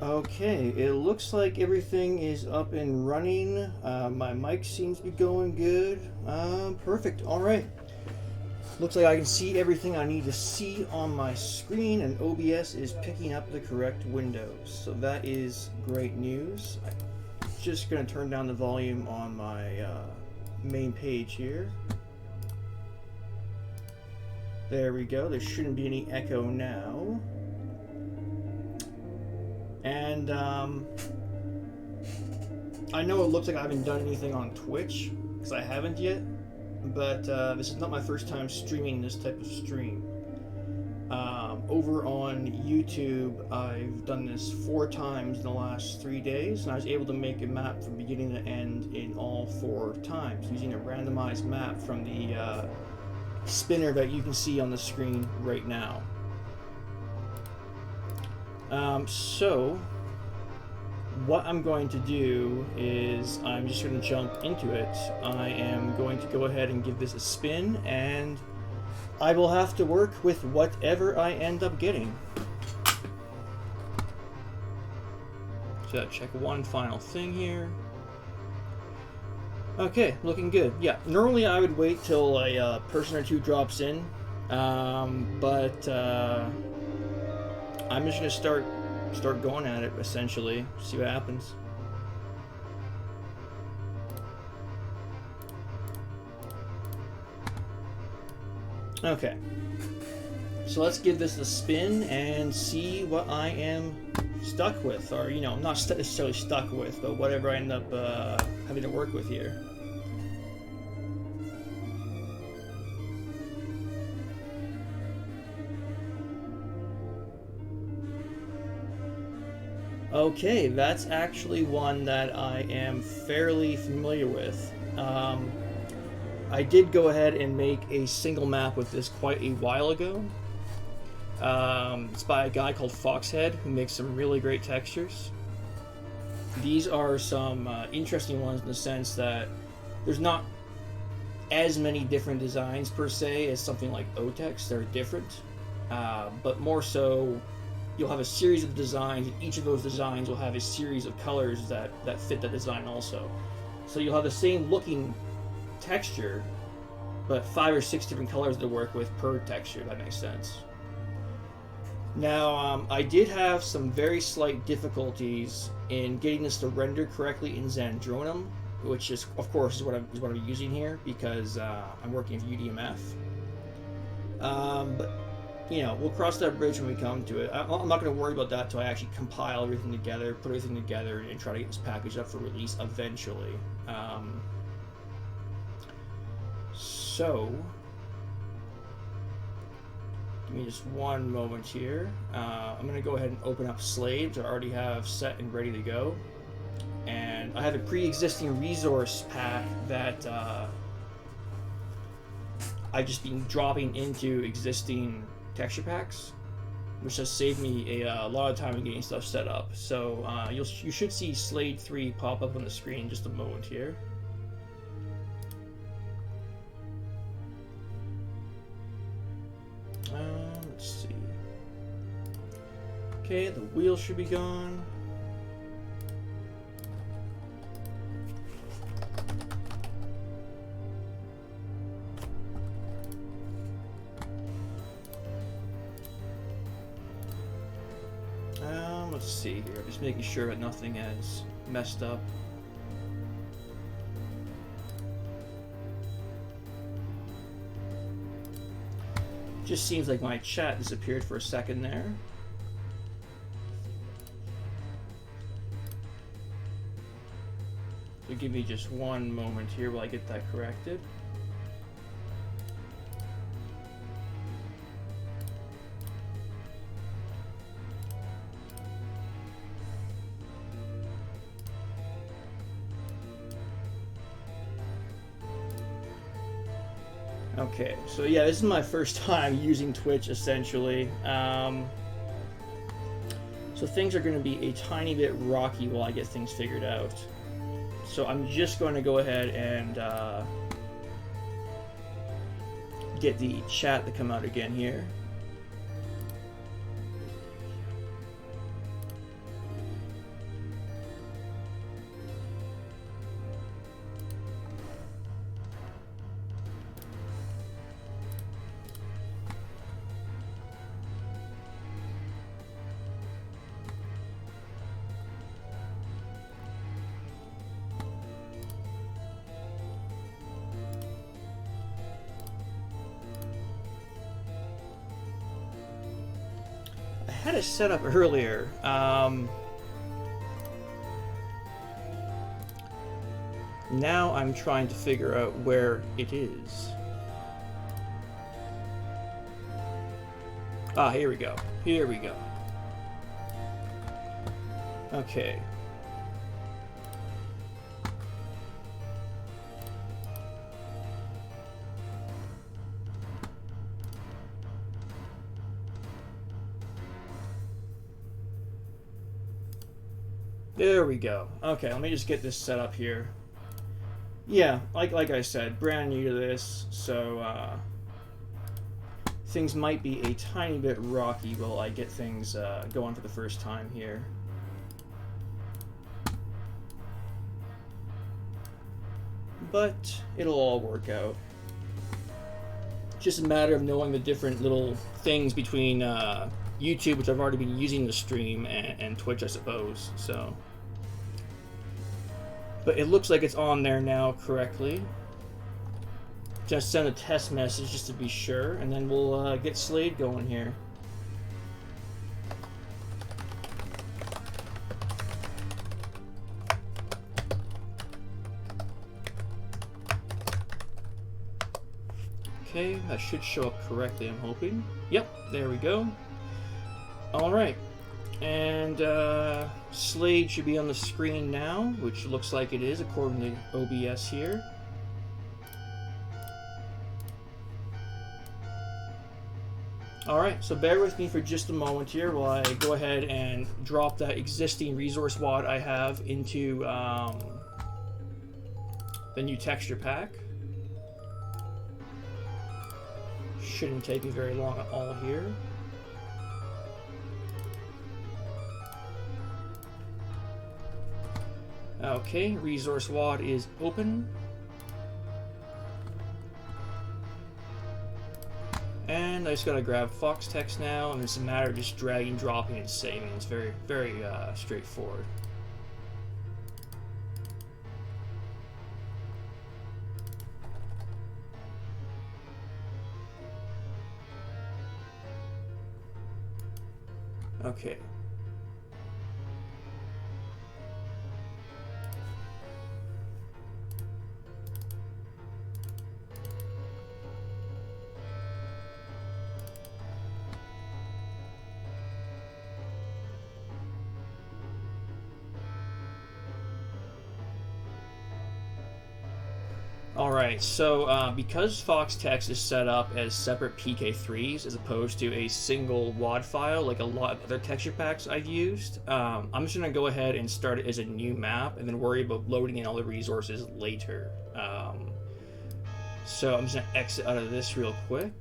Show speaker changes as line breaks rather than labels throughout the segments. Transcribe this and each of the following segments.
Okay, it looks like everything is up and running. My mic seems to be going good. Perfect. All right. Looks like I can see everything I need to see on my screen, and OBS is picking up the correct windows. So that is great news. I'm just going to turn down the volume on my main page here. There we go. There shouldn't be any echo now. And I know it looks like I haven't done anything on Twitch, because I haven't yet, but this is not my first time streaming this type of stream. Over on YouTube, I've done this 4 times in the last 3 days, and I was able to make a map from beginning to end in all 4 times, using a randomized map from the spinner that you can see on the screen right now. So what I'm going to do is I'm just going to jump into it. I am going to go ahead and give this a spin, and I will have to work with whatever I end up getting. So check one final thing here. Okay, looking good. Yeah, normally I would wait till a person or two drops in, but I'm just gonna start going at it, essentially. See what happens. Okay. So let's give this a spin and see what I am stuck with, or not necessarily stuck with, but whatever I end up having to work with here. Okay, that's actually one that I am fairly familiar with. I did go ahead and make a single map with this quite a while ago. It's by a guy called Foxhead, who makes some really great textures. These are some interesting ones in the sense that there's not as many different designs per se as something like Otex. They're different, but more so you'll have a series of designs, and each of those designs will have a series of colors that fit that design also. So you'll have the same looking texture, but 5 or 6 different colors to work with per texture, if that makes sense. Now, I did have some very slight difficulties in getting this to render correctly in Xandronum, which is, of course, is what I'm using here, because I'm working with UDMF. But we'll cross that bridge when we come to it. I'm not going to worry about that until I actually compile everything together, put everything together, and try to get this package up for release eventually. So, give me just one moment here. I'm going to go ahead and open up Slaves. I already have set and ready to go. And I have a pre-existing resource pack that I've just been dropping into existing texture packs, which has saved me a lot of time in getting stuff set up. So you should see Slade 3 pop up on the screen in just a moment here. Let's see. Okay, the wheel should be gone. Let's see here, just making sure that nothing has messed up. Just seems like my chat disappeared for a second there. So give me just one moment here while I get that corrected. Okay, so yeah, this is my first time using Twitch, essentially. So things are going to be a tiny bit rocky while I get things figured out. So I'm just going to go ahead and get the chat to come out again here. had it set up earlier. Now I'm trying to figure out where it is. Ah, here we go. Here we go. Okay. There we go. Okay, let me just get this set up here. Yeah, like I said, brand new to this, so things might be a tiny bit rocky while I get things going for the first time here. But it'll all work out. Just a matter of knowing the different little things between YouTube, which I've already been using to stream, and Twitch, I suppose. So, but it looks like it's on there now correctly. Just send a test message just to be sure, and then we'll get Slade going here. Okay, that should show up correctly, I'm hoping. Yep, there we go. Alright. And Slade should be on the screen now, which looks like it is according to OBS here. Alright, so bear with me for just a moment here while I go ahead and drop that existing resource wad I have into the new texture pack. Shouldn't take me very long at all here. Okay, resource wad is open. And I just gotta grab Fox text now, and it's a matter of just dragging, dropping, and saving. It's very, very straightforward. Okay. Alright, so because Fox Text is set up as separate PK3s as opposed to a single WAD file like a lot of other texture packs I've used, I'm just going to go ahead and start it as a new map and then worry about loading in all the resources later. So I'm just going to exit out of this real quick.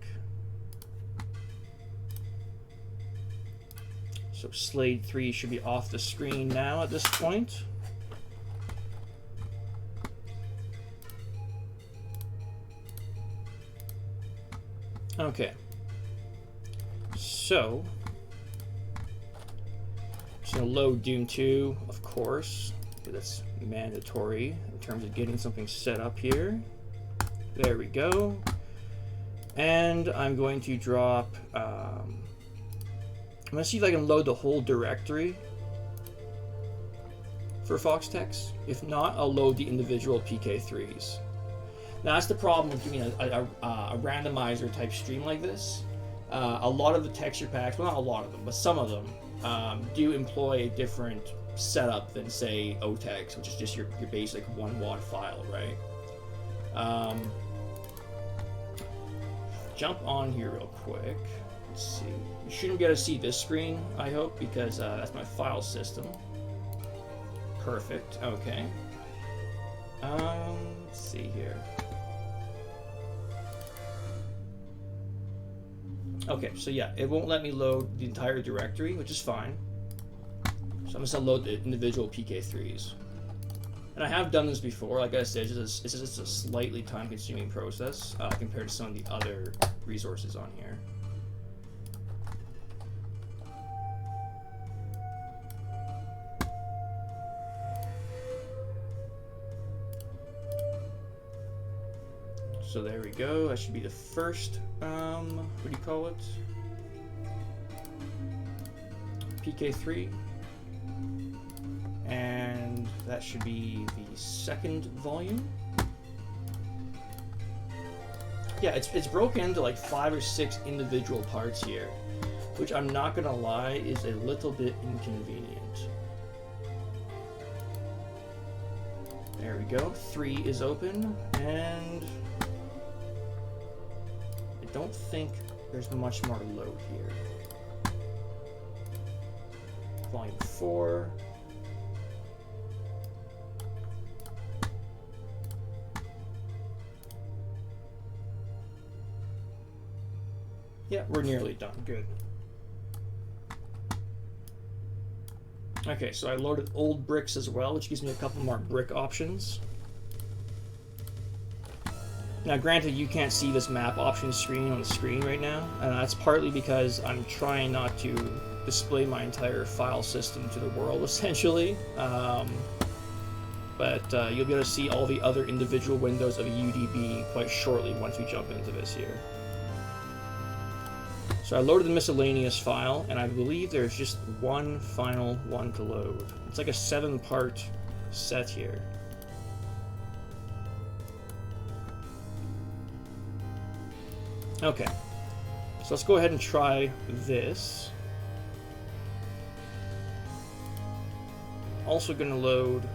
So Slade 3 should be off the screen now at this point. Okay, so just gonna load Doom2, of course. That's mandatory in terms of getting something set up here. There we go. And I'm going to drop, I'm gonna see if I can load the whole directory for Fox Text. If not, I'll load the individual PK3s. Now, that's the problem with doing a randomizer type stream like this. A lot of the texture packs, well, not a lot of them, but some of them do employ a different setup than, say, OTEX, which is just your basic 1 WAD file, right? Jump on here real quick. Let's see. You shouldn't be able to see this screen, I hope, because that's my file system. Perfect. Okay. Let's see here. Okay, so yeah, it won't let me load the entire directory, which is fine. So I'm just gonna load the individual PK3s. And I have done this before, like I said, it's just a slightly time-consuming process compared to some of the other resources on here. So there we go. That should be the first, what do you call it? PK3. And that should be the second volume. Yeah, it's broken into like 5 or 6 individual parts here, which I'm not gonna lie is a little bit inconvenient. There we go. 3 is open, and I don't think there's much more to load here. Volume 4. Yeah, we're nearly done. Good. Okay, so I loaded old bricks as well, which gives me a couple more brick options. Now, granted, you can't see this map options screen on the screen right now, and that's partly because I'm trying not to display my entire file system to the world, essentially. But you'll be able to see all the other individual windows of a UDB quite shortly once we jump into this here. So I loaded the miscellaneous file, and I believe there's just one final one to load. It's like a 7-part set here. Okay, so let's go ahead and try this. Also going to load,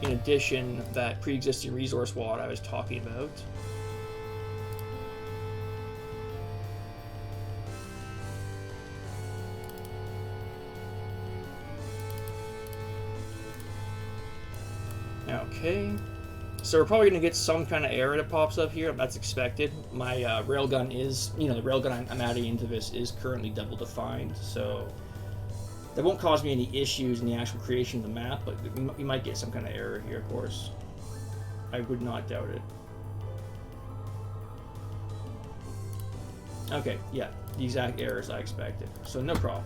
in addition, that pre-existing resource wallet I was talking about. Okay, so we're probably going to get some kind of error that pops up here. That's expected. My railgun is, the railgun I'm adding into this is currently double defined, so that won't cause me any issues in the actual creation of the map, but you might get some kind of error here, of course. I would not doubt it. Okay, yeah, the exact errors I expected, so no problem.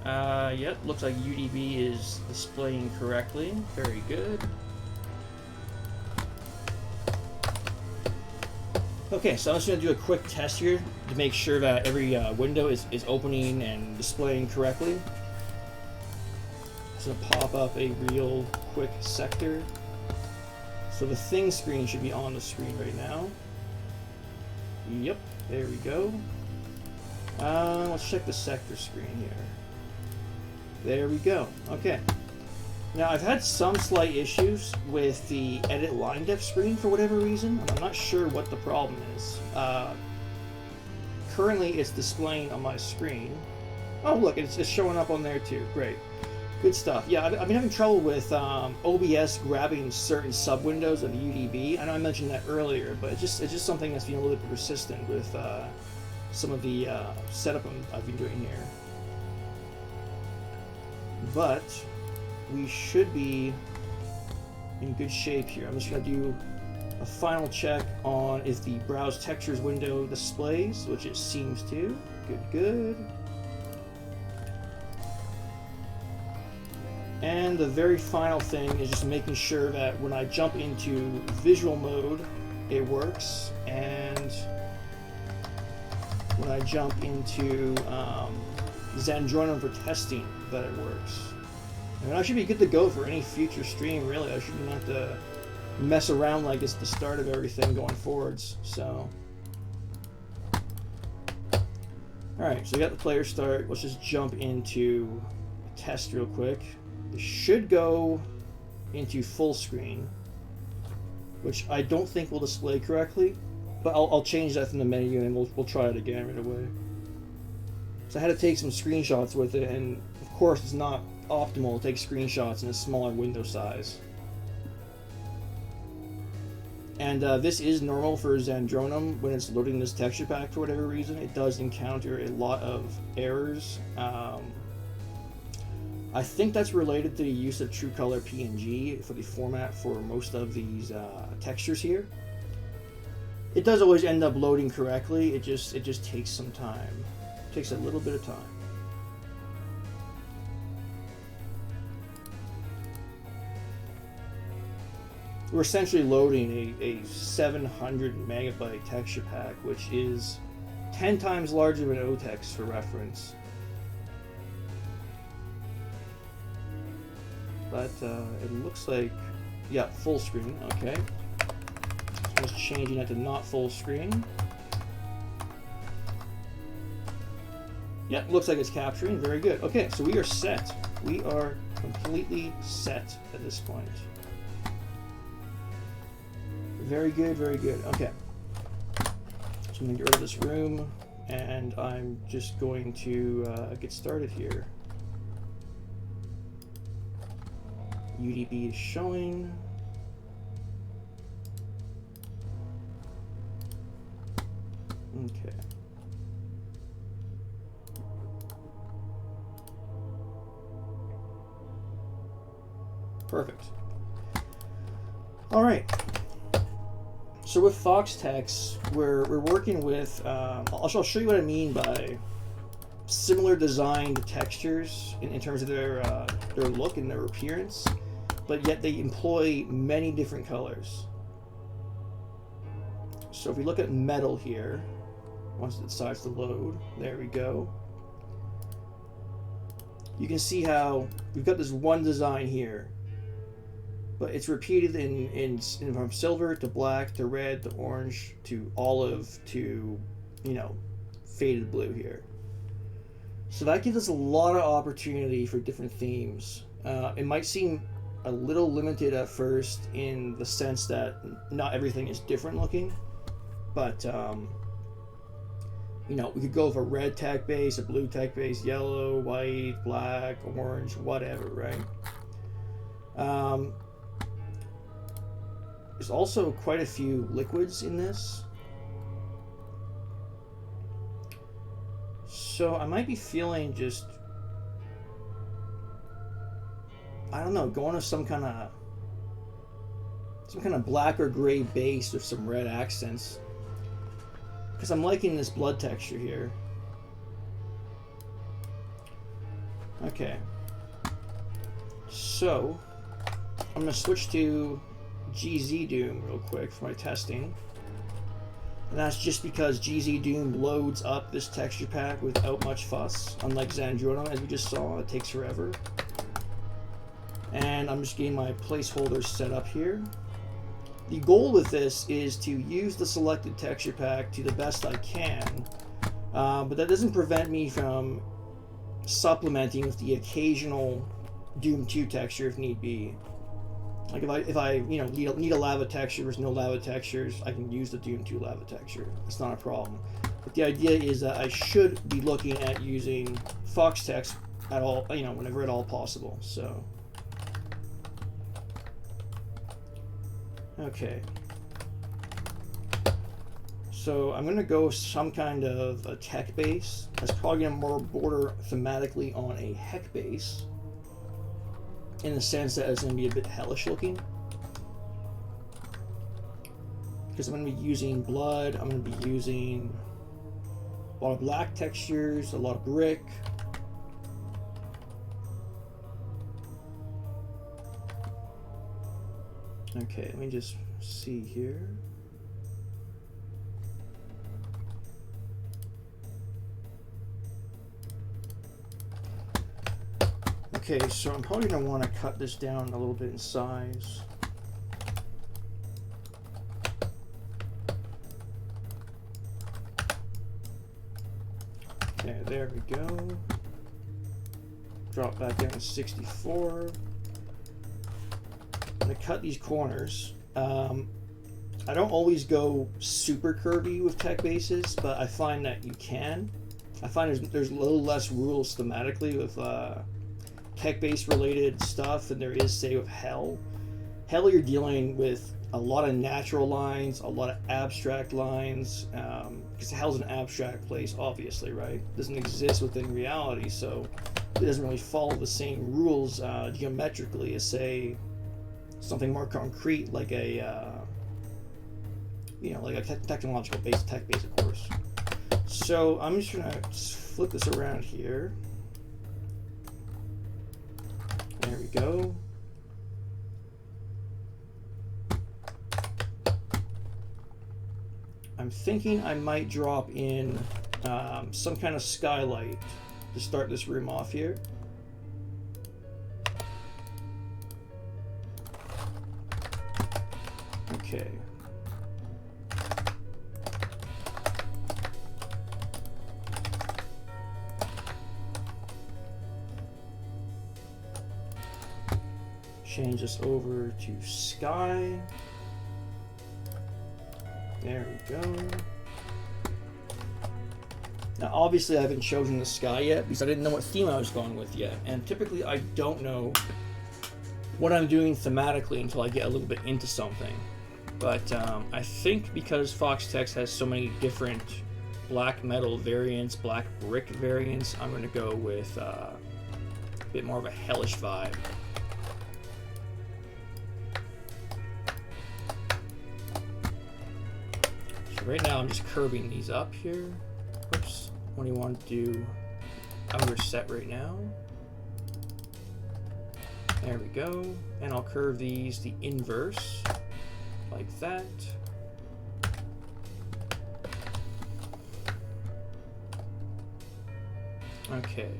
Yep, looks like UDB is displaying correctly. Very good. Okay, so I'm just going to do a quick test here to make sure that every window is opening and displaying correctly. So pop up a real quick sector. So the thing screen should be on the screen right now. Yep, there we go. Let's check the sector screen here. There we go. Okay. Now, I've had some slight issues with the edit line depth screen for whatever reason. I'm not sure what the problem is. Currently, it's displaying on my screen. Oh, look, it's showing up on there too. Great. Good stuff. Yeah, I've been having trouble with OBS grabbing certain sub-windows of the UDB. I know I mentioned that earlier, but it's just something that's been a little bit persistent with some of the setup I've been doing here. But we should be in good shape here. I'm just going to do a final check on if the Browse Textures window displays, which it seems to. Good. And the very final thing is just making sure that when I jump into visual mode, it works, and when I jump into Zandronum for testing, that it works. And I should be good to go for any future stream, really. I shouldn't have to mess around like it's the start of everything going forwards, so. Alright, so we got the player start. Let's just jump into a test real quick. It should go into full screen, which I don't think will display correctly, but I'll change that from the menu and we'll try it again right away. So I had to take some screenshots with it, and of course it's not optimal to take screenshots in a smaller window size. And this is normal for Zandronum when it's loading this texture pack for whatever reason. It does encounter a lot of errors. I think that's related to the use of true color PNG for the format for most of these textures here. It does always end up loading correctly. It just takes some time. It takes a little bit of time. We're essentially loading a 700 megabyte texture pack, which is 10 times larger than OTEX for reference. but it looks like, yeah, full screen. Okay. So just changing that to not full screen. Yeah, looks like it's capturing. Very good. Okay, so we are set. We are completely set at this point. Very good, very good. Okay. So I'm going to get rid of this room, and I'm just going to get started here. UDB is showing. Okay. Perfect. All right. So with Foxtex, we're working with. I'll show you what I mean by similar designed textures in terms of their look and their appearance, but yet they employ many different colors. So if we look at metal here, once it decides to load, there we go. You can see how we've got this one design here, but it's repeated in from silver to black to red to orange to olive to, you know, faded blue here. So that gives us a lot of opportunity for different themes. It might seem a little limited at first in the sense that not everything is different looking, but you know, we could go with a red tech base, a blue tech base, yellow, white, black, orange, whatever, right? There's also quite a few liquids in this. So I might be feeling just, I don't know, going with some kind of black or gray base with some red accents. Because I'm liking this blood texture here. Okay. So I'm going to switch to GZ Doom real quick for my testing. And that's just because GZ Doom loads up this texture pack without much fuss. Unlike Zandrona, as we just saw, it takes forever. And I'm just getting my placeholders set up here. The goal with this is to use the selected texture pack to the best I can, but that doesn't prevent me from supplementing with the occasional Doom2 texture if need be. Like if I you know need a lava texture, there's no lava textures, I can use the Doom2 lava texture. It's not a problem. But the idea is that I should be looking at using Foxtex at all, you know, whenever at all possible. So. Okay. So I'm going to go some kind of a tech base. That's probably going to more border thematically on a heck base, in the sense that it's going to be a bit hellish looking. Because I'm going to be using blood, I'm going to be using a lot of black textures, a lot of brick. Okay, let me just see here. Okay, so I'm probably going to want to cut this down a little bit in size. Okay, there we go. Drop back down to 64. I'm going to cut these corners. I don't always go super curvy with tech bases, but I find that you can. I find there's a little less rules thematically with tech base related stuff than there is, say, with Hell. Hell, you're dealing with a lot of natural lines, a lot of abstract lines, because Hell's an abstract place, obviously, right? It doesn't exist within reality, so it doesn't really follow the same rules geometrically as, say, something more concrete like a you know, like a technological base, tech base, of course. So I'm just gonna flip this around here. There we go. I'm thinking I might drop in some kind of skylight to start this room off here. Okay. Change this over to sky. There we go. Now, obviously, I haven't chosen the sky yet because I didn't know what theme I was going with yet. And typically, I don't know what I'm doing thematically until I get a little bit into something. But I think because Foxtex has so many different black metal variants, black brick variants, I'm going to go with a bit more of a hellish vibe. So right now, I'm just curving these up here. Oops. What do you want to do? Outer set right now. There we go. And I'll curve these the inverse, like that. Okay.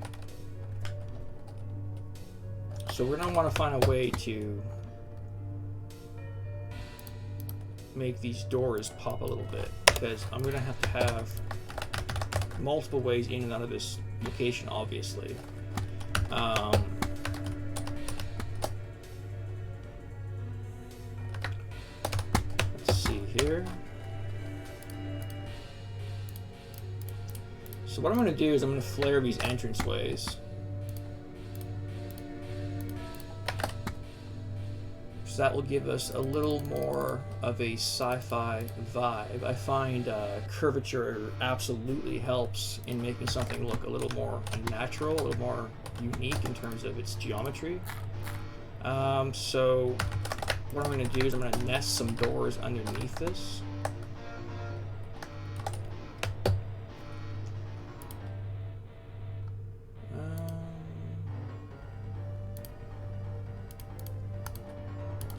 So we're gonna want to find a way to make these doors pop a little bit, because I'm gonna have to have multiple ways in and out of this location, obviously. Let's see here. So what I'm going to do is I'm going to flare these entranceways. So that will give us a little more of a sci-fi vibe. I find curvature absolutely helps in making something look a little more natural, a little more unique in terms of its geometry. So what I'm going to do is I'm going to nest some doors underneath this.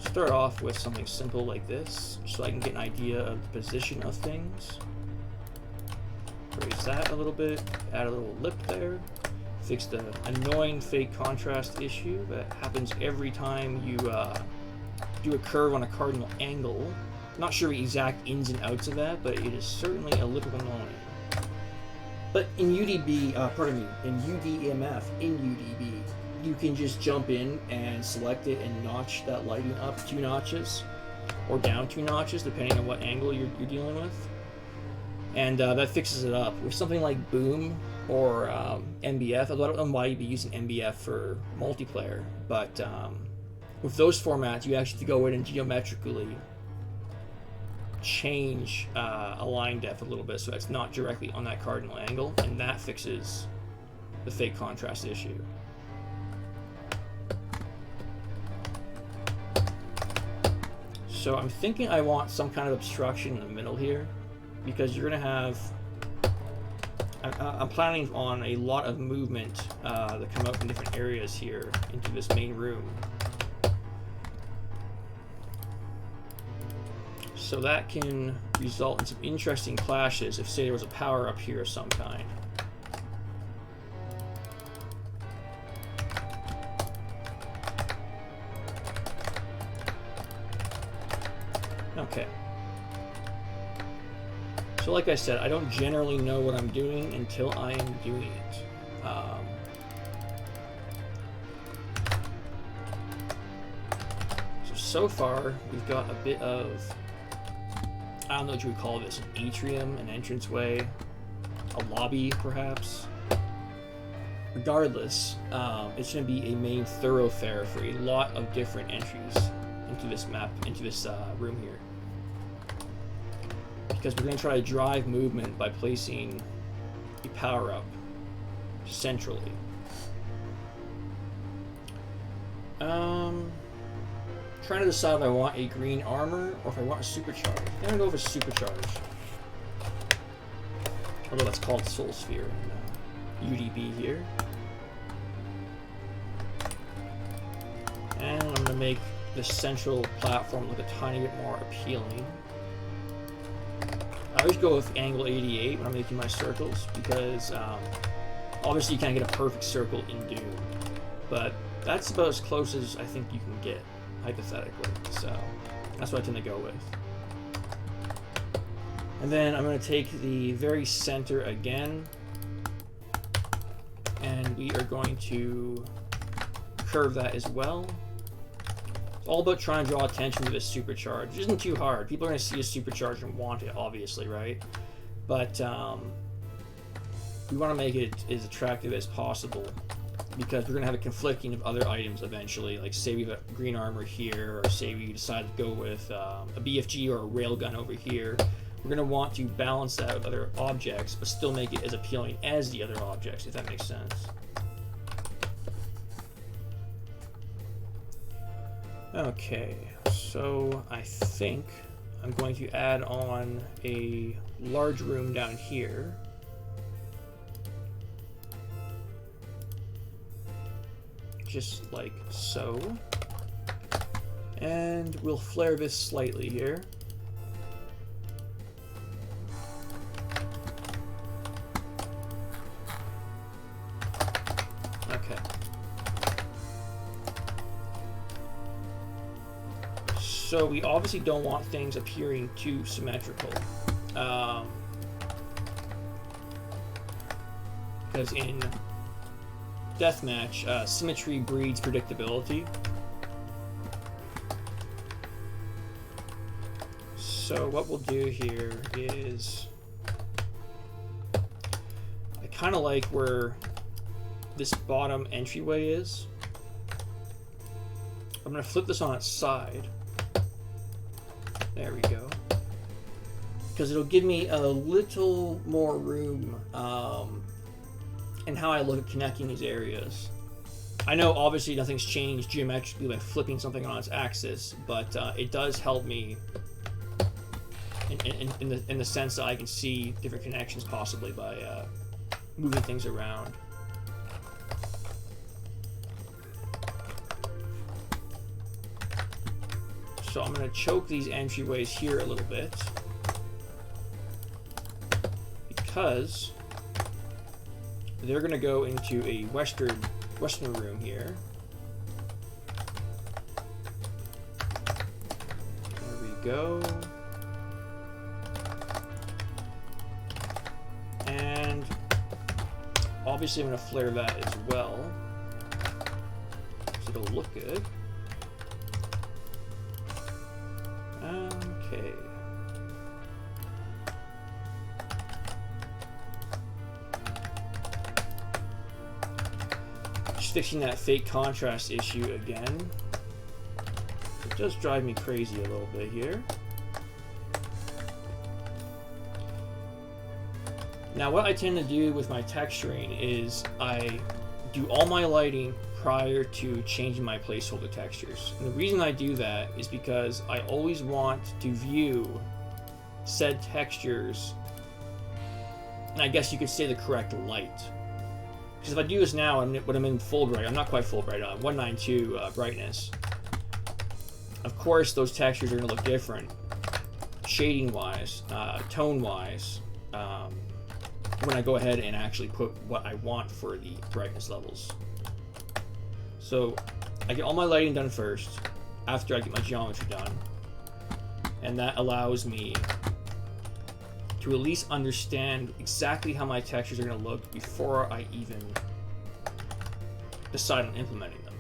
Start off with something simple like this, so I can get an idea of the position of things. Raise that a little bit, add a little lip there, fix the annoying fake contrast issue that happens every time you do a curve on a cardinal angle. Not sure the exact ins and outs of that, but it is certainly a little annoying. But in UDEMF, in UDB, you can just jump in and select it and notch that lighting up 2 notches or down 2 notches, depending on what angle you're dealing with. And that fixes it up. With something like Boom or MBF, I don't know why you'd be using MBF for multiplayer, but with those formats, you actually have to go in and geometrically change a line depth a little bit so it's not directly on that cardinal angle, and that fixes the fake contrast issue. So I'm thinking I want some kind of obstruction in the middle here, because you're going to have... I'm planning on a lot of movement that come out from different areas here into this main room. So that can result in some interesting clashes if, say, there was a power up here of some kind. Okay. So like I said, I don't generally know what I'm doing until I am doing it. So far, we've got a bit of, I don't know what you would call this, an atrium, an entranceway, a lobby, perhaps. Regardless, it's going to be a main thoroughfare for a lot of different entries into this map, into this room here. Because we're going to try to drive movement by placing a power-up centrally. Trying to decide if I want a green armor or if I want a supercharge. I'm going to go with a supercharge. Although that's called Soul Sphere in UDB here. And I'm going to make the central platform look a tiny bit more appealing. I always go with angle 88 when I'm making my circles, because obviously you can't get a perfect circle in Doom, but that's about as close as I think you can get, hypothetically. So That's what I tend to go with. And then I'm going to take the very center again, and we are going to curve that as well. It's all about trying to draw attention to this supercharge. It isn't too hard. People are going to see a supercharge and want it, obviously, right? But we want to make it as attractive as possible, because we're going to have a conflicting of other items eventually. Like, say we have a green armor here, or say we decide to go with a BFG or a railgun over here. We're going to want to balance that with other objects, but still make it as appealing as the other objects, if that makes sense. Okay, so I think I'm going to add on a large room down here. Just like so. And we'll flare this slightly here. Okay. So we obviously don't want things appearing too symmetrical. Because in Deathmatch, symmetry breeds predictability. So what we'll do here is, I kind of like where this bottom entryway is. I'm going to flip this on its side. There we go. Because it'll give me a little more room in how I look at connecting these areas. I know obviously nothing's changed geometrically by flipping something on its axis, but it does help me in the sense that I can see different connections possibly by moving things around. So I'm going to choke these entryways here a little bit, because they're going to go into a western room here. There we go. And obviously I'm going to flare that as well, so it'll look good. Okay. Just fixing that fake contrast issue again. It does drive me crazy a little bit here. Now what I tend to do with my texturing is I do all my lighting prior to changing my placeholder textures. And the reason I do that is because I always want to view said textures, and I guess you could say the correct light. Because if I do this now when I'm in full bright, I'm not quite full bright, 192 brightness, of course those textures are going to look different, shading wise, tone wise, when I go ahead and actually put what I want for the brightness levels. So I get all my lighting done first, after I get my geometry done, and that allows me to at least understand exactly how my textures are going to look before I even decide on implementing them.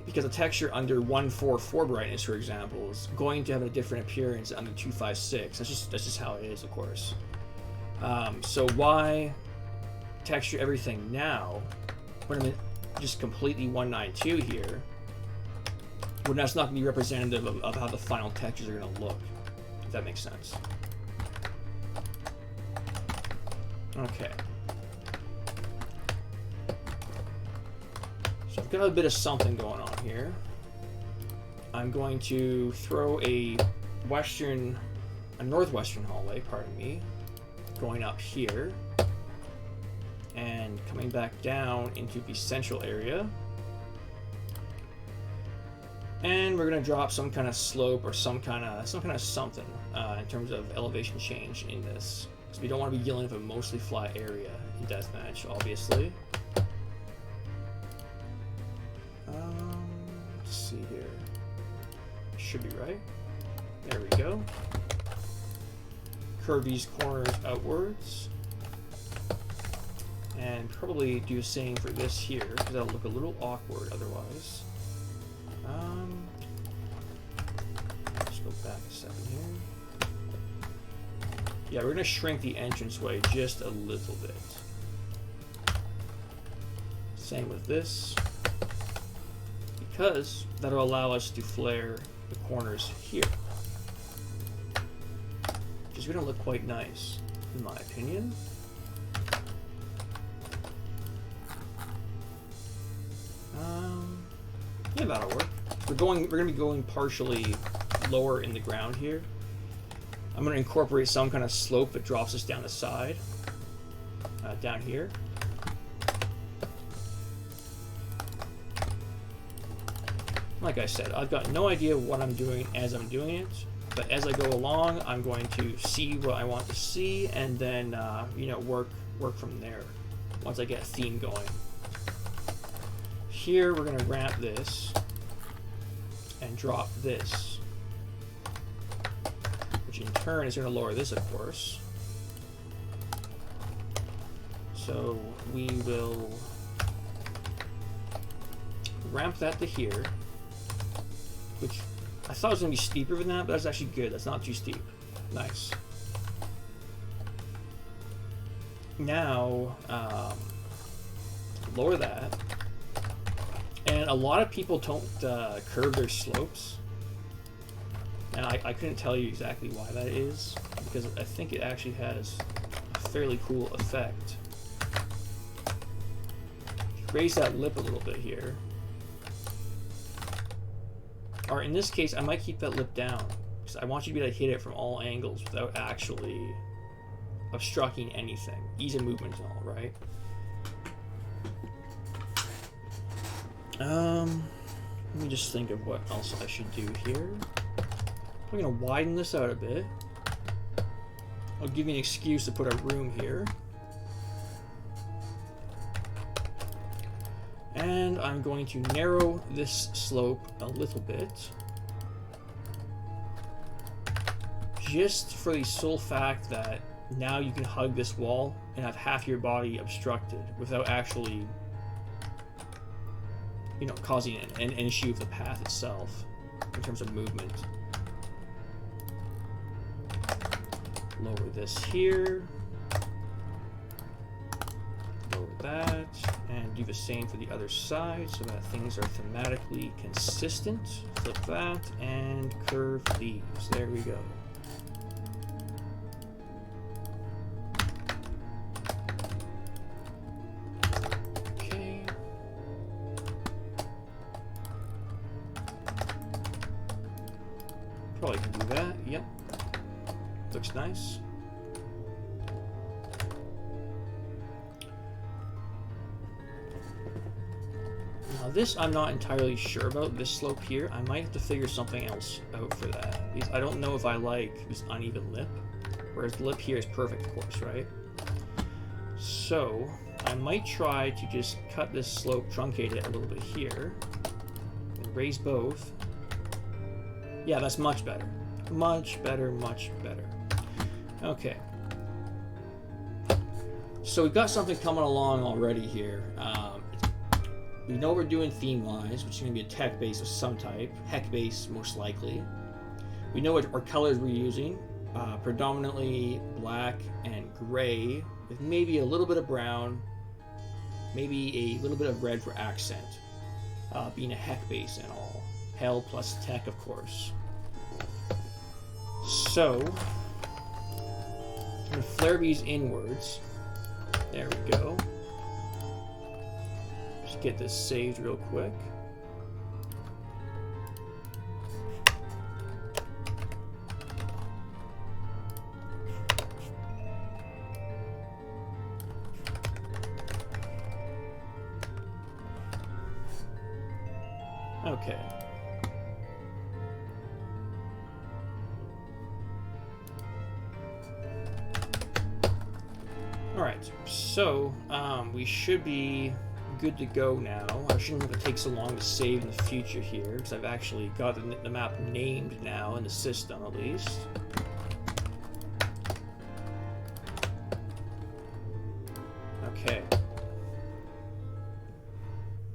Because a texture under 144 brightness, for example, is going to have a different appearance under 256. That's just how it is, of course. So why texture everything now when I'm in just completely 192 here, when that's not going to be representative of how the final textures are going to look, if that makes sense. Okay. So I've got a bit of something going on here. I'm going to throw a northwestern hallway, pardon me, going up here, and coming back down into the central area. And we're going to drop some kind of slope or some kind of something in terms of elevation change in this, because we don't want to be dealing with a mostly flat area in Deathmatch, obviously. Let's see. here? Should be right. There we go. Curve these corners outwards. And probably do the same for this here, because that'll look a little awkward otherwise. Let's go back a second here. Yeah, we're going to shrink the entranceway just a little bit. Same with this, because that'll allow us to flare the corners here, which is going to look quite nice, in my opinion. Yeah, that'll work. We're going to be going partially lower in the ground here. I'm going to incorporate some kind of slope that drops us down the side, down here. Like I said, I've got no idea what I'm doing as I'm doing it, but as I go along, I'm going to see what I want to see, and then you know, work from there once I get a theme going. Here we're going to ramp this and drop this, which in turn is going to lower this, of course. So we will ramp that to here, which I thought was going to be steeper than that, but that's actually good. That's not too steep. Nice. Now, lower that. And a lot of people don't curve their slopes. And I couldn't tell you exactly why that is, because I think it actually has a fairly cool effect. Raise that lip a little bit here. Or in this case, I might keep that lip down, because I want you to be able to hit it from all angles without actually obstructing anything. Ease of movement and all, right? Let me just think of what else I should do here. I'm going to widen this out a bit. I'll give you an excuse to put a room here. And I'm going to narrow this slope a little bit. Just for the sole fact that now you can hug this wall and have half your body obstructed without actually, you know, causing an issue of the path itself in terms of movement. Lower this here. Lower that. And do the same for the other side so that things are thematically consistent. Flip that and curve these. There we go. Okay. Probably can do that. Yep. Looks nice. Now this I'm not entirely sure about, this slope here. I might have to figure something else out for that, because I don't know if I like this uneven lip, whereas the lip here is perfect, of course, right? So I might try to just cut this slope, truncate it a little bit here, and raise both. Yeah, that's much better. Much better, much better. Okay. So we've got something coming along already here. We know we're doing theme-wise, which is going to be a tech base of some type. Heck base, most likely. We know what our colors we're using. Predominantly black and gray, with maybe a little bit of brown, maybe a little bit of red for accent. Being a heck base and all. Hell plus tech, of course. So, I'm going to flare these inwards. There we go. Just get this saved real quick. Okay. Alright, so we should be good to go now. I shouldn't have to take so long to save in the future here, because I've actually got the map named now in the system, at least. Okay.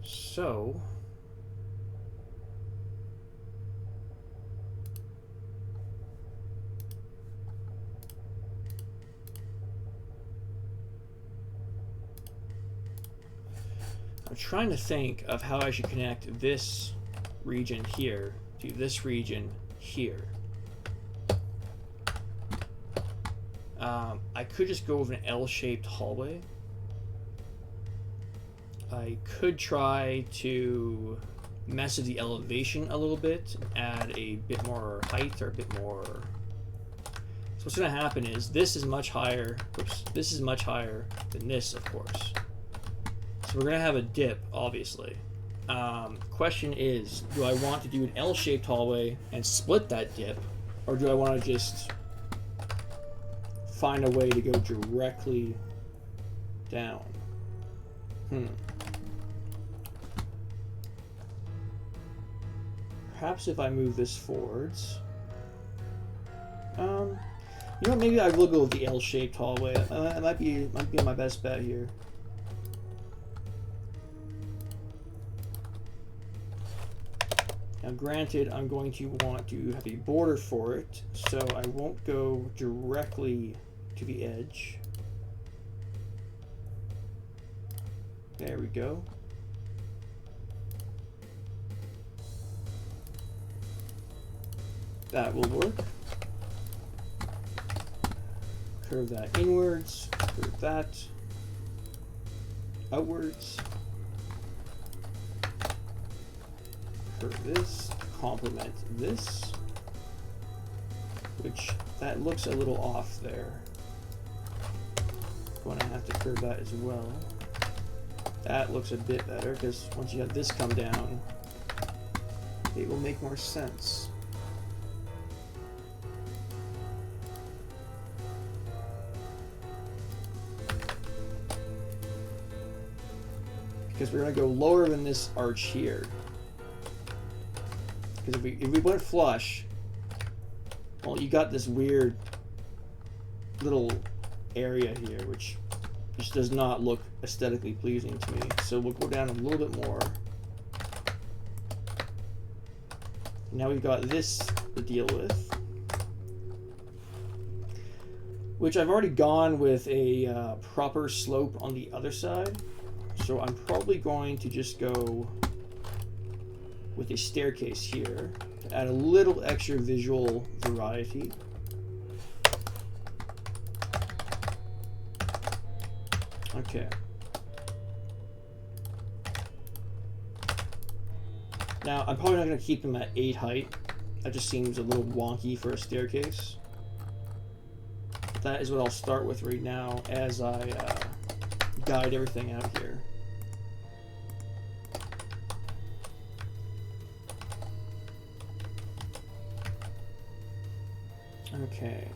So... I'm trying to think of how I should connect this region here to this region here. I could just go with an L-shaped hallway. I could try to mess with the elevation a little bit, add a bit more height or a bit more... So what's going to happen is this is much higher. Oops, this is much higher than this, of course. So we're going to have a dip, obviously. Question is, do I want to do an L-shaped hallway and split that dip, or do I want to just find a way to go directly down? Perhaps if I move this forwards. You know, maybe I will go with the L-shaped hallway. It might be my best bet here. Now, granted, I'm going to want to have a border for it, so I won't go directly to the edge. There we go. That will work. Curve that inwards, curve that outwards. Curve this, complement this, which that looks a little off there. Going to have to curve that as well. That looks a bit better because once you have this come down, it will make more sense. Because we're going to go lower than this arch here. Because if we went flush, well, you got this weird little area here, which just does not look aesthetically pleasing to me. So we'll go down a little bit more. Now we've got this to deal with, which I've already gone with a proper slope on the other side. So I'm probably going to just go with a staircase here to add a little extra visual variety. Okay. Now, I'm probably not going to keep them at 8 height. That just seems a little wonky for a staircase. But that is what I'll start with right now as I guide everything out here. Okay.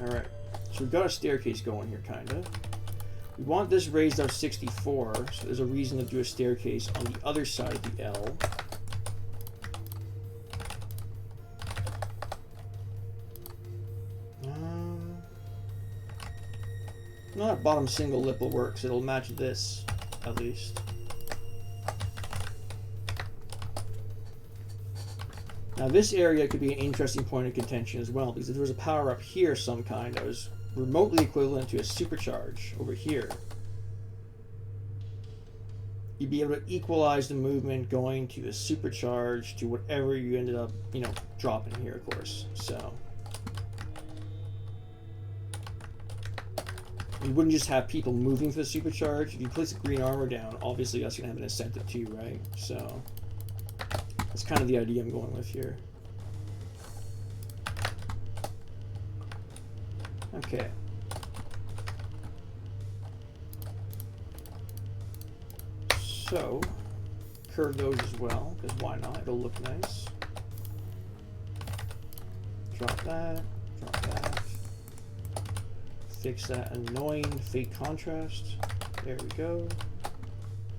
Alright, so we've got a staircase going here, kind of. We want this raised up 64, so there's a reason to do a staircase on the other side of the L. No, that bottom single lip will work, so it'll match this, at least. Now this area could be an interesting point of contention as well, because if there was a power up here of some kind that was remotely equivalent to a supercharge over here, you'd be able to equalize the movement going to the supercharge to whatever you ended up, you know, dropping here, of course. So you wouldn't just have people moving for the supercharge. If you place the green armor down, obviously that's going to have an incentive too, right? So that's kind of the idea I'm going with here. Okay. So, curve those as well, because why not? It'll look nice. drop that, drop that. Fix that annoying fake contrast. There we go.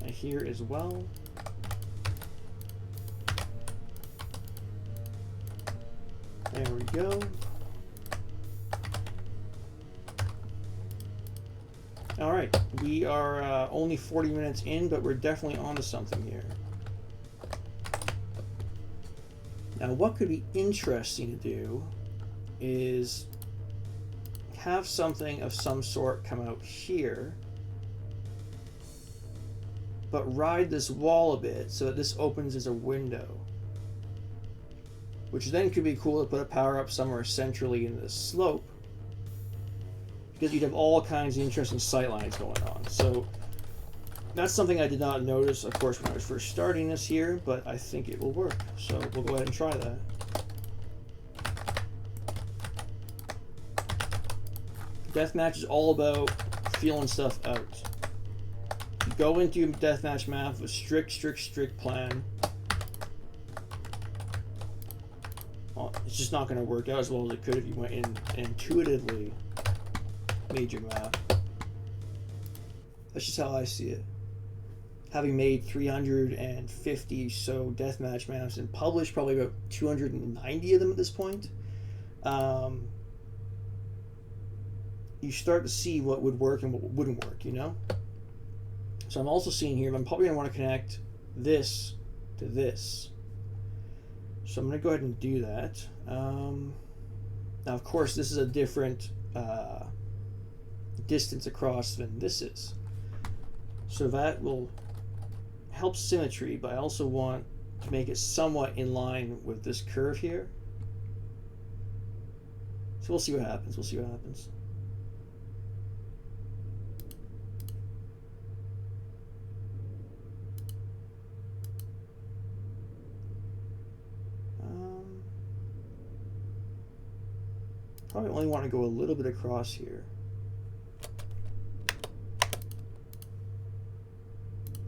And here as well. There we go. All right, we are only 40 minutes in, but we're definitely onto something here. Now, what could be interesting to do is have something of some sort come out here, but ride this wall a bit so that this opens as a window, which then could be cool to put a power up somewhere centrally in the slope, because you'd have all kinds of interesting sightlines going on. So that's something I did not notice, of course, when I was first starting this here, but I think it will work. So we'll go ahead and try that. Deathmatch is all about feeling stuff out. You go into your deathmatch map with strict plan. Well, it's just not going to work out as well as it could if you went in and intuitively made your map. That's just how I see it. Having made 350 so deathmatch maps and published probably about 290 of them at this point, you start to see what would work and what wouldn't work, you know? So I'm also seeing here, I'm probably going to want to connect this to this. So I'm going to go ahead and do that. Now, of course, this is a different distance across than this is. So that will help symmetry, but I also want to make it somewhat in line with this curve here. So we'll see what happens. We'll see what happens. Probably only want to go a little bit across here.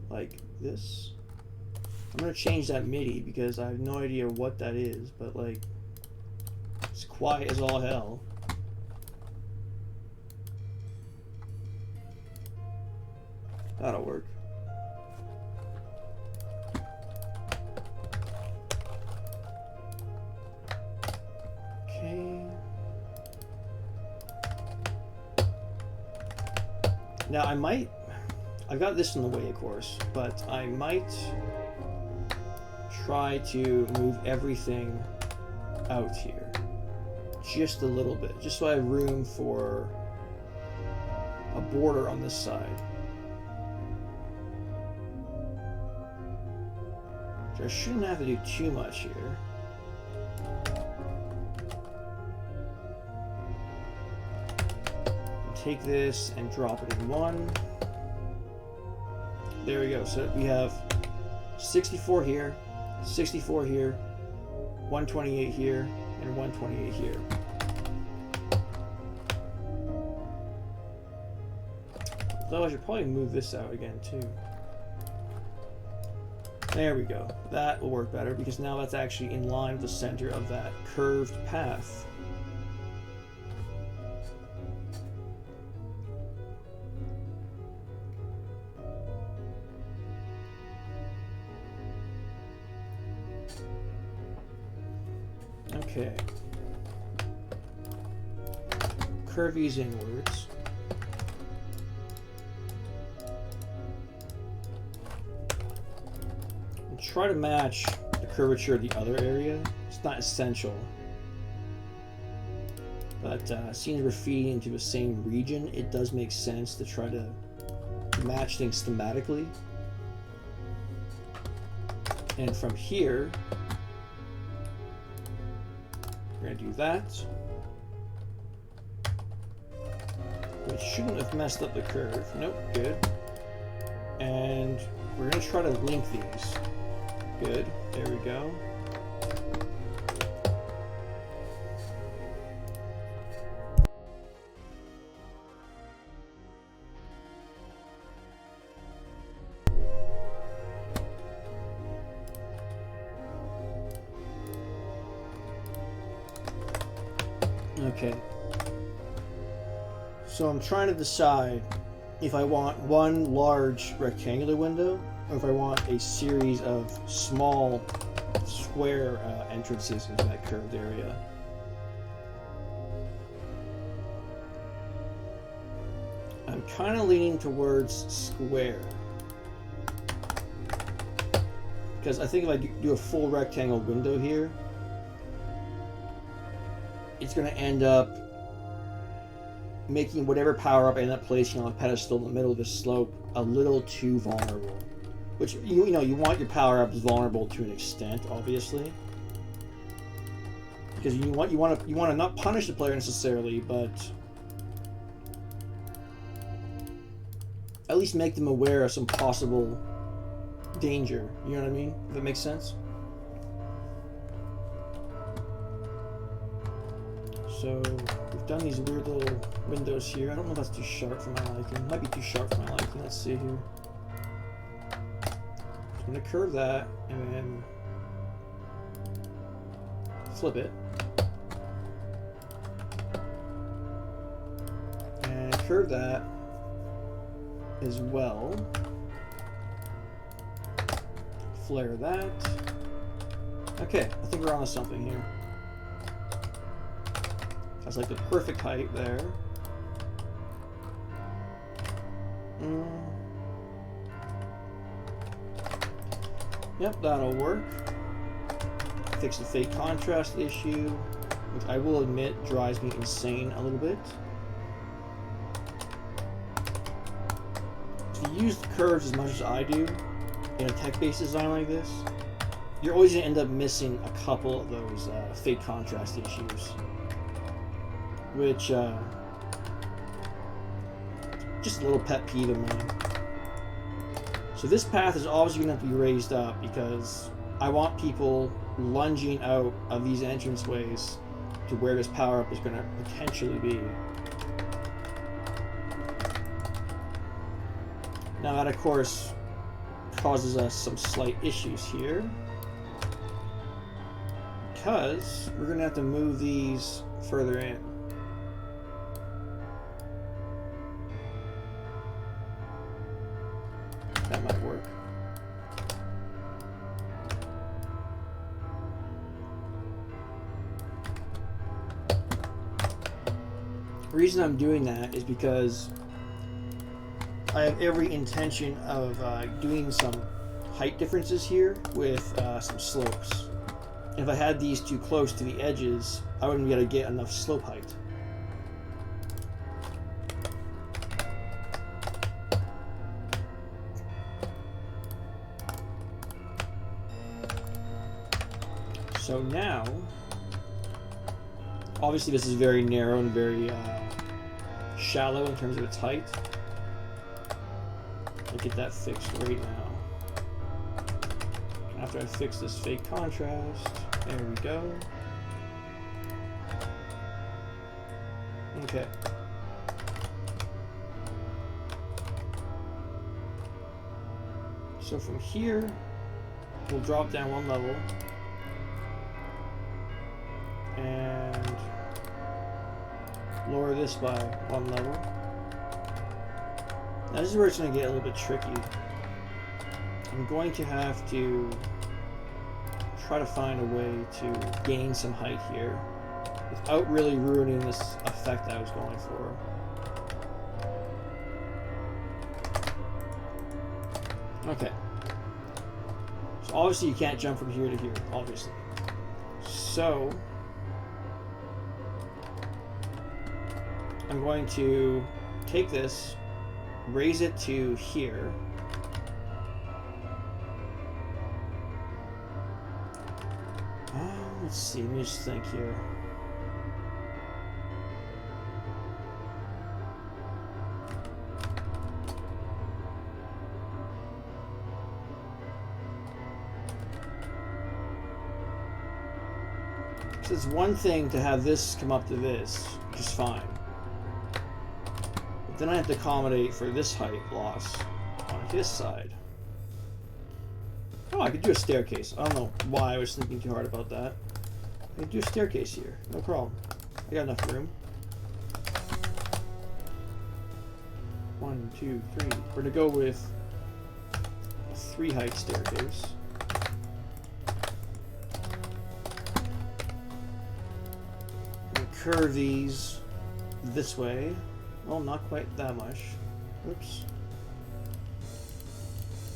Like this. I'm going to change that MIDI because I have no idea what that is, but like, it's quiet as all hell. That'll work. Okay. Now I've got this in the way, of course, but I might try to move everything out here just a little bit, just so I have room for a border on this side. So I shouldn't have to do too much here. Take this and drop it in one. There we go. So we have 64 here, 64 here, 128 here, and 128 here. Though I should probably move this out again too. There we go. That will work better because now that's actually in line with the center of that curved path. Okay. Curvies inwards. And try to match the curvature of the other area. It's not essential. But seeing we're feeding into the same region, it does make sense to try to match things thematically. And from here, we're going to do that. It shouldn't have messed up the curve. Nope, good. And we're going to try to link these. Good, there we go. Okay. So I'm trying to decide if I want one large rectangular window or if I want a series of small square entrances into that curved area. I'm kind of leaning towards square. Because I think if I do a full rectangle window here, it's going to end up making whatever power up I end up placing on a pedestal in the middle of this slope a little too vulnerable. Which, you know, you want your power ups vulnerable to an extent, obviously. Because you want to not punish the player necessarily, but at least make them aware of some possible danger. You know what I mean? If that makes sense. So we've done these weird little windows here. I don't know if that's too sharp for my liking. It might be too sharp for my liking. Let's see here. I'm gonna curve that and then flip it. And curve that as well. Flare that. Okay, I think we're on to something here. That's like the perfect height there. Yep, that'll work. Fix the fake contrast issue, which I will admit drives me insane a little bit. If you use the curves as much as I do in a tech-based design like this, you're always going to end up missing a couple of those fake contrast issues. Which, just a little pet peeve of mine. So this path is obviously going to have to be raised up because I want people lunging out of these entranceways to where this power-up is going to potentially be. Now that, of course, causes us some slight issues here because we're going to have to move these further in. That might work. The reason I'm doing that is because I have every intention of doing some height differences here with some slopes. If I had these too close to the edges, I wouldn't be able to get enough slope height. So now, obviously this is very narrow and very shallow in terms of its height. I'll get that fixed right now. After I fix this fake contrast, there we go. Okay. So from here, we'll drop down one level. And lower this by one level. Now this is where it's going to get a little bit tricky. I'm going to have to try to find a way to gain some height here without really ruining this effect I was going for. Okay. So obviously you can't jump from here to here, obviously. So I'm going to take this, raise it to here. Let's see, let me just think here. So it's one thing to have this come up to this, which is fine. But then I have to accommodate for this height loss on his side. Oh, I could do a staircase. I don't know why I was thinking too hard about that. I could do a staircase here, no problem. I got enough room. 1, 2, 3. We're gonna go with a 3-height staircase. Curve these this way. Well, not quite that much. Oops.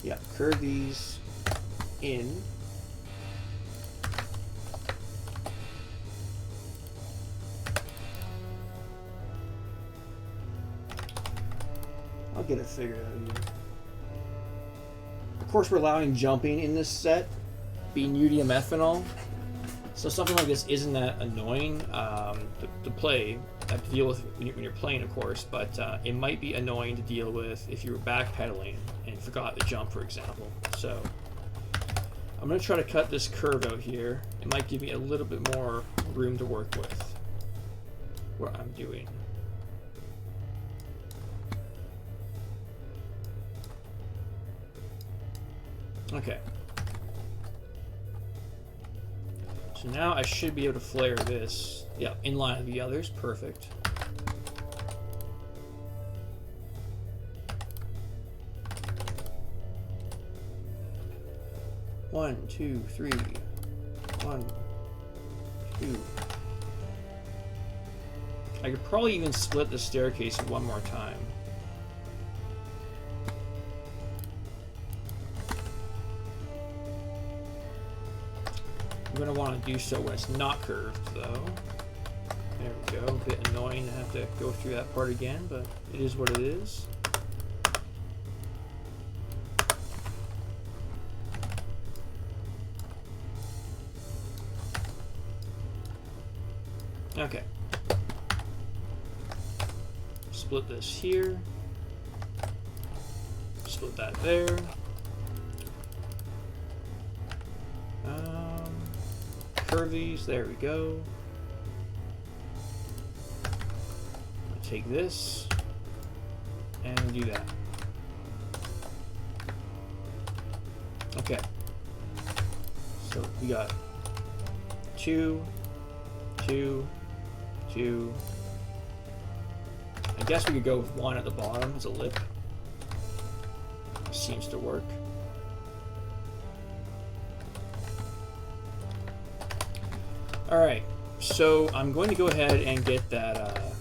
Yeah, curve these in. I'll get it figured out here. Of course, we're allowing jumping in this set, being UDMF and all. So something like this isn't that annoying to play, to deal with when you're playing, of course, but it might be annoying to deal with if you were backpedaling and forgot to jump, for example. So I'm going to try to cut this curve out here. It might give me a little bit more room to work with what I'm doing. Okay. So now I should be able to flare this. Yeah, in line with the others. Perfect. One, two, three. 1, 2. I could probably even split the staircase one more time. I'm going to want to do so when it's not curved, though. There we go. A bit annoying to have to go through that part again, but it is what it is. Okay. Split this here. Split that there. Curve these. There we go. I'll take this and do that. Okay. So we got 2, 2, 2. I guess we could go with 1 at the bottom as a lip. Seems to work. Alright, so I'm going to go ahead and get that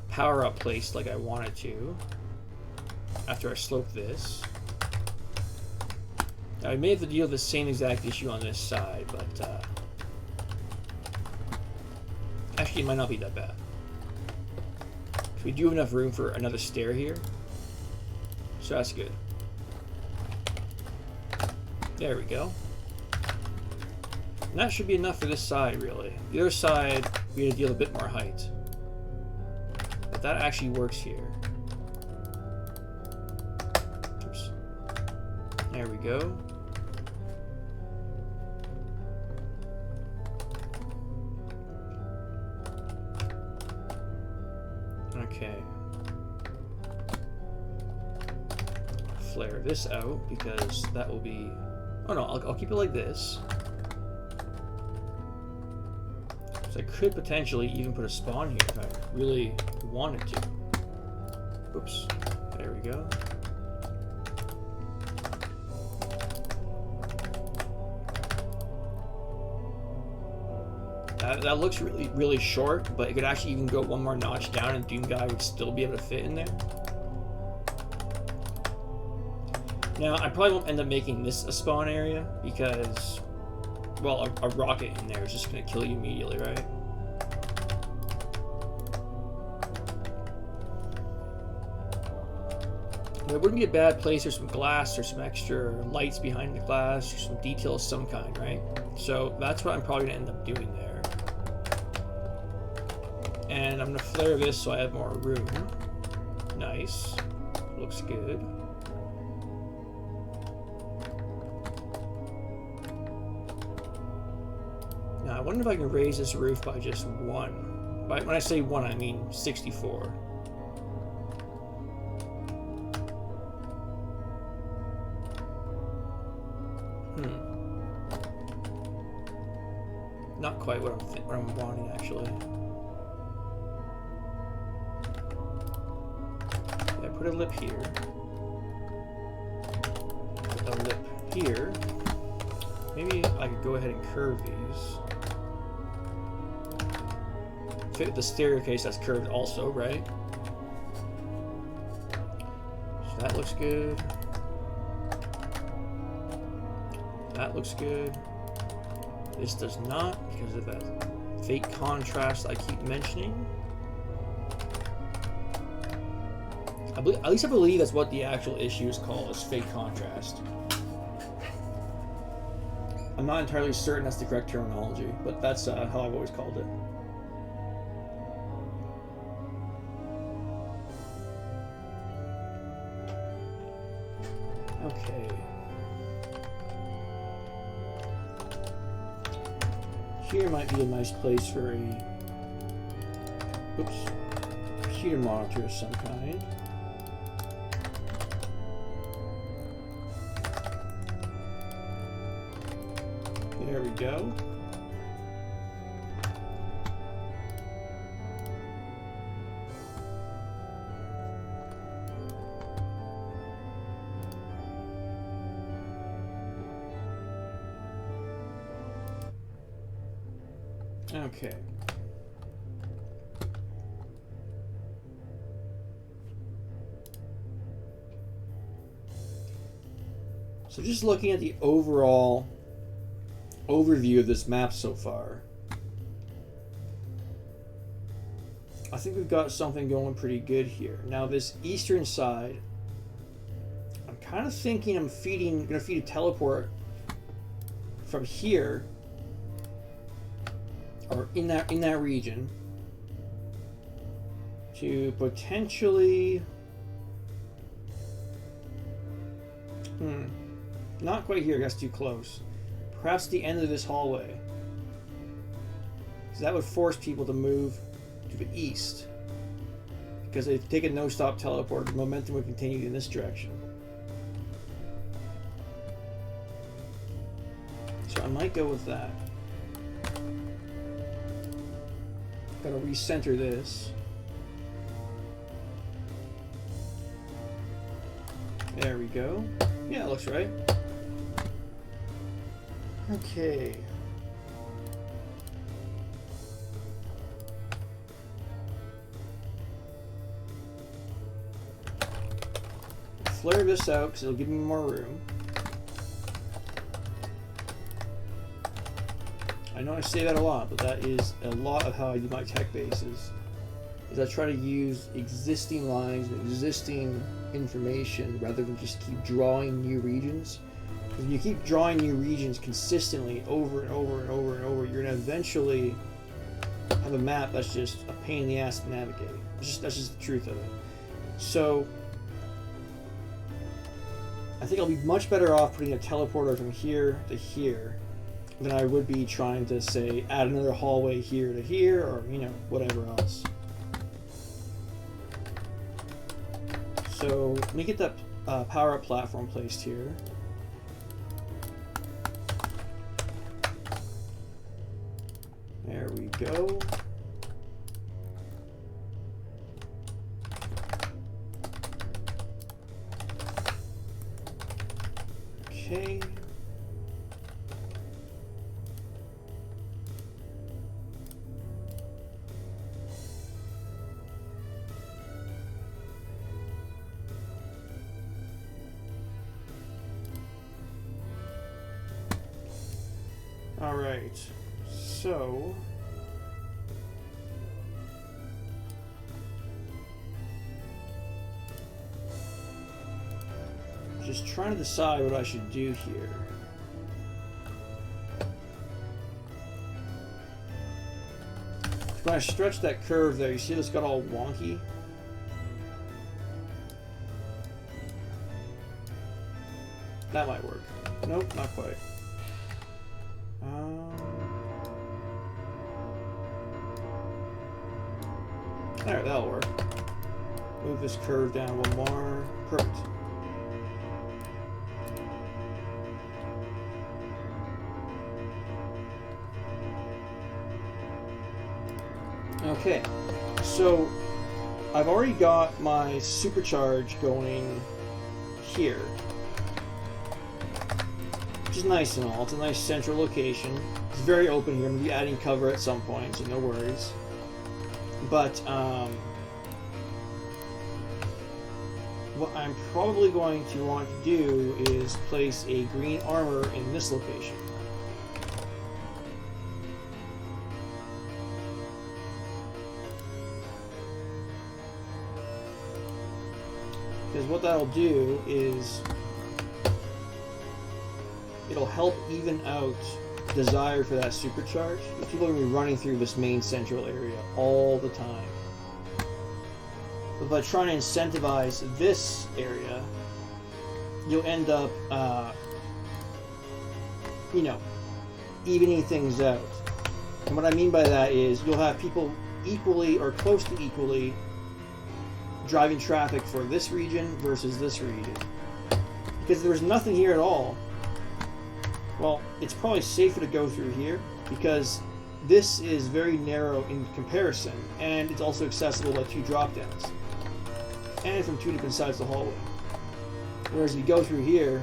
power up placed like I wanted to after I slope this. Now, I may have to deal with the same exact issue on this side, but actually it might not be that bad. We do have enough room for another stair here, so that's good. There we go. And that should be enough for this side, really. The other side, we need to deal with a bit more height. But that actually works here. Oops. There we go. Okay. Flare this out because that will be... Oh no, I'll keep it like this. So I could potentially even put a spawn here if I really wanted to. Oops. There we go. That looks really short, but it could actually even go one more notch down and Doom Guy would still be able to fit in there. Now, I probably won't end up making this a spawn area because, well, a rocket in there is just going to kill you immediately, right? But it wouldn't be a bad place. There's some glass, there's some extra lights behind the glass, there's some detail of some kind, right? So that's what I'm probably going to end up doing there. And I'm going to flare this so I have more room. Nice. Looks good. Now, I wonder if I can raise this roof by just 1. When I say 1, I mean 64. Not quite what I'm wanting, actually. Put a lip here. Put a lip here. Maybe I could go ahead and curve these. Fit the staircase that's curved also, right? So that looks good. That looks good. This does not, because of that fake contrast I keep mentioning. At least I believe that's what the actual issue is called, is fake contrast. I'm not entirely certain that's the correct terminology, but that's how I've always called it. Okay. Here might be a nice place for a computer monitor of some kind. There we go. Okay. So just looking at the overall overview of this map so far, I think we've got something going pretty good here. Now this eastern side, I'm kind of thinking I'm gonna feed a teleport from here, or in that region, to potentially not quite here, that's too close. Perhaps the end of this hallway. So that would force people to move to the east. Because if they take a no-stop teleport, the momentum would continue in this direction. So I might go with that. Gotta recenter this. There we go. Yeah, it looks right. Okay. Flare this out because it'll give me more room. I know I say that a lot, but that is a lot of how I do my tech bases. Is I try to use existing lines and existing information rather than just keep drawing new regions. If you keep drawing new regions consistently over and over and over and over, you're going to eventually have a map that's just a pain in the ass to navigate. That's just the truth of it. So I think I'll be much better off putting a teleporter from here to here than I would be trying to, say, add another hallway here to here, or, you know, whatever else. So let me get that power-up platform placed here. There we go. Okay. All right. So just trying to decide what I should do here. When I stretch that curve there, you see this got all wonky? That might work. Nope, not quite. Alright, that'll work. Move this curve down one more. Perfect. Okay, so I've already got my supercharge going here, which is nice and all. It's a nice central location. It's very open here. I'm going to be adding cover at some point, so no worries. But what I'm probably going to want to do is place a green armor in this location. Because what that'll do is it'll help even out desire for that supercharge. People are going to be running through this main central area all the time. But by trying to incentivize this area, you'll end up, you know, evening things out. And what I mean by that is you'll have people equally or close to equally driving traffic for this region versus this region. Because if there's nothing here at all, well, it's probably safer to go through here because this is very narrow in comparison, and it's also accessible by 2 drop-downs and from 2 different sides of the hallway. Whereas if you go through here,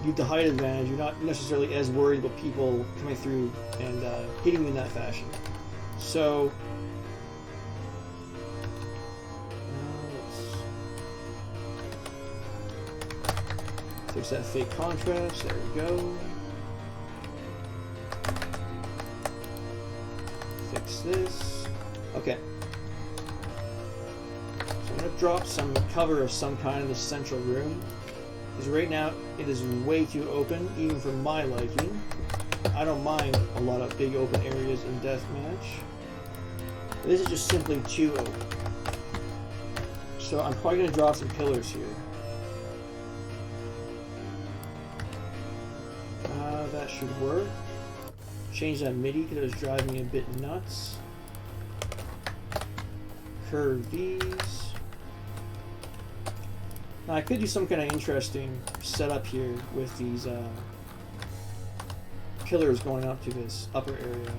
you have the height advantage. You're not necessarily as worried about people coming through and hitting you in that fashion. So fix that fake contrast. There we go. Fix this. Okay. So I'm going to drop some cover of some kind in the central room. Because right now it is way too open, even for my liking. I don't mind a lot of big open areas in Deathmatch. This is just simply too open. So I'm probably going to drop some pillars here. That should work. Change that MIDI because it was driving me a bit nuts. Curve these. Now I could do some kind of interesting setup here with these pillars going up to this upper area.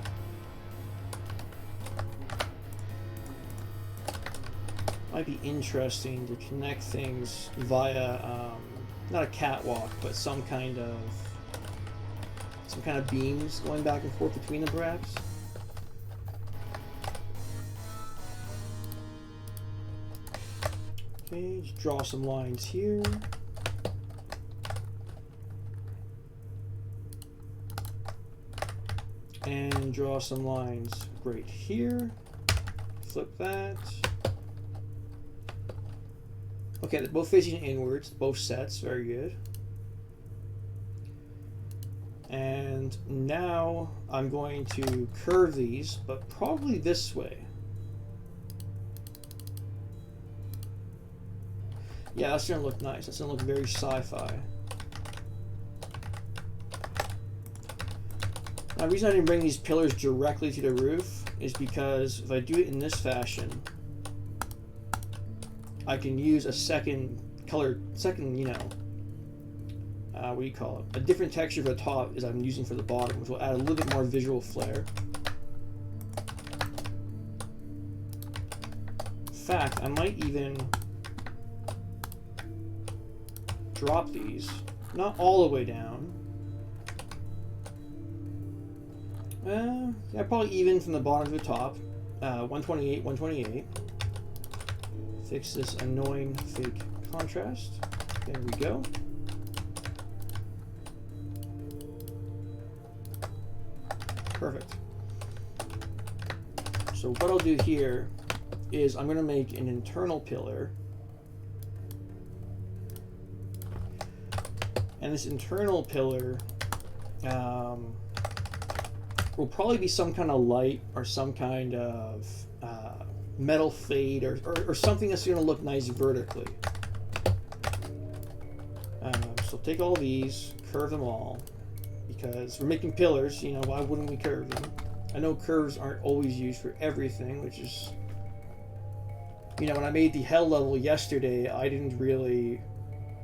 Might be interesting to connect things via not a catwalk, but some kind of beams going back and forth between them, perhaps. Okay, just draw some lines here. And draw some lines right here. Flip that. Okay, they're both facing inwards, both sets, very good. And now I'm going to curve these, but probably this way. Yeah, that's going to look nice. That's going to look very sci-fi. Now, the reason I didn't bring these pillars directly to the roof is because if I do it in this fashion, I can use a second, you know, what do you call it? A different texture for the top as I'm using for the bottom, which will add a little bit more visual flair. In fact, I might even drop these, not all the way down. Yeah, probably even from the bottom to the top. 128, 128. Fix this annoying fake contrast. There we go. Perfect. So what I'll do here is I'm going to make an internal pillar. And this internal pillar will probably be some kind of light or some kind of metal fade or something that's going to look nice vertically. So take all these, curve them all, because we're making pillars, you know, why wouldn't we curve them? I know curves aren't always used for everything, which is, you know, when I made the hell level yesterday, I didn't really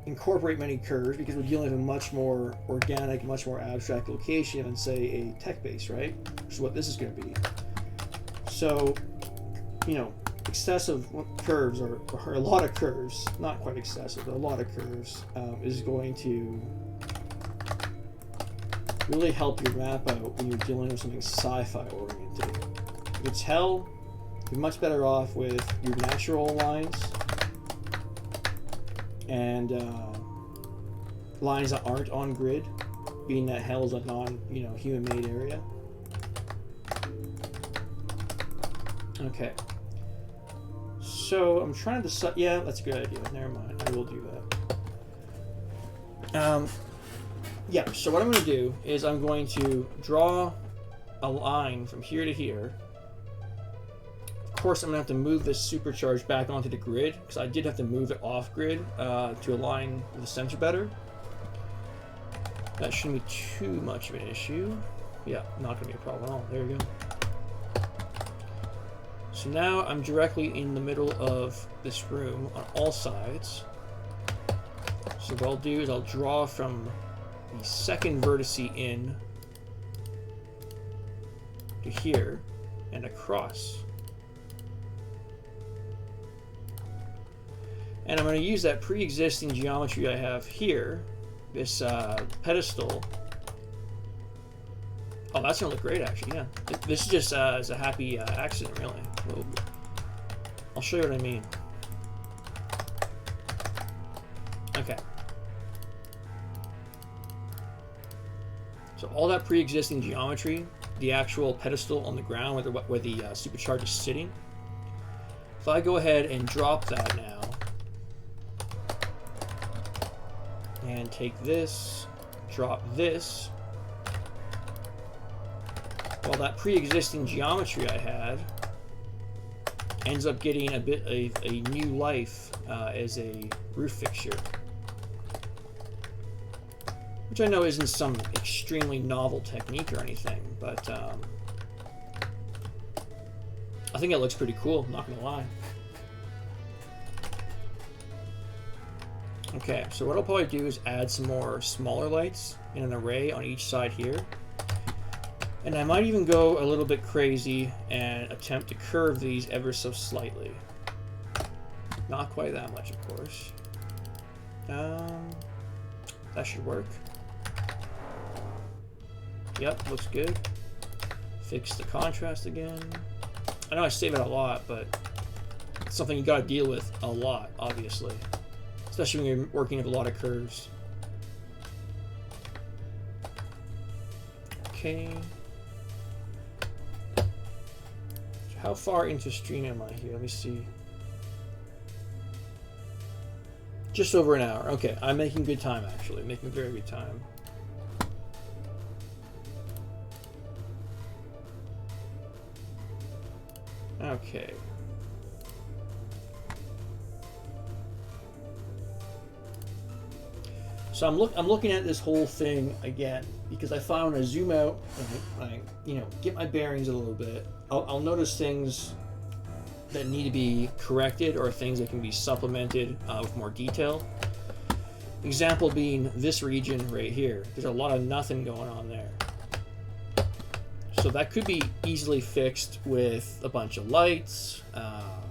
incorporate many curves because we're dealing with a much more organic, much more abstract location than, say, a tech base, right? Which is what this is going to be. So, you know, excessive curves, or a lot of curves, not quite excessive, but a lot of curves, is going to really help your map out when you're dealing with something sci-fi oriented. If it's hell, you're much better off with your natural lines and lines that aren't on grid, being that hell is a human-made area. Okay. So I'm trying to decide. Yeah, that's a good idea. Never mind. I will do that. Yeah. So what I'm going to do is I'm going to draw a line from here to here. Of course, I'm going to have to move this supercharge back onto the grid because I did have to move it off grid to align with the center better. That shouldn't be too much of an issue. Yeah, not going to be a problem at all. There we go. So now I'm directly in the middle of this room on all sides. So what I'll do is I'll draw from the second vertice in to here and across. And I'm going to use that pre-existing geometry I have here, this pedestal. Oh, that's going to look great, actually, yeah. This is just as a happy accident, really. Whoa. I'll show you what I mean. Okay. So all that pre-existing geometry, the actual pedestal on the ground where the supercharge is sitting, if I go ahead and drop that now, and take this, drop this, well, that pre-existing geometry I had ends up getting a bit of a new life as a roof fixture, which I know isn't some extremely novel technique or anything, but I think it looks pretty cool, not gonna lie. Okay, so what I'll probably do is add some more smaller lights in an array on each side here. And I might even go a little bit crazy and attempt to curve these ever so slightly. Not quite that much, of course. That should work. Yep, looks good. Fix the contrast again. I know I say that a lot, but it's something you gotta deal with a lot, obviously. Especially when you're working with a lot of curves. Okay. How far into stream am I here? Let me see. Just over an hour. Okay, I'm making good time, actually. Making very good time. Okay. So I'm looking at this whole thing again because I found when I zoom out and I get my bearings a little bit, I'll notice things that need to be corrected or things that can be supplemented with more detail. Example being this region right here. There's a lot of nothing going on there. So that could be easily fixed with a bunch of lights,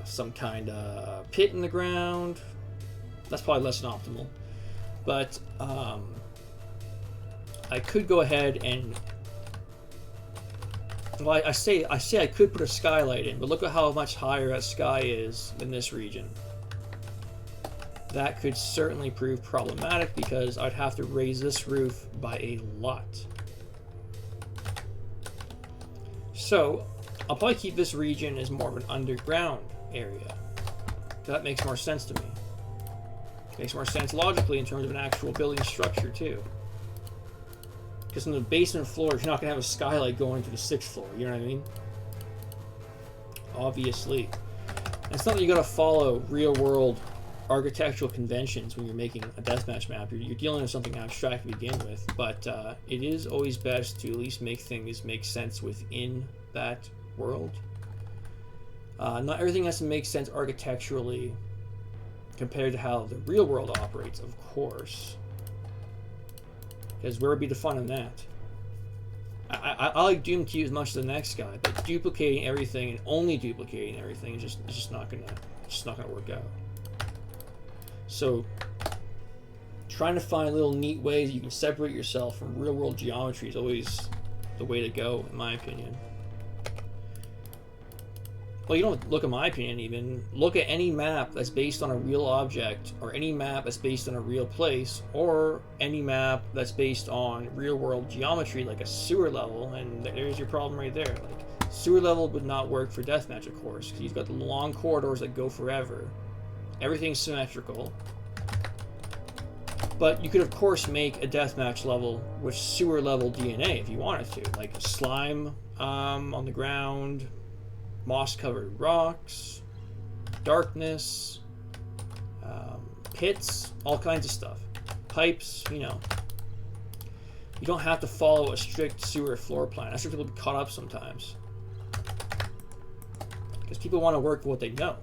some kind of pit in the ground. That's probably less than optimal. But I could go ahead and, well, I say I could put a skylight in, but look at how much higher that sky is than this region. That could certainly prove problematic because I'd have to raise this roof by a lot. So I'll probably keep this region as more of an underground area. That makes more sense to me. Makes more sense logically in terms of an actual building structure too. Because in the basement floor, you're not going to have a skylight going to the 6th floor, you know what I mean? Obviously. And it's not that you got to follow real world architectural conventions when you're making a deathmatch map. You're dealing with something abstract to begin with, but it is always best to at least make things make sense within that world. Not everything has to make sense architecturally compared to how the real world operates, of course. Because where would be the fun in that? I like Doom2 as much as the next guy, but duplicating everything and only duplicating everything is just not gonna work out. So trying to find little neat ways you can separate yourself from real world geometry is always the way to go, in my opinion. Well, you don't look at my opinion even. Look at any map that's based on a real object, or any map that's based on a real place, or any map that's based on real world geometry, like a sewer level, and there's your problem right there. Like, sewer level would not work for Deathmatch, of course, because you've got the long corridors that go forever. Everything's symmetrical. But you could, of course, make a Deathmatch level with sewer level DNA if you wanted to, like slime on the ground, moss-covered rocks, darkness, pits, all kinds of stuff. Pipes, you know. You don't have to follow a strict sewer floor plan. That's where people get caught up sometimes. Because people want to work with what they know.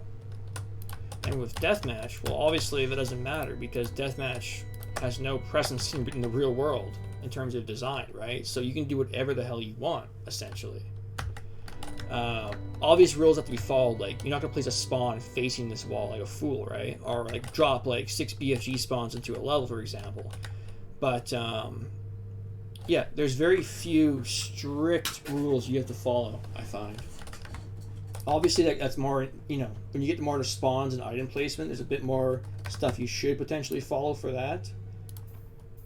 And with Deathmatch, well, obviously that doesn't matter, because Deathmatch has no presence in the real world in terms of design, right? So you can do whatever the hell you want, essentially. Obvious rules have to be followed, like you're not going to place a spawn facing this wall like a fool, right? Or like drop like 6 BFG spawns into a level, for example. But yeah, there's very few strict rules you have to follow, I find. Obviously that's more, you know, when you get more to spawns and item placement, there's a bit more stuff you should potentially follow for that.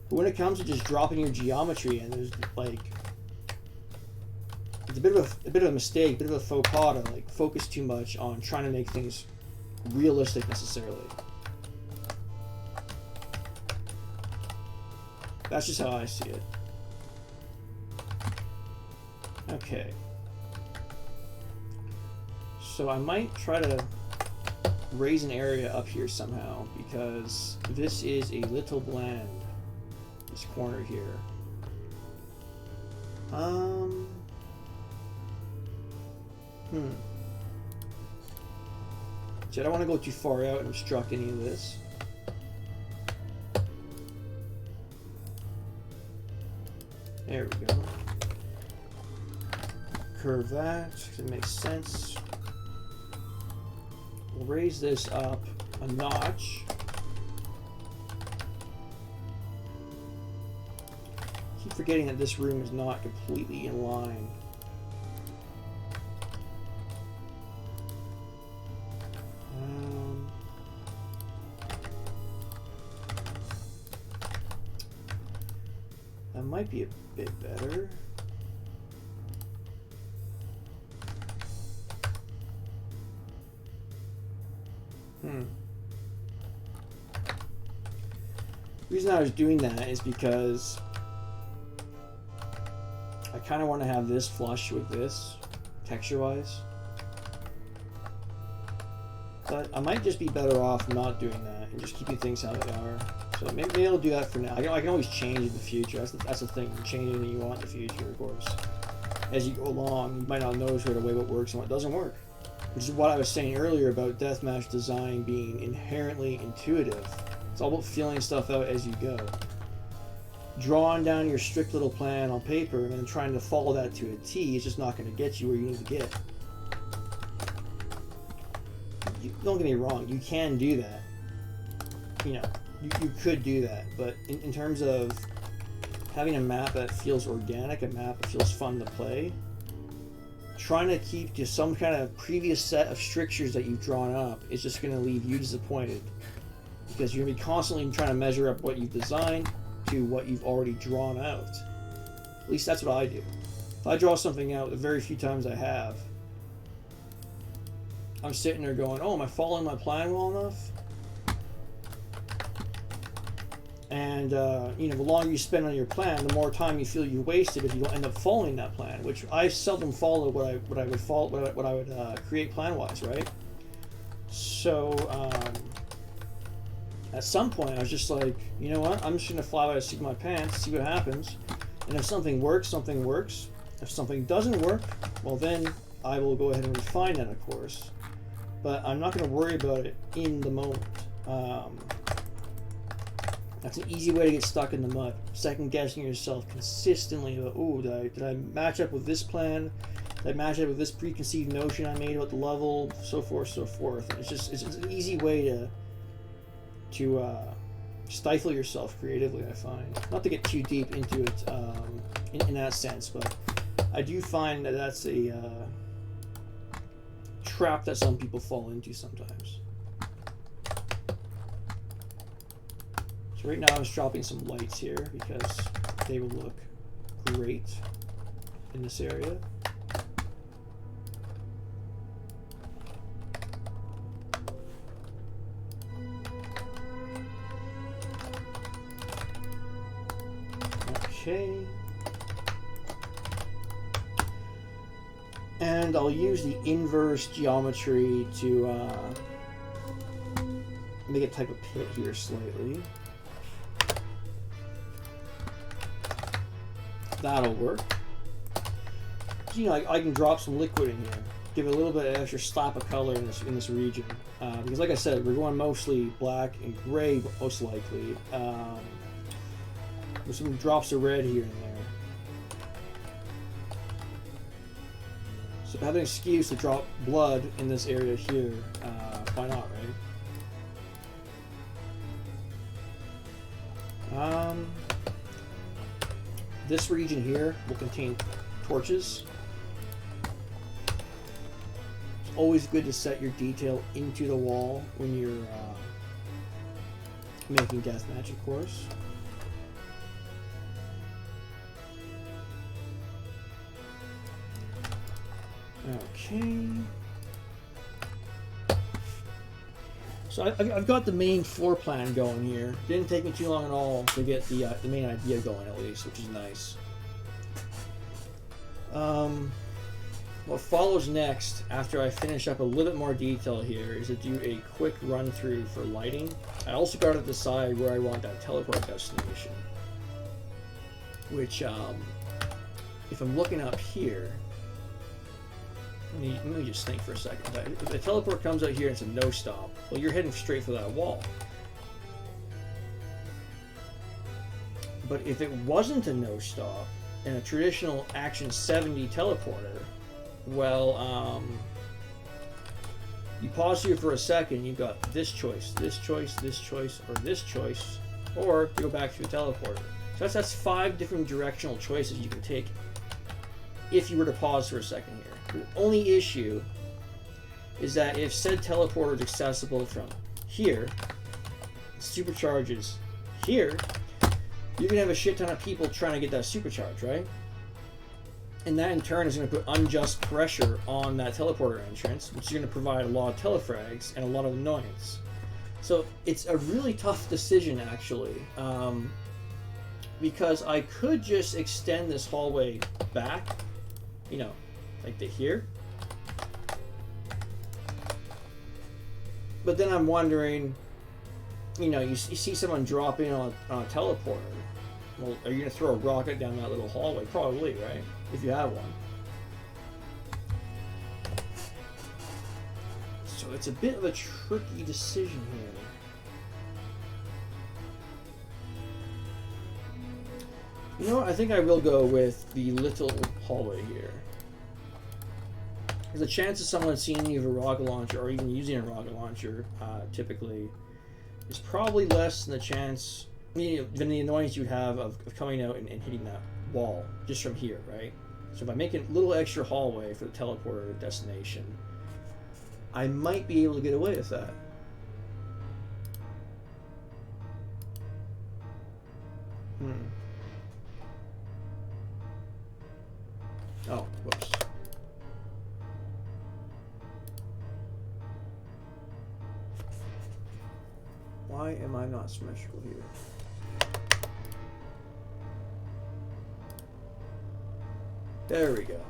But when it comes to just dropping your geometry, and there's like, it's a bit of a mistake, a bit of a faux pas to like focus too much on trying to make things realistic necessarily. That's just how I see it. Okay. So I might try to raise an area up here somehow, because this is a little bland, this corner here. See, I don't want to go too far out and obstruct any of this. There we go. Curve that, because it makes sense. We'll raise this up a notch. Keep forgetting that this room is not completely in line. That might be a bit better. The reason I was doing that is because I kind of want to have this flush with this, texture-wise. But I might just be better off not doing that and just keeping things how they are. So maybe I'll do that for now. I can always change in the future. That's the thing. You can change anything you want in the future, of course. As you go along, you might not notice right away what works and what doesn't work. Which is what I was saying earlier about Deathmatch design being inherently intuitive. It's all about feeling stuff out as you go. Drawing down your strict little plan on paper and then trying to follow that to a T is just not going to get you where you need to get. Don't get me wrong, you can do that. You know, you could do that, but in terms of having a map that feels organic, a map that feels fun to play, trying to keep to some kind of previous set of strictures that you've drawn up is just going to leave you disappointed, because you're going to be constantly trying to measure up what you've designed to what you've already drawn out. At least that's what I do. If I draw something out, the very few times I have, I'm sitting there going, oh, am I following my plan well enough? And, you know, the longer you spend on your plan, the more time you feel you wasted if you don't end up following that plan, which I seldom follow what I would create plan-wise, right? So, at some point, I was just like, you know what? I'm just going to fly by the seat of my pants, see what happens. And if something works, something works. If something doesn't work, well, then I will go ahead and refine that, of course. But I'm not going to worry about it in the moment. I That's an easy way to get stuck in the mud. Second guessing yourself consistently about, ooh, did I match up with this plan? Did I match up with this preconceived notion I made about the level? So forth, so forth. And it's an easy way to stifle yourself creatively, I find. Not to get too deep into it in that sense, but I do find that that's a trap that some people fall into sometimes. So right now I'm just dropping some lights here because they will look great in this area. Okay. And I'll use the inverse geometry to make a type of pit here slightly. That'll work. You know, I can drop some liquid in here, give it a little bit of extra slap of color in this region, because like I said, we're going mostly black and gray most likely. With some drops of red here and there. So if I have an excuse to drop blood in this area here, why not, right? This region here will contain torches. It's always good to set your detail into the wall when you're making deathmatch, of course. Okay. So I've got the main floor plan going here. Didn't take me too long at all to get the main idea going, at least, which is nice. What follows next, after I finish up a little bit more detail here, is to do a quick run through for lighting. I also got to decide where I want that teleport destination. Which, if I'm looking up here, let me just think for a second. If the teleport comes out here and it's a no stop, well, you're heading straight for that wall. But if it wasn't a no stop and a traditional Action 70 teleporter, well, you pause here for a second, you've got this choice, this choice, this choice, or this choice, or you go back to a teleporter. So that's 5 different directional choices you can take if you were to pause for a second here. The only issue is that if said teleporter is accessible from here, supercharges here, you're going to have a shit ton of people trying to get that supercharge, right? And that in turn is going to put unjust pressure on that teleporter entrance, which is going to provide a lot of telefrags and a lot of annoyance. So it's a really tough decision, actually, because I could just extend this hallway back, you know, like to here. But then I'm wondering, you know, you see someone drop in on a teleporter. Well, are you going to throw a rocket down that little hallway? Probably, right? If you have one. So it's a bit of a tricky decision here. You know what? I think I will go with the little hallway here. Because the chance of someone seeing you with a rocket launcher or even using a rocket launcher typically is probably less than the chance, than the annoyance you'd have of coming out and hitting that wall just from here, right? So if I make a little extra hallway for the teleporter destination, I might be able to get away with that. Oh, whoops. Why am I not symmetrical here? There we go.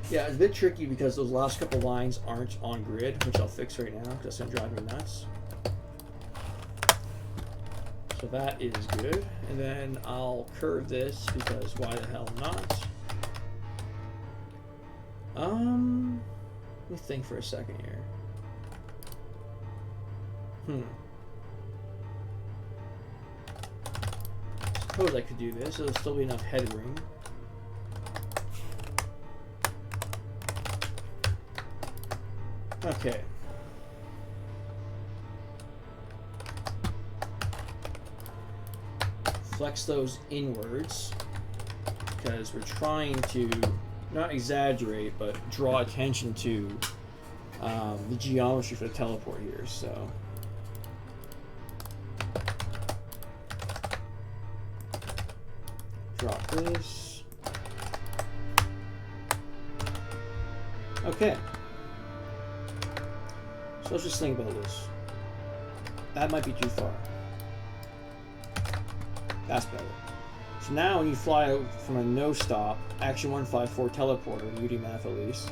Yeah, it's a bit tricky because those last couple lines aren't on grid, which I'll fix right now because that's going to drive me nuts. So that is good. And then I'll curve this because why the hell not? Let me think for a second here. suppose I could do this. There'll still be enough headroom. Okay. Flex those inwards because we're trying to not exaggerate but draw attention to the geometry for the teleport here. So drop this. Okay. So let's just think about this. That might be too far. That's better. So now when you fly out from a no-stop, Action 154 teleporter, UD math at least,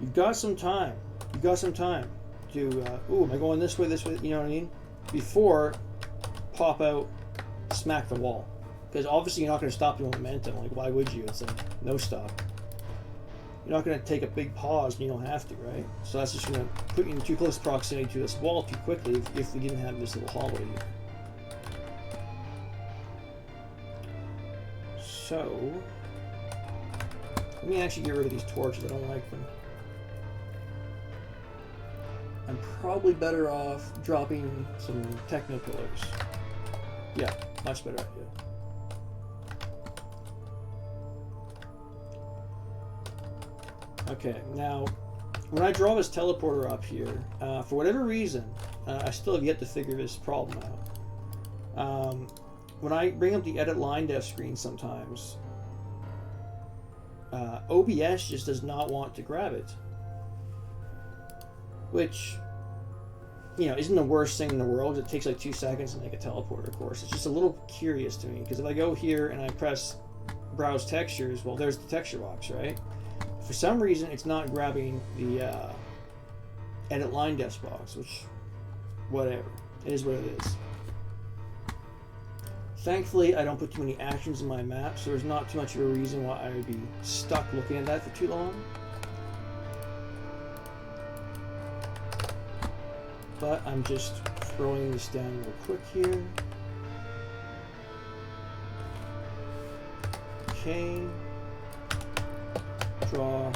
you've got some time. You've got some time to, ooh, am I going this way, you know what I mean? Before, pop out, smack the wall. Because obviously you're not going to stop your momentum. Like, why would you? It's a no-stop. You're not going to take a big pause and you don't have to, right? So that's just going to put you in too close proximity to this wall too quickly if we didn't have this little hallway here. So, let me actually get rid of these torches. I don't like them. I'm probably better off dropping some techno pillars. Yeah, much better idea. Okay, now, when I draw this teleporter up here, for whatever reason, I still have yet to figure this problem out. When I bring up the edit line depth screen sometimes, OBS just does not want to grab it. Which, you know, isn't the worst thing in the world. It takes like 2 seconds to make a teleporter, of course. It's just a little curious to me, because if I go here and I press browse textures, well, there's the texture box, right? For some reason, it's not grabbing the edit line depth box, which, whatever. It is what it is. Thankfully, I don't put too many actions in my map, so there's not too much of a reason why I would be stuck looking at that for too long. But I'm just throwing this down real quick here. Okay. Draw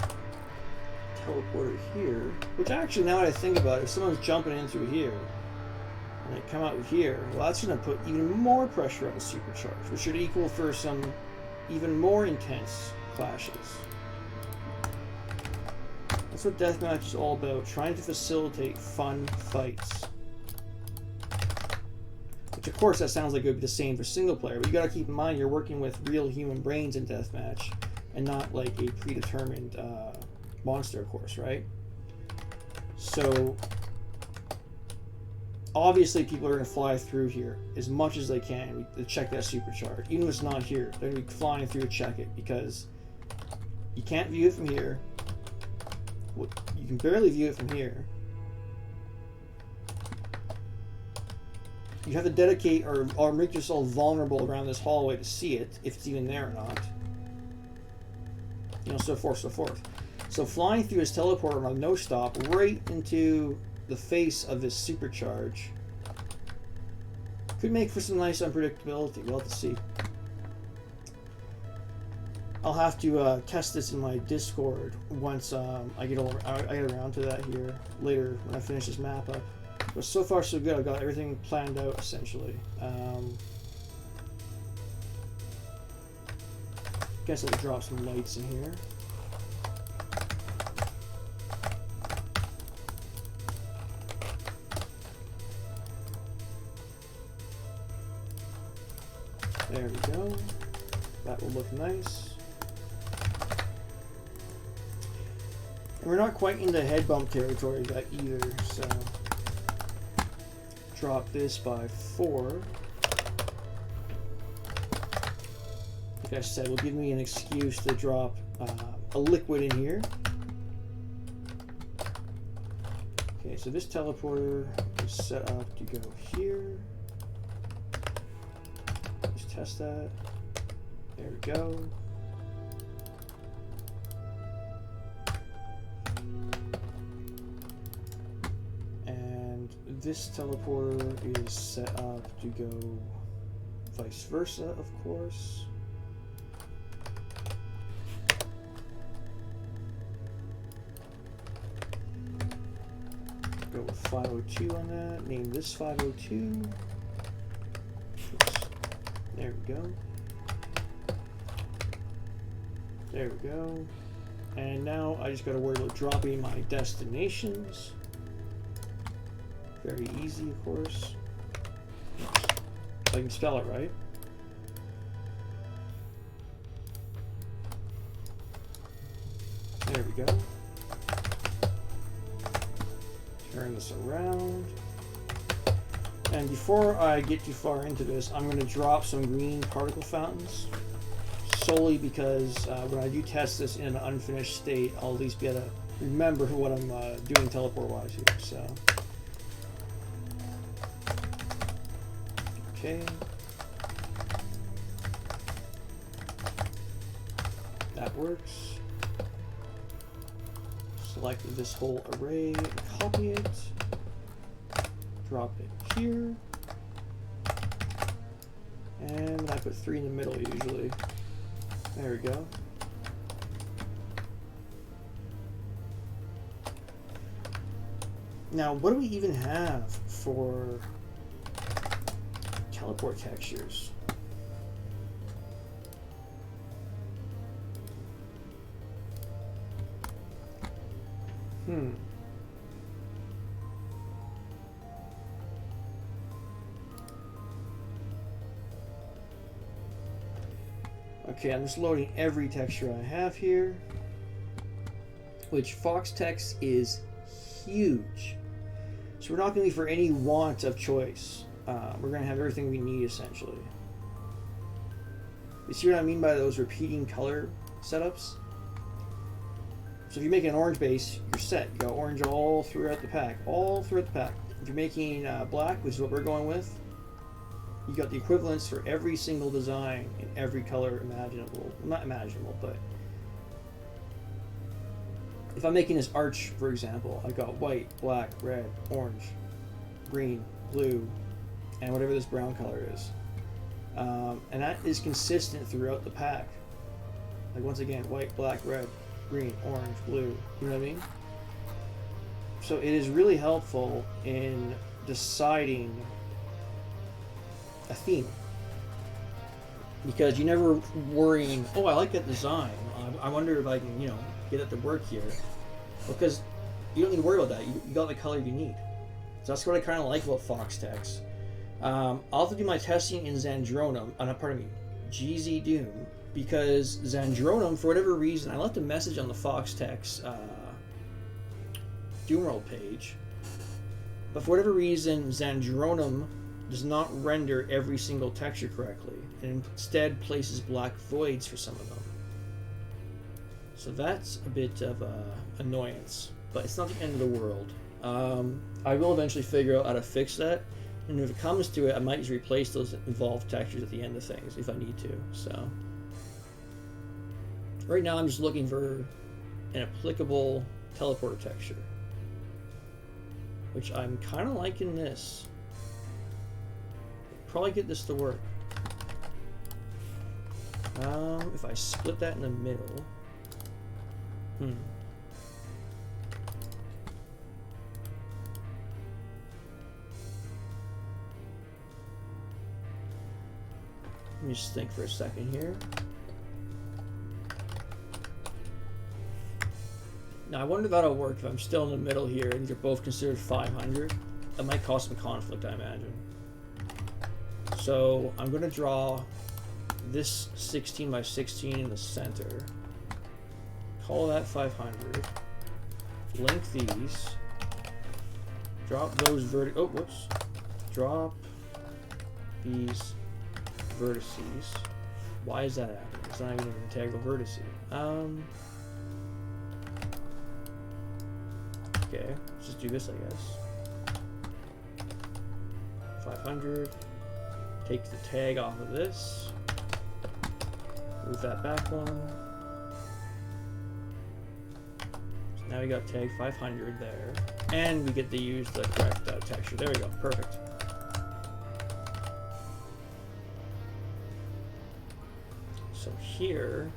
teleporter here, which actually, now that I think about it, if someone's jumping in through here, and I come out here, well, that's going to put even more pressure on the supercharge, which should equal for some even more intense clashes. That's what Deathmatch is all about, trying to facilitate fun fights. Which, of course, that sounds like it would be the same for single player, but you got to keep in mind you're working with real human brains in Deathmatch, and not like a predetermined monster, of course, right? So obviously, people are going to fly through here as much as they can to check that supercharge. Even if it's not here, they're going to be flying through to check it because you can't view it from here. You can barely view it from here. You have to dedicate or make yourself vulnerable around this hallway to see it, if it's even there or not. You know, so forth, so forth. So flying through his teleporter on no stop right into the face of this supercharge could make for some nice unpredictability. We'll have to see. I'll have to test this in my Discord once I get around to that here later when I finish this map up. But so far so good. I've got everything planned out essentially. Guess I'll drop some lights in here. There we go. That will look nice. And we're not quite into head bump territory yet either, so drop this by 4. Like I said, will give me an excuse to drop a liquid in here. Okay, so this teleporter is set up to go here. Just test that. There we go. this teleporter is set up to go vice versa, of course. Go with 502 on that. Name this 502. Oops. There we go. There we go. And now I just gotta worry about dropping my destinations. Very easy, of course. I can spell it right. There we go. Turn this around. And before I get too far into this, I'm going to drop some green particle fountains. Solely because when I do test this in an unfinished state, I'll at least be able to remember what I'm doing teleport-wise here. So, okay. That works. Select this whole array, copy it, drop it here, and I put 3 in the middle usually. There we go. Now, what do we even have for teleport textures? Okay, I'm just loading every texture I have here, which Fox text is huge. So we're not going to be for any want of choice. We're going to have everything we need essentially. You see what I mean by those repeating color setups? So if you're making an orange base, you're set. You got orange all throughout the pack. All throughout the pack. If you're making black, which is what we're going with, you got the equivalents for every single design in every color imaginable. Not imaginable, but if I'm making this arch, for example, I got white, black, red, orange, green, blue, and whatever this brown color is. And that is consistent throughout the pack. Like once again, white, black, red, green, orange, blue. You know what I mean? So it is really helpful in deciding a theme, because you're never worrying, oh, I like that design, I wonder if I can, you know, get it to work here, because you don't need to worry about that. You got the color you need. So that's what I kind of like about Fox text. I'll have to do my testing in Zandronum, GZ Doom, because Zandronum, for whatever reason, I left a message on the Fox text Doomworld page, but for whatever reason, Zandronum does not render every single texture correctly, and instead places black voids for some of them. So that's a bit of annoyance, but it's not the end of the world. I will eventually figure out how to fix that, and if it comes to it, I might just replace those involved textures at the end of things if I need to. So right now I'm just looking for an applicable teleporter texture, which I'm kind of liking this. Probably get this to work. If I split that in the middle. Let me just think for a second here. Now I wonder if that'll work if I'm still in the middle here and they're both considered 500. That might cause some conflict, I imagine. So I'm going to draw this 16 by 16 in the center. Call that 500. Link these. Drop those drop these vertices. Why is that happening? It's not even an integral vertice. Okay, let's just do this, I guess. 500. Take the tag off of this. Move that back one. So now we got tag 500 there. And we get to use the correct texture. There we go. Perfect. So here...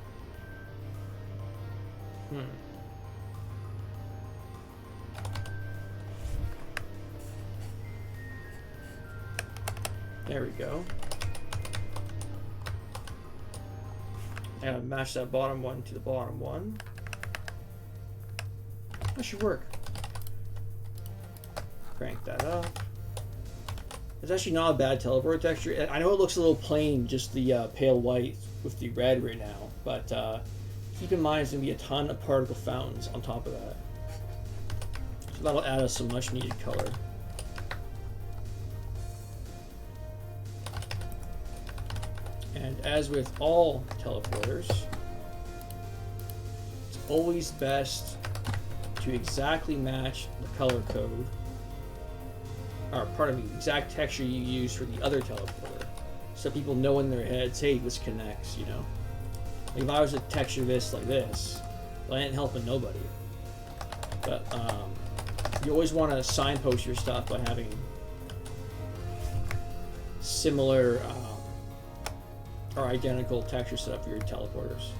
There we go. And match that bottom one to the bottom one. That should work. Crank that up. It's actually not a bad teleport texture. I know it looks a little plain, just the pale white with the red right now, but keep in mind there's going to be a ton of particle fountains on top of that. So that'll add us some much needed color. And as with all teleporters, it's always best to exactly match the color code, or pardon me, exact texture you use for the other teleporter, so people know in their heads, hey, this connects, you know? Like if I was to texture this like this, well, I ain't helping nobody. But you always want to signpost your stuff by having similar or identical texture setup for your teleporters,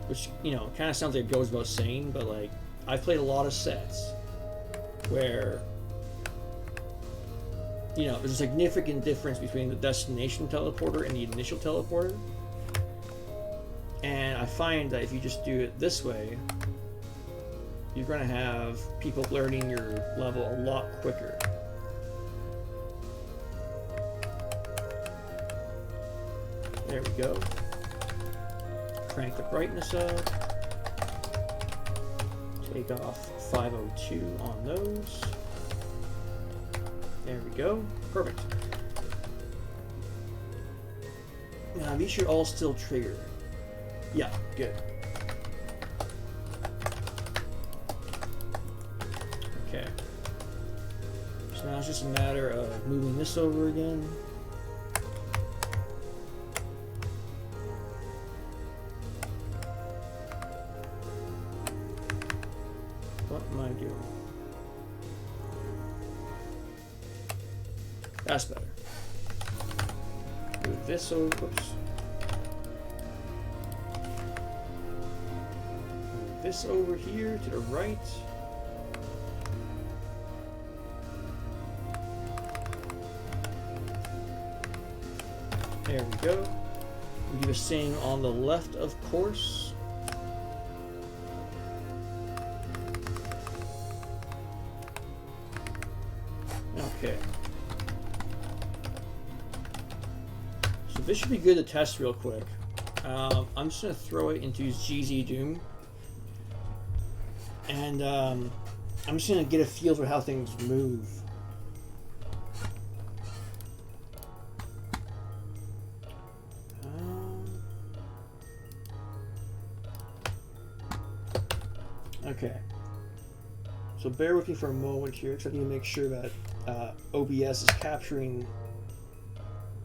which, you know, kind of sounds like it goes without saying, but like I've played a lot of sets where, you know, there's a significant difference between the destination teleporter and the initial teleporter, and I find that if you just do it this way, you're going to have people learning your level a lot quicker. There we go. Crank the brightness up. Take off 502 on those. There we go. Perfect. Now these should all still trigger. Yeah, good. Okay. So now it's just a matter of moving this over again. What am I doing? That's better. Move this over. Oops. Move this over here to the right. There we go. We do the same on the left, of course. Okay. So this should be good to test real quick. I'm just going to throw it into GZ Doom. And I'm just going to get a feel for how things move. Okay. So bear with me for a moment here, because I need to make sure that OBS is capturing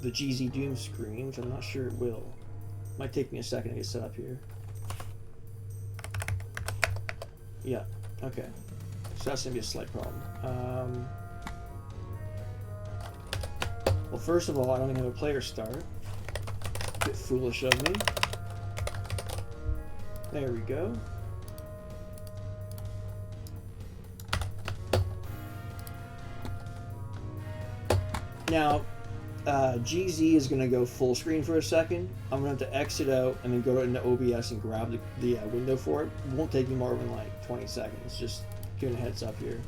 the GZ Doom screen, which I'm not sure it will. Might take me a second to get set up here. Yeah, okay. So that's going to be a slight problem. Well, first of all, I don't even have a player start. A bit foolish of me. There we go. Now, GZ is going to go full screen for a second. I'm going to have to exit out and then go into OBS and grab the window for it. It won't take me more than like 20 seconds. Just giving a heads up here.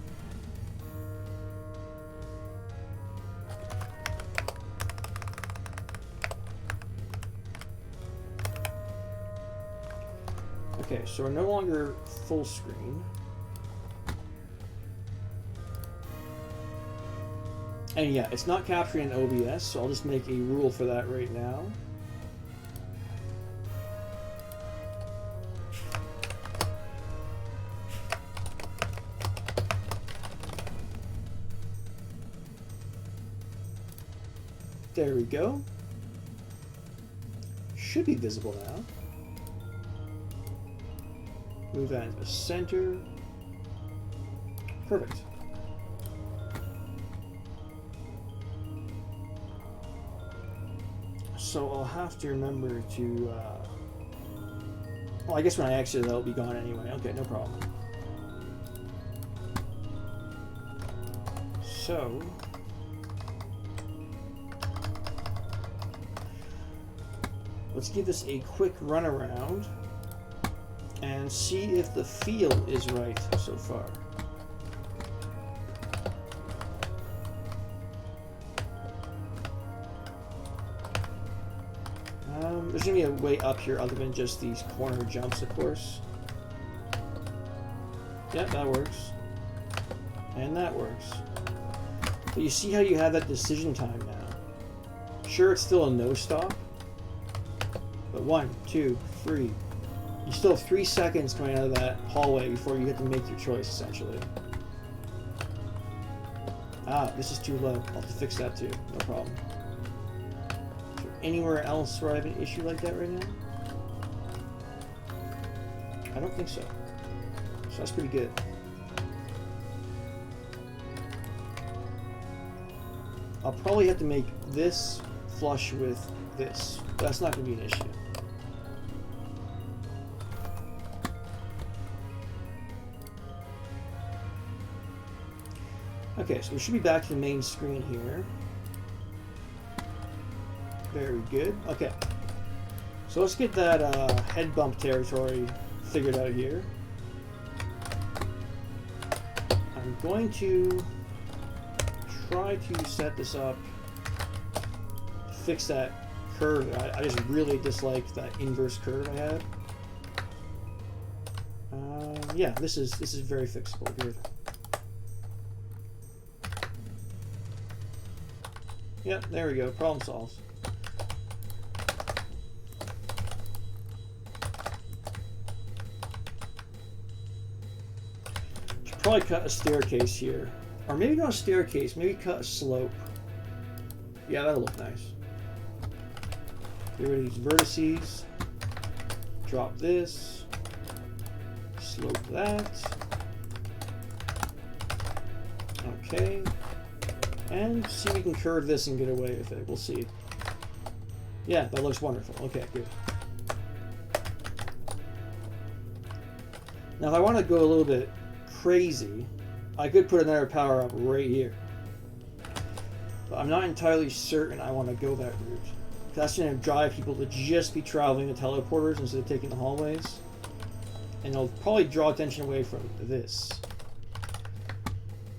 Okay, so we're no longer full screen. And yeah, it's not capturing in OBS, so I'll just make a rule for that right now. There we go. Should be visible now. Move that into the center. Perfect. So I'll have to remember to... well, I guess when I exit, that'll be gone anyway. Okay, no problem. So... let's give this a quick run around and see if the feel is right so far. There's going to be a way up here other than just these corner jumps, of course. Yep, that works. And that works. But you see how you have that decision time now. Sure, it's still a no-stop. But 1, 2, 3. You still have 3 seconds coming out of that hallway before you get to make your choice, essentially. Ah, this is too low. I'll have to fix that too. No problem. Anywhere else where I have an issue like that right now? I don't think so. So that's pretty good. I'll probably have to make this flush with this. But that's not going to be an issue. Okay, so we should be back to the main screen here. Very good. Okay. So let's get that head bump territory figured out here. I'm going to try to set this up to fix that curve. I just really dislike that inverse curve I had. Yeah, this is very fixable. Good. Yep, there we go. Problem solved. Probably cut a staircase here, or maybe not a staircase, maybe cut a slope. Yeah, that'll look nice. Get rid of these vertices, drop this, slope that. Okay, and see if we can curve this and get away with it. We'll see. Yeah, that looks wonderful. Okay, good. Now if I want to go a little bit crazy, I could put another power up right here, but I'm not entirely certain I want to go that route. That's going to drive people to just be traveling the teleporters instead of taking the hallways, and it'll probably draw attention away from this,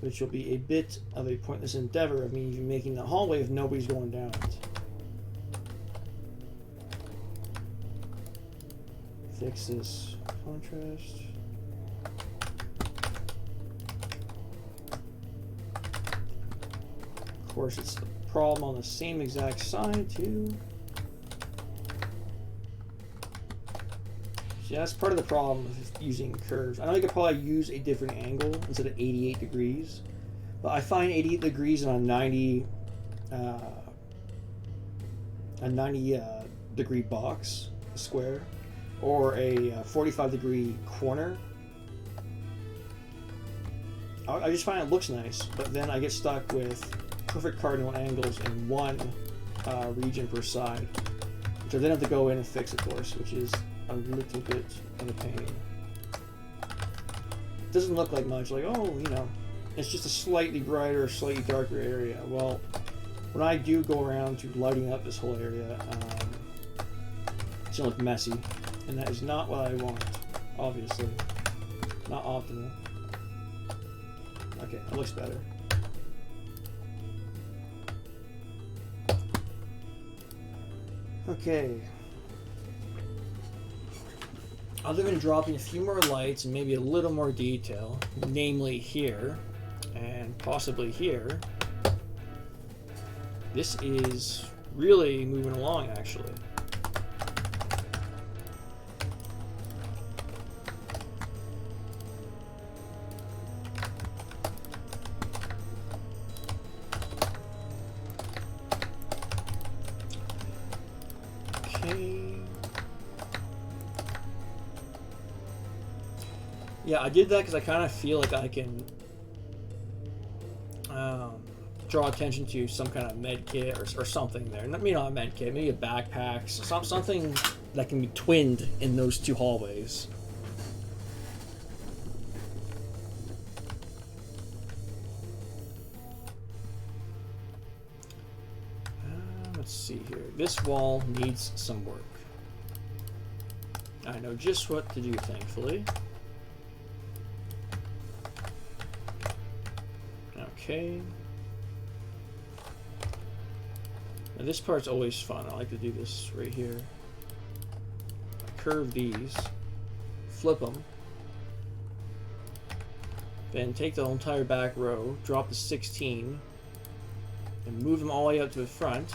which will be a bit of a pointless endeavor of me even making the hallway if nobody's going down it. Fix this contrast. Of course, it's the problem on the same exact side too. So that's part of the problem with using curves. I know you could probably use a different angle instead of 88 degrees, but I find 88 degrees on a 90 degree box, a square, or a 45 degree corner. I just find it looks nice, but then I get stuck with perfect cardinal angles in one region per side, which I then have to go in and fix, of course, which is a little bit of a pain. It doesn't look like much, like, oh, you know, it's just a slightly brighter, slightly darker area. Well, when I do go around to lighting up this whole area, it's gonna look messy, and that is not what I want, obviously. Not optimal. Okay, that looks better. Okay. Other than dropping a few more lights and maybe a little more detail, namely here and possibly here, this is really moving along, actually. Yeah, I did that because I kind of feel like I can draw attention to some kind of med kit or something there. Maybe not a med kit, maybe a backpack, something that can be twinned in those two hallways. Let's see here. This wall needs some work. I know just what to do, thankfully. Okay. Now this part's always fun. I like to do this right here. Curve these, flip them, then take the whole entire back row, drop the 16, and move them all the way up to the front.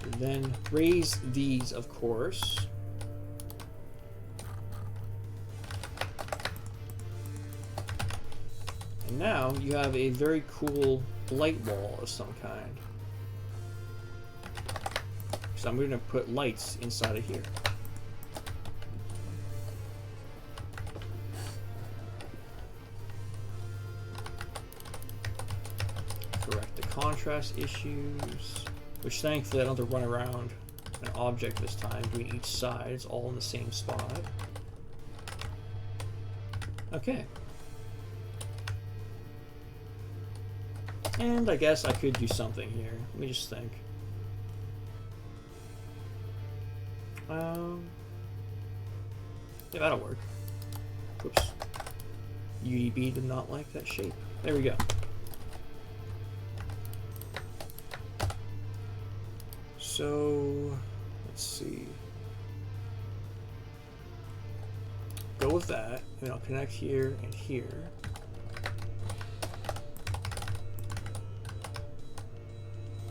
And then raise these, of course. And now you have a very cool light wall of some kind. So I'm going to put lights inside of here. Correct the contrast issues, which thankfully I don't have to run around an object this time, doing each side. It's all in the same spot. Okay. And I guess I could do something here. Let me just think. Yeah, that'll work. Whoops. UDB did not like that shape. There we go. So, let's see. Go with that, and I'll connect here and here.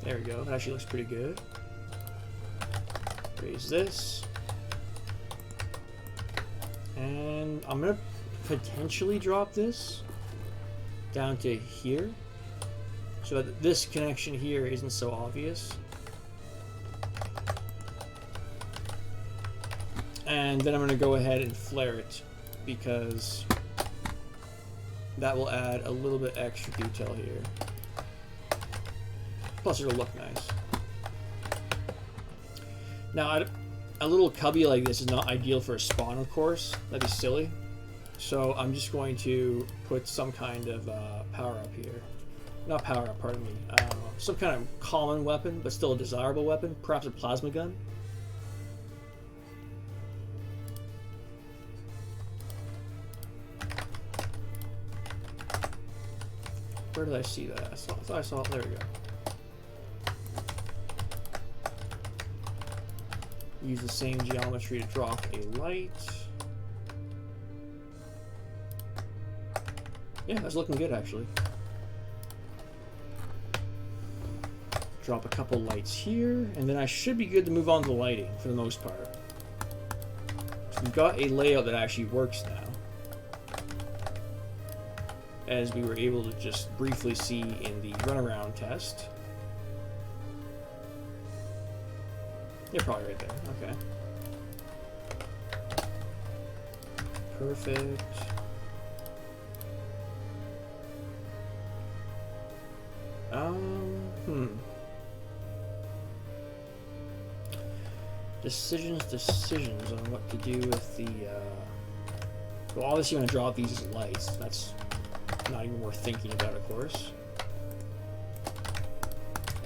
There we go. That actually looks pretty good. Raise this. And I'm going to potentially drop this down to here so that this connection here isn't so obvious. And then I'm going to go ahead and flare it because that will add a little bit extra detail here. Plus it'll look nice. Now, a little cubby like this is not ideal for a spawn, of course. That'd be silly. So I'm just going to put some kind of power-up here. Not power-up, pardon me. Some kind of common weapon, but still a desirable weapon. Perhaps a plasma gun. Where did I see that? I thought I saw it. There we go. Use the same geometry to drop a light. Yeah, that's looking good actually. Drop a couple lights here, and then I should be good to move on to the lighting for the most part. So we've got a layout that actually works now, as we were able to just briefly see in the runaround test. You're probably right there. Okay. Perfect. Decisions on what to do with the, well, obviously I'm going to drop these as lights. That's not even worth thinking about, of course.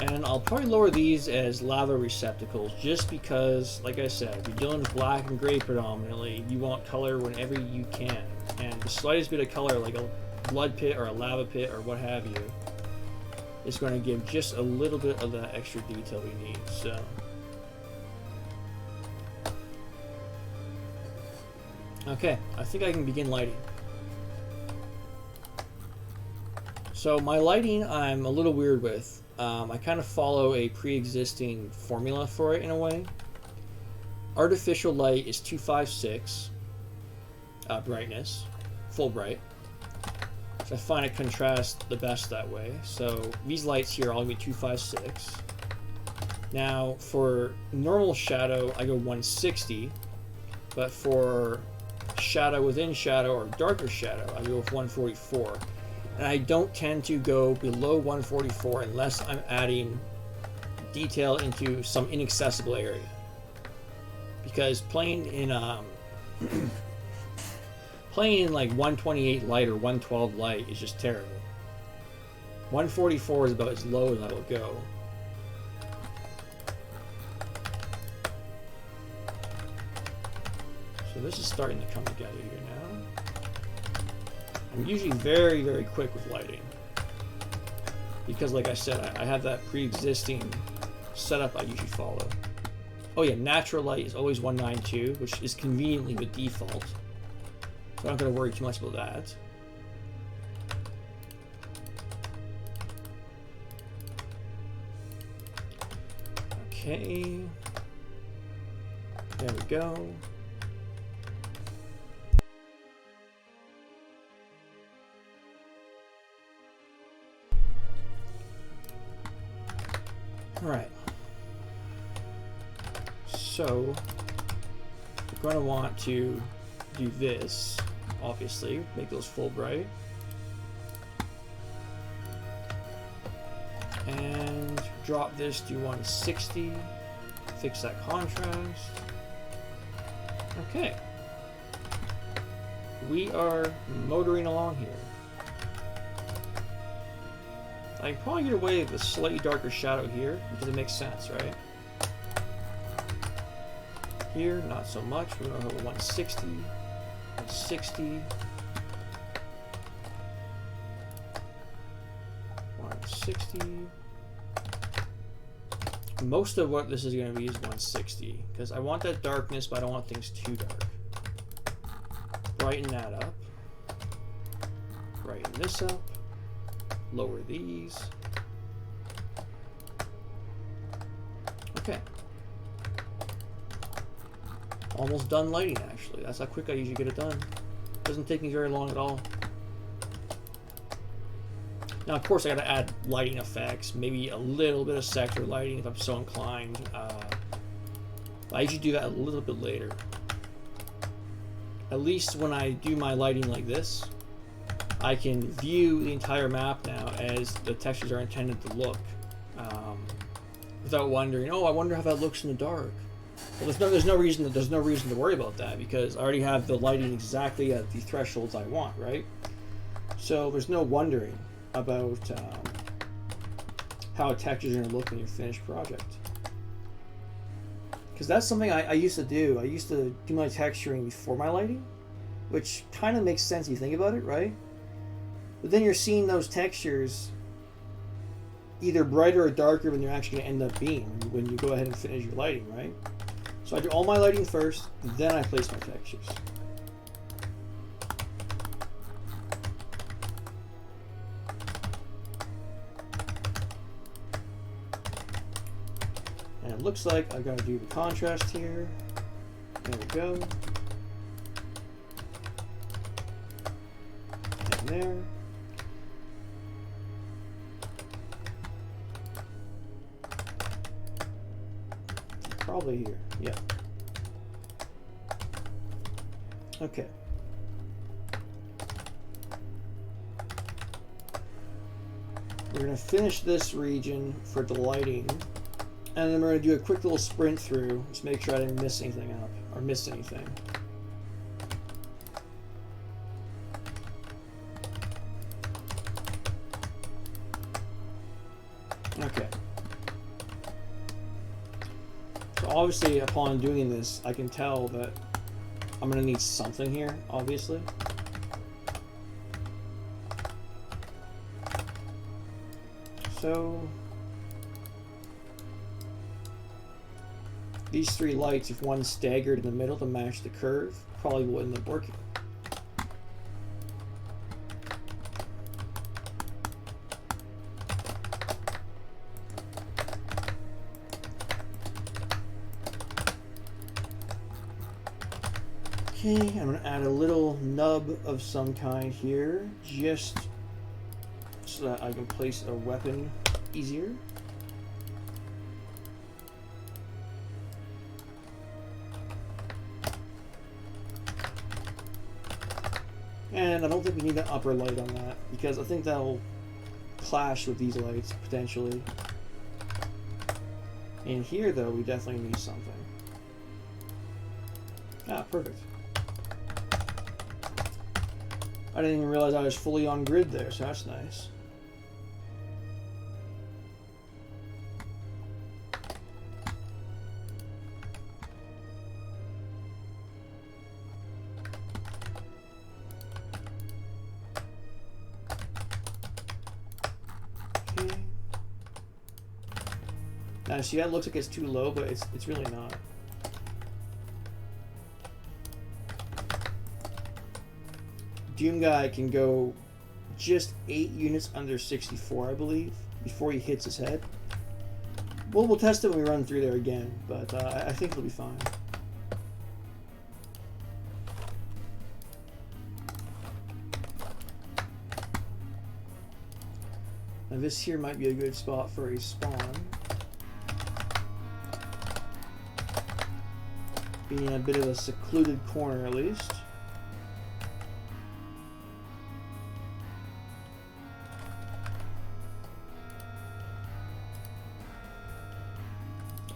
And I'll probably lower these as lava receptacles just because, like I said, if you're dealing with black and gray predominantly, you want color whenever you can. And the slightest bit of color, like a blood pit or a lava pit or what have you, is going to give just a little bit of that extra detail we need. So, okay, I think I can begin lighting. So my lighting I'm a little weird with. I kind of follow a pre-existing formula for it in a way. Artificial light is 256 brightness, full bright. So I find it contrasts the best that way. So these lights here are all going to be 256. Now for normal shadow, I go 160, but for shadow within shadow or darker shadow, I go with 144. And I don't tend to go below 144 unless I'm adding detail into some inaccessible area. Because playing in playing in like 128 light or 112 light is just terrible. 144 is about as low as I will go. So this is starting to come together here now. I'm usually very, very quick with lighting. Because like I said, I have that pre-existing setup I usually follow. Oh yeah, natural light is always 192, which is conveniently the default. So I'm not going to worry too much about that. Okay. There we go. All right. So we're going to want to do this, obviously, make those full bright. And drop this to 160, fix that contrast. Okay. We are motoring along here. I can probably get away with a slightly darker shadow here because it makes sense, right? Here, not so much. We're going to have a 160, 160, 160. Most of what this is going to be is 160 because I want that darkness, but I don't want things too dark. Brighten that up. Brighten this up. Lower these. Okay. Almost done lighting, actually. That's how quick I usually get it done. Doesn't take me very long at all. Now, of course, I gotta add lighting effects, maybe a little bit of sector lighting if I'm so inclined. I usually do that a little bit later. At least when I do my lighting like this, I can view the entire map now as the textures are intended to look, without wondering, oh, I wonder how that looks in the dark. Well, there's no reason to worry about that because I already have the lighting exactly at the thresholds I want, right? So there's no wondering about how textures are going to look in your finished project. Because that's something I used to do. I used to do my texturing before my lighting, which kind of makes sense if you think about it, right? But then you're seeing those textures either brighter or darker than they're actually going to end up being when you go ahead and finish your lighting, right? So I do all my lighting first, then I place my textures. And it looks like I've got to do the contrast here. There we go. And there. Probably here. Yeah. Okay. We're going to finish this region for the lighting, and then we're going to do a quick little sprint through, just make sure I didn't miss anything up, or miss anything. Okay. So obviously, upon doing this, I can tell that I'm going to need something here, obviously. So these three lights, if one's staggered in the middle to match the curve, probably will end up working. Okay, I'm going to add a little nub of some kind here, just so that I can place a weapon easier. And then I don't think we need an upper light on that, because I think that'll clash with these lights, potentially. In here, though, we definitely need something. Ah, perfect. I didn't even realize I was fully on grid there, so that's nice. Okay. Now, see, that looks like it's too low, but it's really not. Doom guy can go just 8 units under 64, I believe, before he hits his head. Well, we'll test it when we run through there again, but I think it'll be fine. Now this here might be a good spot for a spawn. Being a bit of a secluded corner, at least.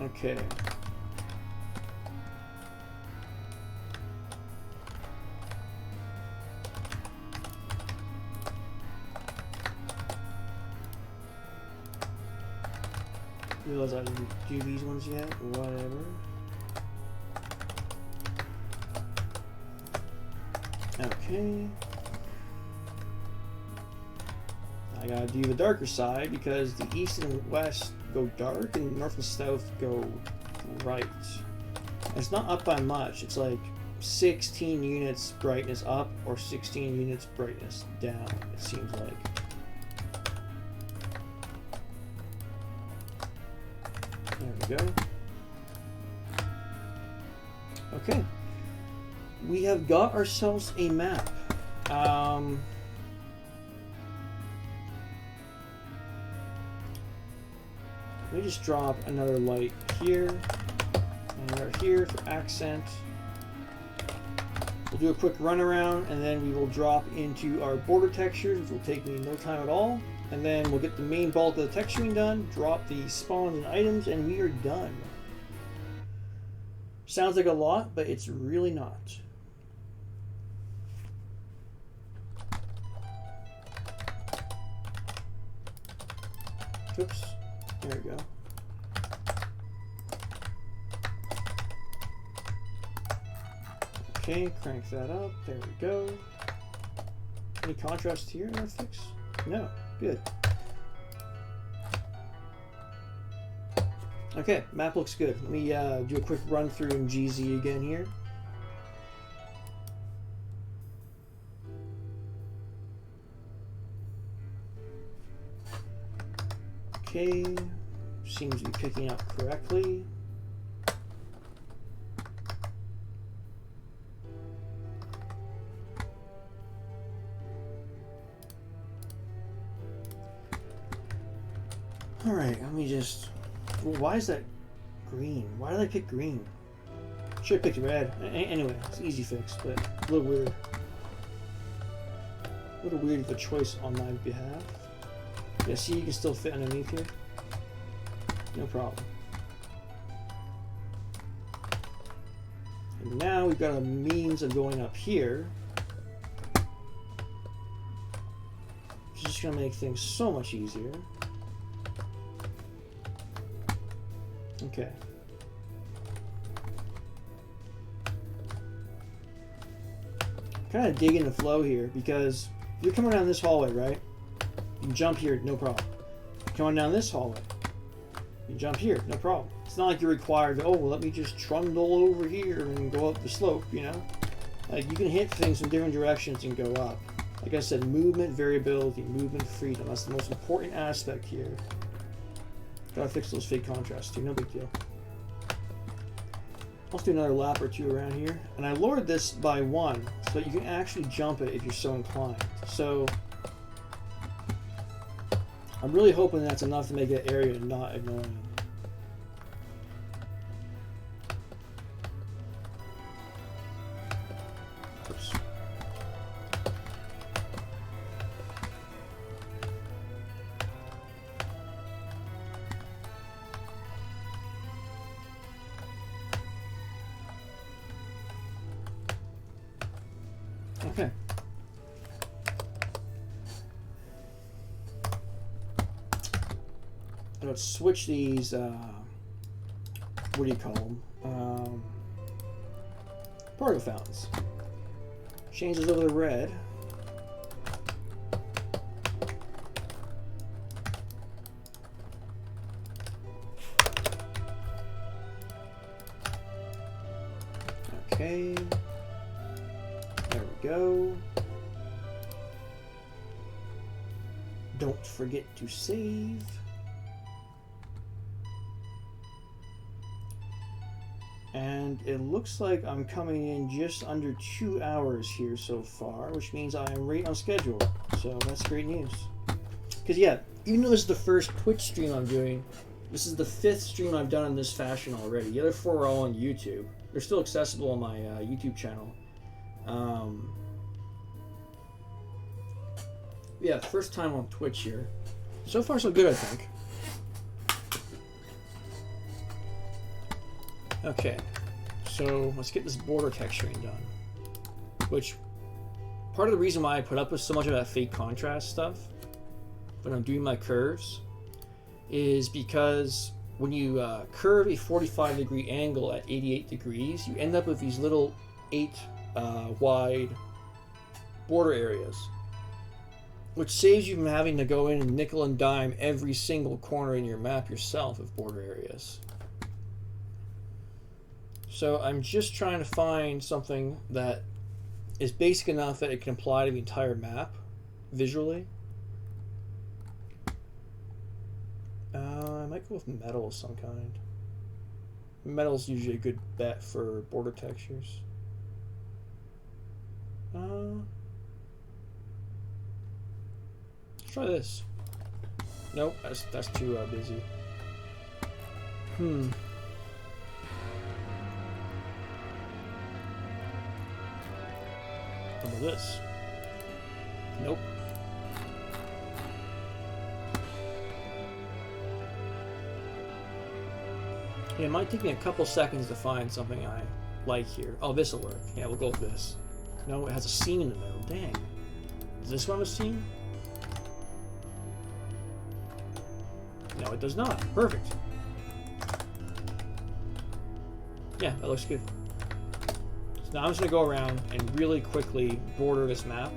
Okay. Realize I didn't do these ones yet. Whatever. Okay. I gotta do the darker side because the east and west go dark and north and south go bright. And it's not up by much. It's like 16 units brightness up or 16 units brightness down, it seems like. There we go. Okay. We have got ourselves a map. Let me just drop another light here, another here for accent. We'll do a quick run around and then we will drop into our border textures, which will take me no time at all. And then we'll get the main bulk of the texturing done, drop the spawns and items, and we are done. Sounds like a lot, but it's really not. Oops. There we go. Okay, crank that up. There we go. Any contrast here in our fix? No. Good. Okay, map looks good. Let me do a quick run through in GZ again here. Okay, seems to be picking up correctly. All right, let me just. Why is that green? Why did I pick green? Should have picked red. Anyway, it's an easy fix, but a little weird. A little weird of a choice on my behalf. Yeah, see, you can still fit underneath here. No problem. And now we've got a means of going up here. It's just going to make things so much easier. Okay. Kind of digging the flow here because you're coming down this hallway, right? You can jump here, no problem. Come on down this hallway. You jump here, no problem. It's not like you're required to, oh, well, let me just trundle over here and go up the slope, you know? Like, you can hit things from different directions and go up. Like I said, movement, variability, movement, freedom. That's the most important aspect here. Gotta fix those fake contrasts too, no big deal. Let's do another lap or two around here. And I lowered this by 1, so that you can actually jump it if you're so inclined. So, I'm really hoping that's enough to make that area not annoying. Oops. Okay. Let's switch these, what do you call them? Particle fountains. Change those over to red. Okay. There we go. Don't forget to save. And it looks like I'm coming in just under 2 hours here so far, which means I am right on schedule. So that's great news. Because yeah, even though this is the first Twitch stream I'm doing, this is the 5th stream I've done in this fashion already. The other 4 are all on YouTube. They're still accessible on my YouTube channel. Yeah, first time on Twitch here. So far so good, I think. Okay, so let's get this border texturing done. Which, part of the reason why I put up with so much of that fake contrast stuff when I'm doing my curves is because when you curve a 45-degree angle at 88 degrees, you end up with these little 8 wide border areas, which saves you from having to go in and nickel and dime every single corner in your map yourself of border areas. So I'm just trying to find something that is basic enough that it can apply to the entire map visually. I might go with metal of some kind. Metal's usually a good bet for border textures. Let's try this. Nope, that's too busy. How about this? Nope. Yeah, it might take me a couple seconds to find something I like here. Oh, this will work. Yeah, we'll go with this. No, it has a seam in the middle. Dang. Is this one a seam? No, it does not. Perfect. Yeah, that looks good. So now I'm just going to go around and really quickly border this map.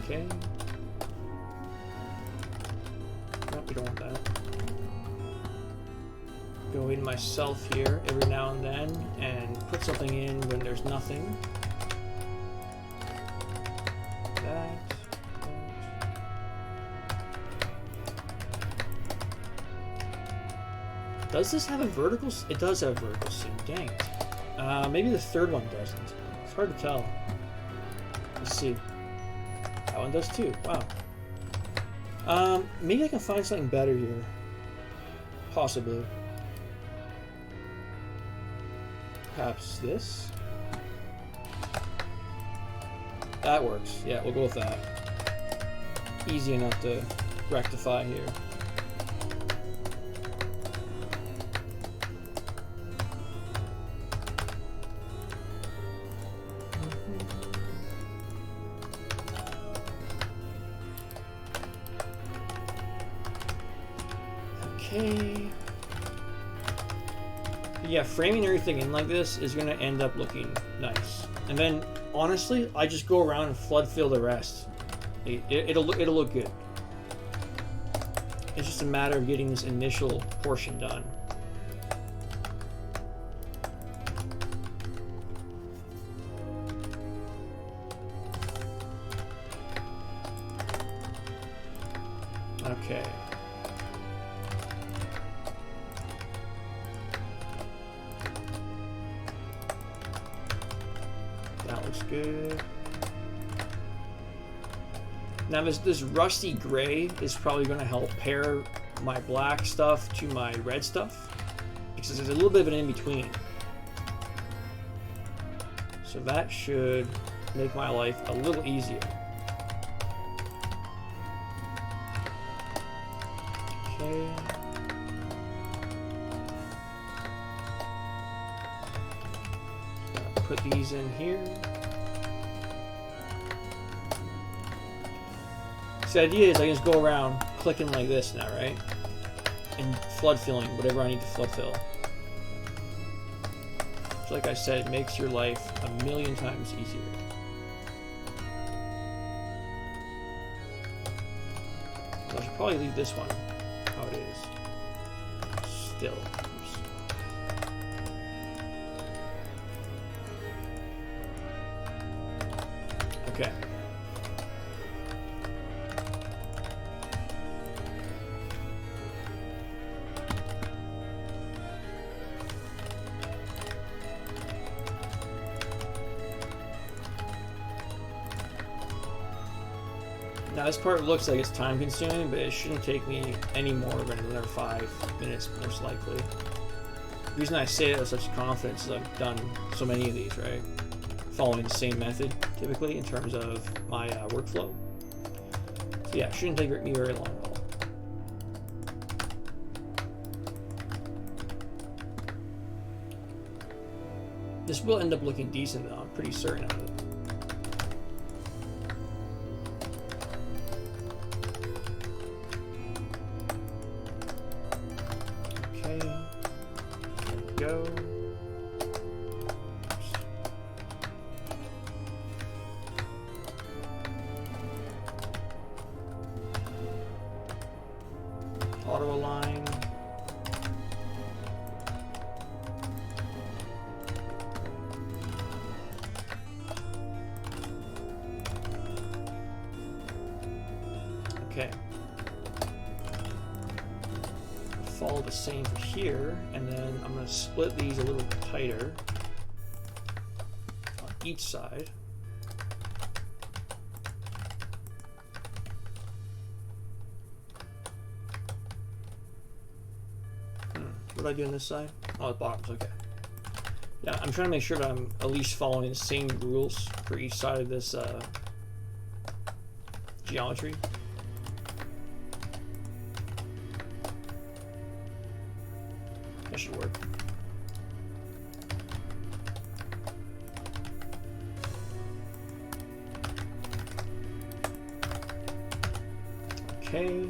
Okay. Nope, we don't want that. Go in myself here every now and then and put something in when there's nothing. Does this have a vertical? It does have a vertical seam. Dang it. Maybe the third one doesn't. It's hard to tell. Let's see. That one does too. Wow. Maybe I can find something better here. Possibly. Perhaps this? That works. Yeah, we'll go with that. Easy enough to rectify here. Okay. Yeah, framing everything in like this is going to end up looking nice. And then, honestly, I just go around and flood fill the rest. It'll look good. It's just a matter of getting this initial portion done. Okay. That looks good. Now this rusty gray is probably going to help pair my black stuff to my red stuff, because there's a little bit of an in-between. So that should make my life a little easier. Okay. put these in here. So the idea is I just go around clicking like this now, right? And flood filling whatever I need to flood fill. So like I said, it makes your life a million times easier. So I should probably leave this one how it is. Still. Oops. Okay. Now this part looks like it's time consuming, but it shouldn't take me any more than another 5 minutes, most likely. The reason I say it with such confidence is I've done so many of these, right? Following the same method, typically, in terms of my workflow. So yeah, it shouldn't take me very long at all. This will end up looking decent though, I'm pretty certain of it. Go. Auto align. Okay. Follow the same for here, and then I'm going to split these a little tighter on each side. What do I do on this side? Oh, the bottoms, okay. Yeah, I'm trying to make sure that I'm at least following the same rules for each side of this geometry. That should work. Okay.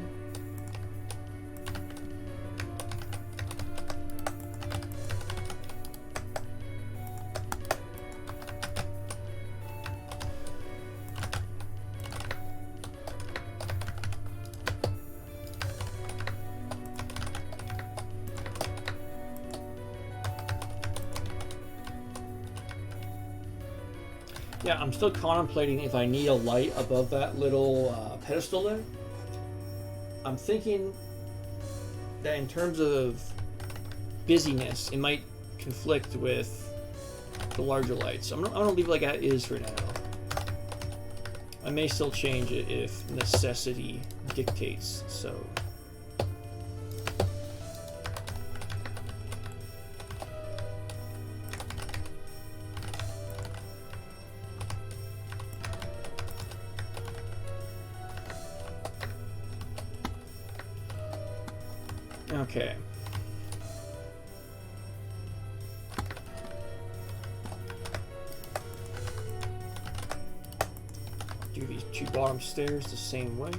Yeah, I'm still contemplating if I need a light above that little pedestal there. I'm thinking that in terms of busyness, it might conflict with the larger lights. I'm gonna leave it like that is for now. I may still change it if necessity dictates so. Okay. Do these two bottom stairs the same way.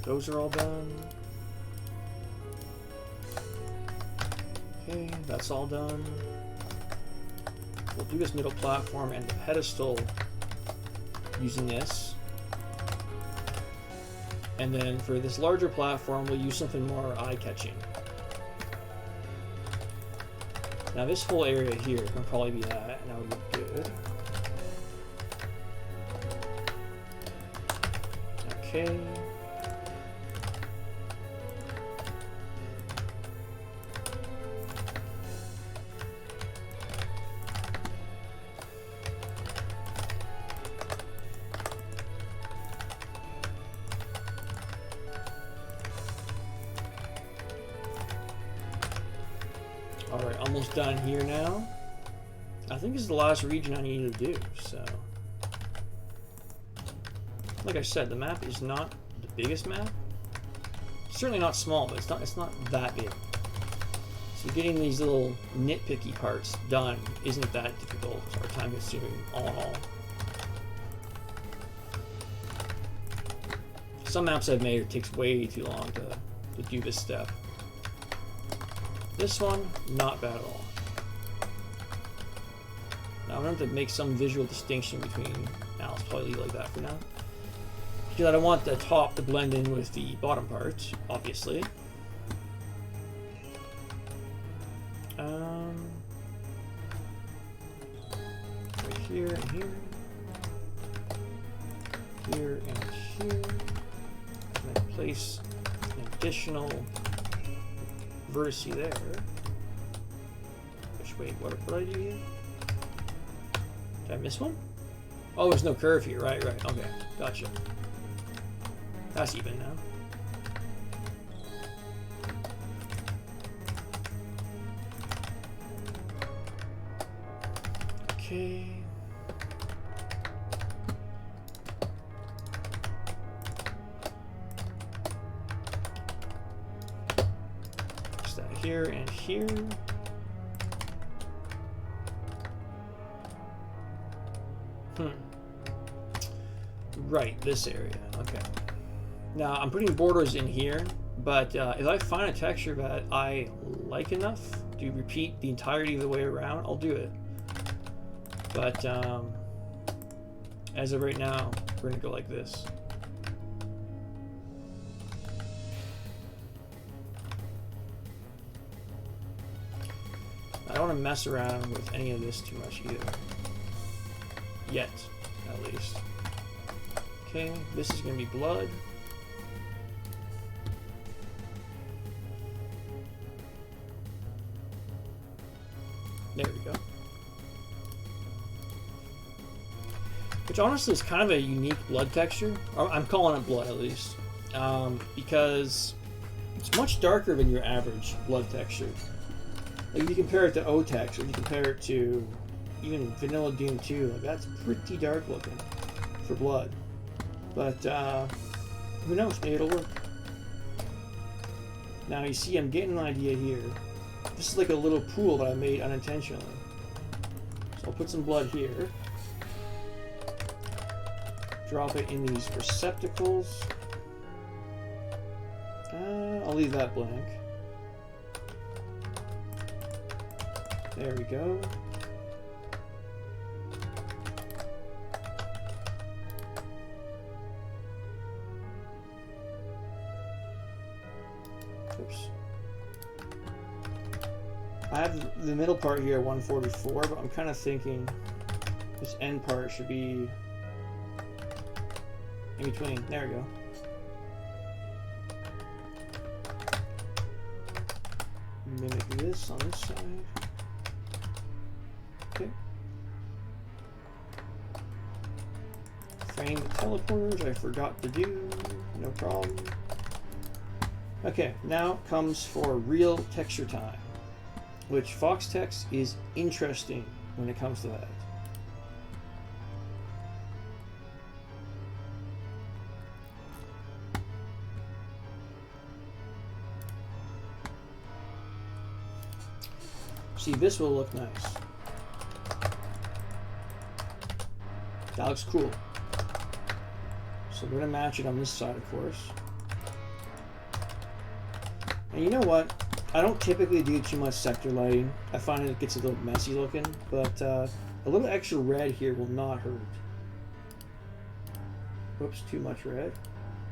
Those are all done. Okay, that's all done. We'll do this middle platform and the pedestal using this. And then for this larger platform, we'll use something more eye-catching. Now this whole area here can probably be that, and that would look good. Okay. Alright, almost done here now. I think this is the last region I need to do, so. Like I said, the map is not the biggest map. It's certainly not small, but it's not that big. So So getting these little nitpicky parts done isn't that difficult or time consuming all in all. Some maps I've made, it takes way too long to do this step. This one, not bad at all. Now I'm going to have to make some visual distinction between... Now let's probably leave it like that for now. Because I don't want the top to blend in with the bottom part, obviously. Right here and here. Here and here. And I place an additional vertice there. Which, wait, what did I do here? Did I miss one? Oh, there's no curve here. Right. Okay. Gotcha. That's even now. Okay. Just that here and here. Right, this area. Okay. Now I'm putting borders in here, but if I find a texture that I like enough to repeat the entirety of the way around, I'll do it. But as of right now, we're gonna go like this. I don't want to mess around with any of this too much either. Yet, at least. Okay, this is going to be blood. There we go. Which honestly is kind of a unique blood texture. I'm calling it blood at least. Because it's much darker than your average blood texture. Like if you compare it to O-Tex, or you compare it to even vanilla Doom 2, like that's pretty dark looking for blood. But who knows, maybe it'll work. Now you see I'm getting an idea here. This is like a little pool that I made unintentionally. So I'll put some blood here. Drop it in these receptacles. I'll leave that blank. There we go. Oops. I have the middle part here at 144, but I'm kind of thinking this end part should be in between. There we go. Mimic this on this side. Okay. Frame the teleporters, I forgot to do. No problem. Okay, now comes for real texture time, which Foxtex is interesting when it comes to that. See, this will look nice. That looks cool. So we're gonna match it on this side, of course. And you know what? I don't typically do too much sector lighting. I find it gets a little messy looking, but a little extra red here will not hurt. Whoops, too much red.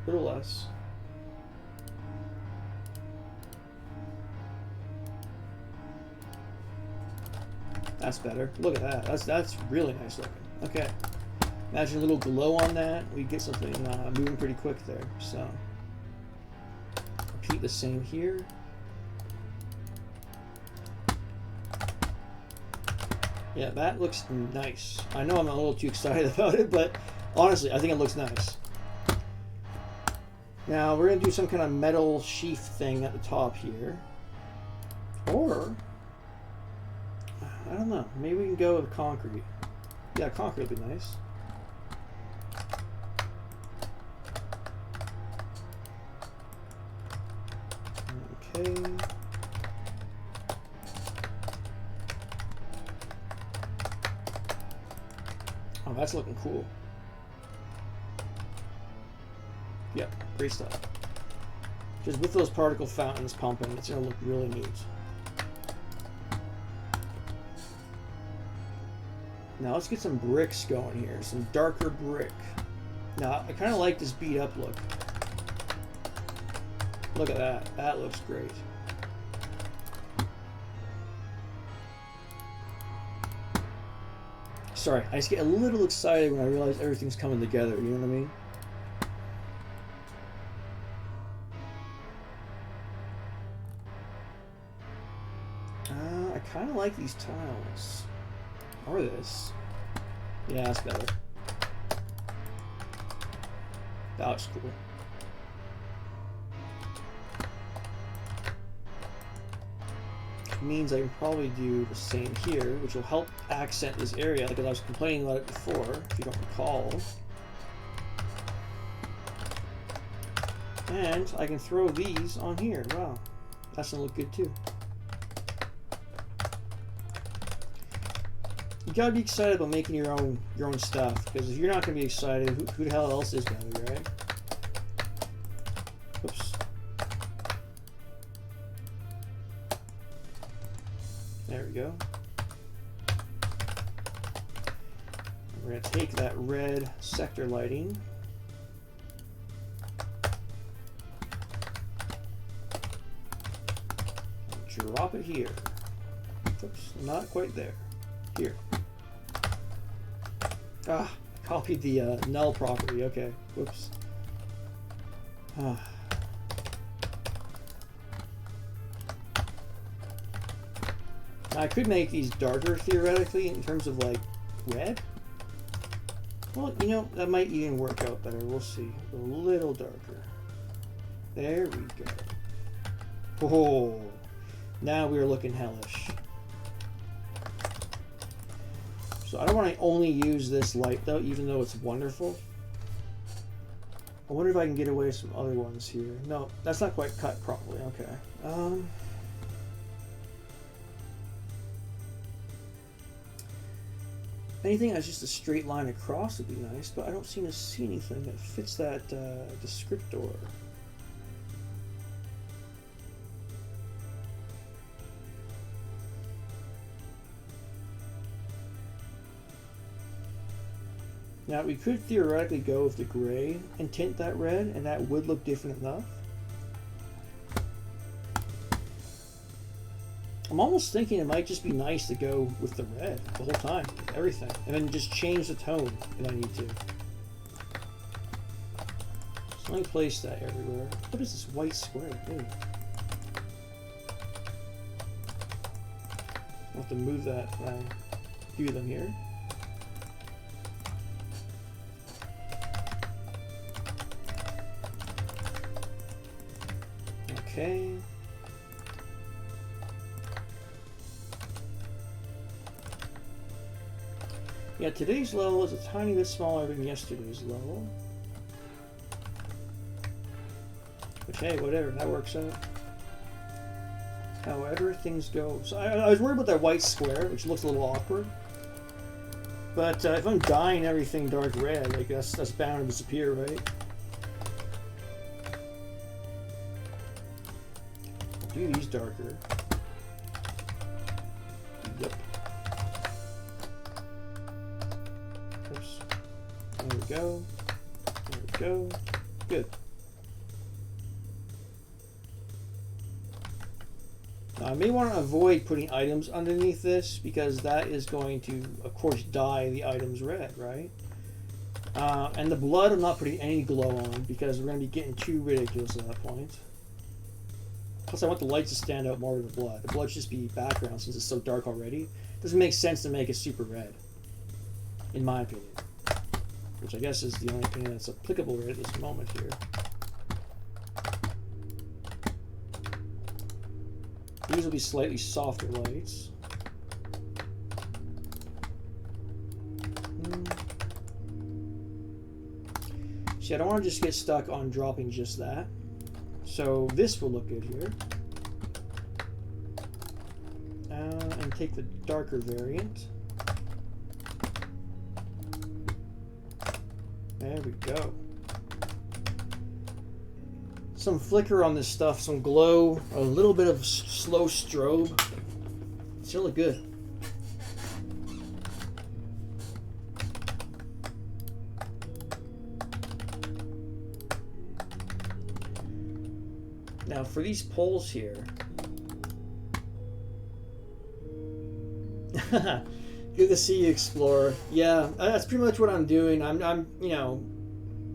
A little less. That's better. Look at that. That's really nice looking. Okay. Imagine a little glow on that. We get something moving pretty quick there. So repeat the same here. Yeah, that looks nice. I know I'm a little too excited about it, but honestly, I think it looks nice. Now we're gonna do some kind of metal sheath thing at the top here, or I don't know. Maybe we can go with concrete. Yeah, concrete would be nice. Okay. that's looking cool. Yep, great stuff. Just with those particle fountains pumping, it's going to look really neat. Now let's get some bricks going here. Some darker brick. Now, I kind of like this beat up look. Look at that. That looks great. Sorry, I just get a little excited when I realize everything's coming together, you know what I mean? I kind of like these tiles. Or this. Yeah, that's better. That looks cool. Which means I can probably do the same here, which will help accent this area, because I was complaining about it before, if you don't recall. And I can throw these on here. Wow. That's gonna look good too. You gotta be excited about making your own stuff, because if you're not gonna be excited, who the hell else is gonna be, right? Oops. There we go. We're gonna take that red sector lighting. Drop it here. Oops, not quite there. Here. Ah, I copied the null property. Okay, whoops. Ah. Now, I could make these darker theoretically in terms of like red. Well, you know, that might even work out better. We'll see. A little darker. There we go. Oh, now we're looking hellish. So I don't want to only use this light though, even though it's wonderful. I wonder if I can get away with some other ones here. No, that's not quite cut properly. Okay. Anything that's just a straight line across would be nice, but I don't seem to see anything that fits that descriptor. Now, we could theoretically go with the gray and tint that red, and that would look different enough. I'm almost thinking it might just be nice to go with the red the whole time, everything, and then just change the tone if I need to. So let me place that everywhere. What is this white square? Ew. I'll have to move that when I do them here. Okay. Yeah, today's level is a tiny bit smaller than yesterday's level. Which, hey, whatever, that works out. However, things go. So I was worried about that white square, which looks a little awkward. But if I'm dyeing everything dark red, like that's bound to disappear, right? Do these darker. Yep. Oops. There we go. There we go. Good. Now, I may want to avoid putting items underneath this because that is going to, of course, dye the items red, right? And the blood I'm not putting any glow on because we're going to be getting too ridiculous at that point. Plus, I want the lights to stand out more than the blood. The blood should just be background since it's so dark already. It doesn't make sense to make it super red, in my opinion. Which I guess is the only thing that's applicable right at this moment here. These will be slightly softer lights. See, I don't want to just get stuck on dropping just that. So this will look good here. And take the darker variant. There we go. Some flicker on this stuff, some glow, a little bit of slow strobe. It's really good. Now for these poles here. Good to see you, Explorer. Yeah, that's pretty much what I'm doing. I'm you know,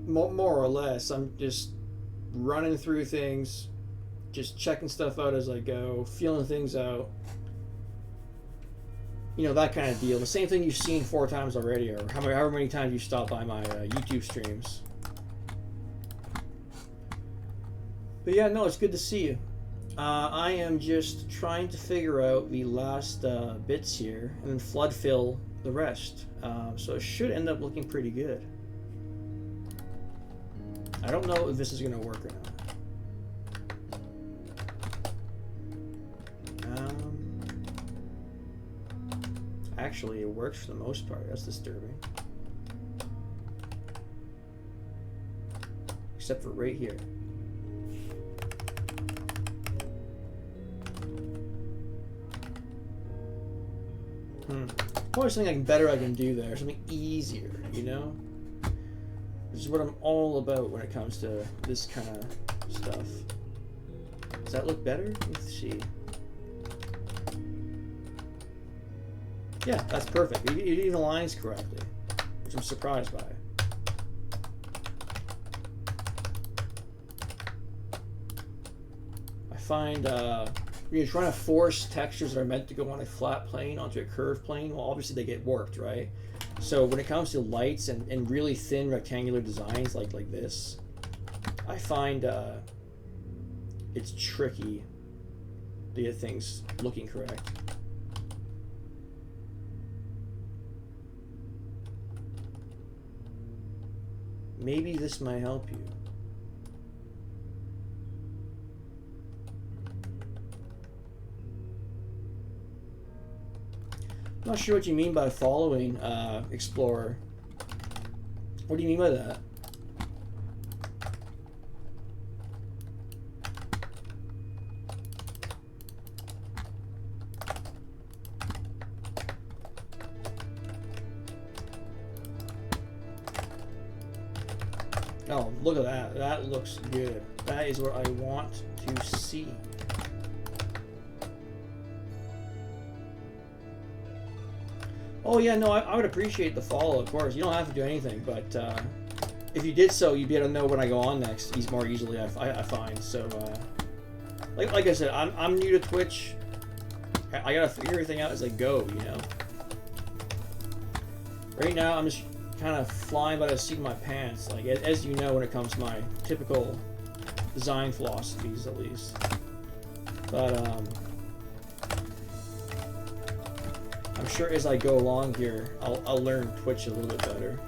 more or less, I'm just running through things, just checking stuff out as I go, feeling things out. You know, that kind of deal. The same thing you've seen 4 times already, or however many times you stopped by my YouTube streams. But yeah, no, it's good to see you. I am just trying to figure out the last bits here and then flood fill the rest. So it should end up looking pretty good. I don't know if this is going to work or not. Actually, it works for the most part. That's disturbing. Except for right here. Probably something better I can do there, something easier, you know? This is what I'm all about when it comes to this kind of stuff. Does that look better? Let's see. Yeah, that's perfect. You even aligns correctly, which I'm surprised by. I find when you're trying to force textures that are meant to go on a flat plane onto a curved plane, well, obviously they get warped, right? So when it comes to lights and really thin rectangular designs like this, I find it's tricky to get things looking correct. Maybe this might help you. I'm not sure what you mean by following, Explorer. What do you mean by that? Oh, look at that. That looks good. That is what I want to see. Oh yeah, no, I would appreciate the follow, of course. You don't have to do anything, but if you did so, you'd be able to know when I go on next more easily, I find. So, like I said, I'm new to Twitch. I gotta figure everything out as I go, you know? Right now, I'm just kind of flying by the seat of my pants, like, as you know, when it comes to my typical design philosophies, at least. But, I'm sure as I go along here, I'll learn Twitch a little bit better.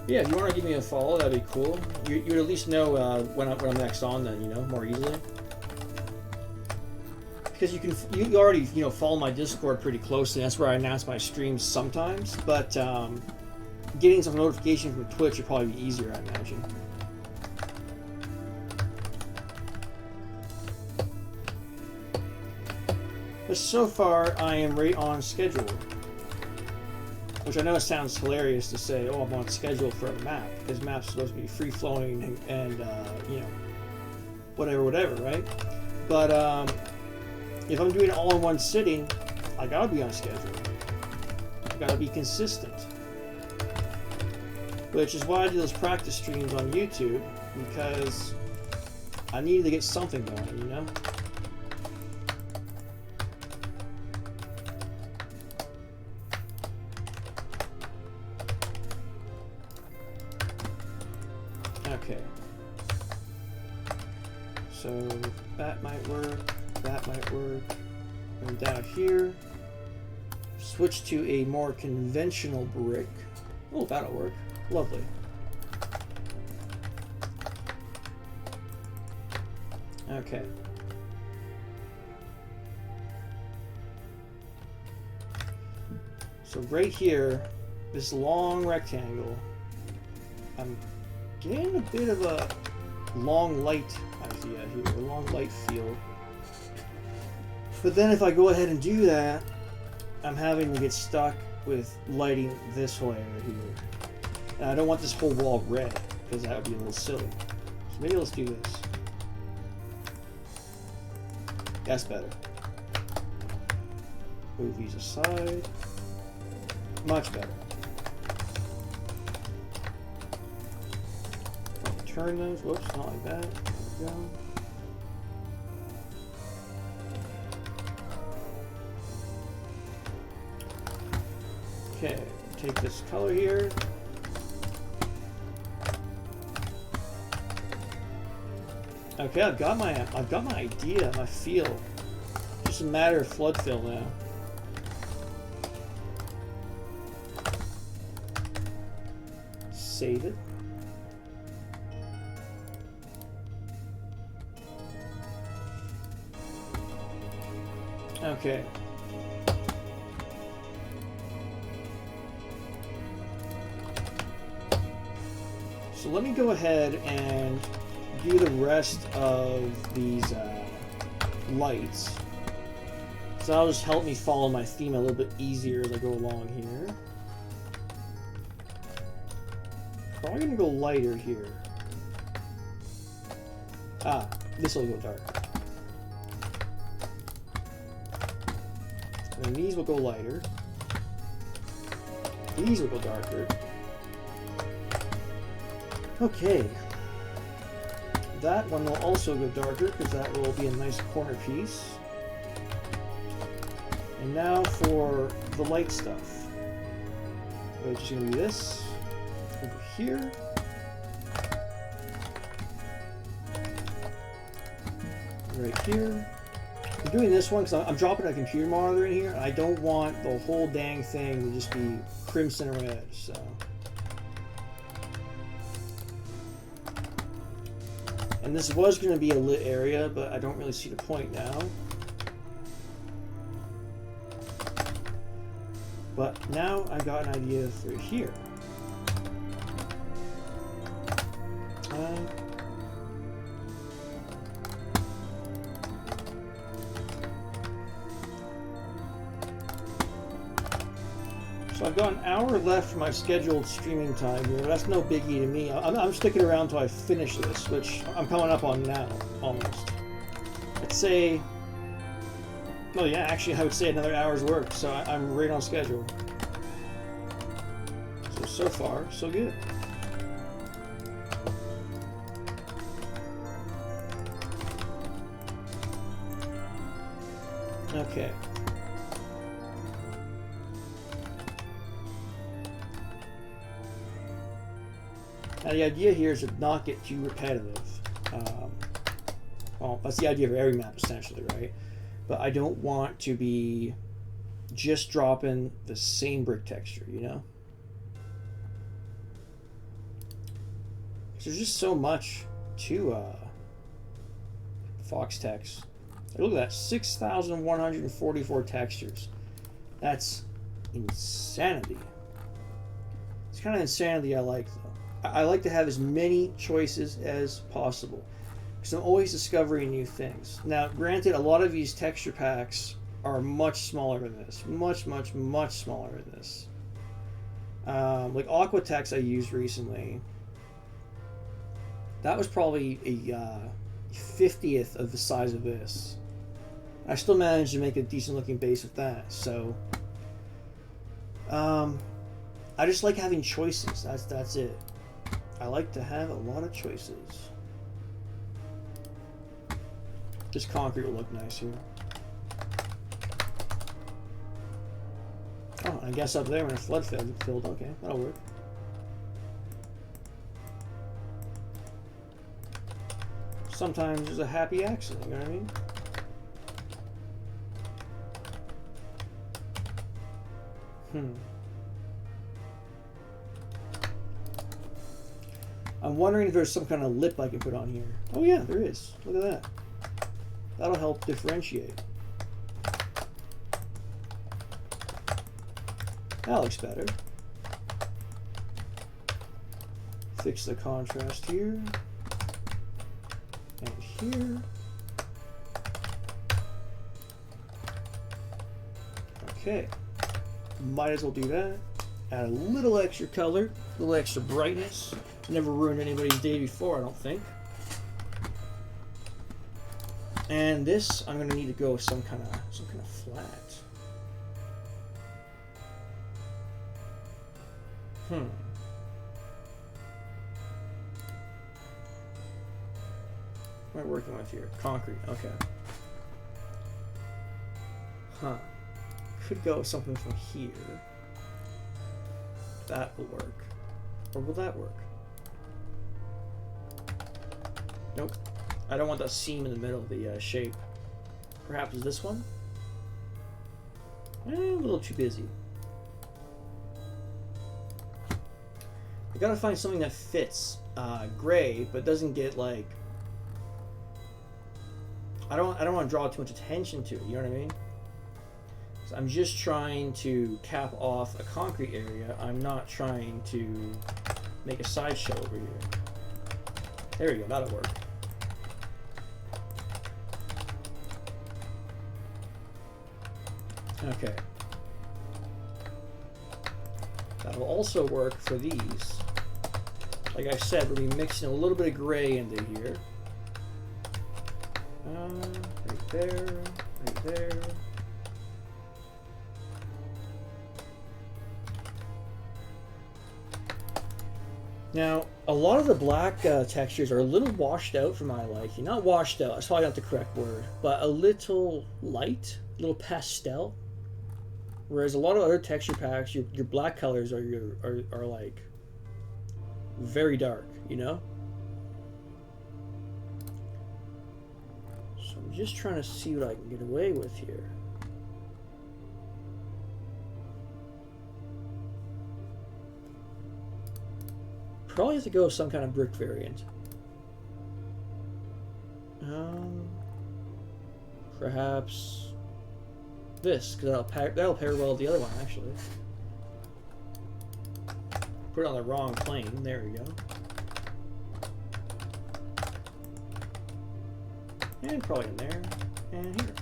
Yeah, if you want to give me a follow, that'd be cool. You would at least know when I'm next on, then, you know, more easily. Because you already, you know, follow my Discord pretty closely. That's where I announce my streams sometimes. But getting some notification from Twitch would probably be easier, I imagine. But so far, I am right on schedule. Which I know it sounds hilarious to say, oh, I'm on schedule for a map. Because map's supposed to be free-flowing and you know, whatever, right? But, if I'm doing it all in one sitting, I gotta be on schedule. I gotta be consistent. Which is why I do those practice streams on YouTube, because I needed to get something going, you know? Okay. So that might work. That might work. And down here, switch to a more conventional brick. Oh, that'll work. Lovely. Okay. So right here, this long rectangle. I'm getting a bit of a long light idea here, a long light field. But then if I go ahead and do that, I'm having to get stuck with lighting this whole area here. And I don't want this whole wall red, because that would be a little silly. So maybe let's do this. That's better. Move these aside. Much better. Turn those. Whoops, not like that. There we go. Okay, take this color here. Okay, I've got my idea, my feel. Just a matter of flood fill now. Save it. Okay. So let me go ahead and do the rest of these lights. So that'll just help me follow my theme a little bit easier as I go along here. Probably gonna go lighter here. Ah, this will go darker. And these will go lighter. These will go darker. Okay. That one will also go darker because that will be a nice corner piece. And now for the light stuff. Which is going to be this over here. Right here. I'm doing this one because I'm dropping a computer monitor in here. And I don't want the whole dang thing to just be crimson red. So. And this was going to be a lit area, but I don't really see the point now. But now I got an idea for here. So I've got an hour left for my scheduled streaming time here. That's no biggie to me. I'm sticking around until I finish this, which I'm coming up on now, almost. I'd say... Oh yeah, actually I would say another hour's work, so I'm right on schedule. So far, so good. Okay. Now the idea here is to not get too repetitive. Well, that's the idea of every map essentially, right? But I don't want to be just dropping the same brick texture, you know? There's just so much to Fox text. Look at that, 6,144 textures. That's insanity. It's kind of insanity I like, though. I like to have as many choices as possible, because I'm always discovering new things. Now, granted, a lot of these texture packs are much smaller than this. Much, much, much smaller than this. Like Aquatex I used recently. That was probably a 50th of the size of this. I still managed to make a decent looking base with that. So, I just like having choices. That's it. I like to have a lot of choices. This concrete will look nice here. Oh, I guess up there when it's flood filled. Okay, that'll work. Sometimes there's a happy accident, you know what I mean? I'm wondering if there's some kind of lip I can put on here. Oh yeah, there is. Look at that. That'll help differentiate. That looks better. Fix the contrast here and here. Okay, might as well do that. Add a little extra color, a little extra brightness. Never ruined anybody's day before, I don't think. And this, I'm gonna need to go with some kind of flat. What am I working with here? Concrete, okay. Could go with something from here. That will work. Or will that work? Nope. I don't want that seam in the middle of the shape. Perhaps this one? A little too busy. I gotta find something that fits gray, but doesn't get like... I don't want to draw too much attention to it, you know what I mean? So I'm just trying to cap off a concrete area. I'm not trying to make a sideshow over here. There we go, that'll work. Okay. That'll also work for these. Like I said, we'll be mixing a little bit of gray into here. Right there, right there. Now, a lot of the black textures are a little washed out for my liking. Not washed out, that's probably not the correct word, but a little light, a little pastel. Whereas a lot of other texture packs, your black colors are like very dark, you know? So I'm just trying to see what I can get away with here. Probably have to go with some kind of brick variant. Perhaps this, because that'll pair well with the other one, actually. Put it on the wrong plane. There we go. And probably in there. And here.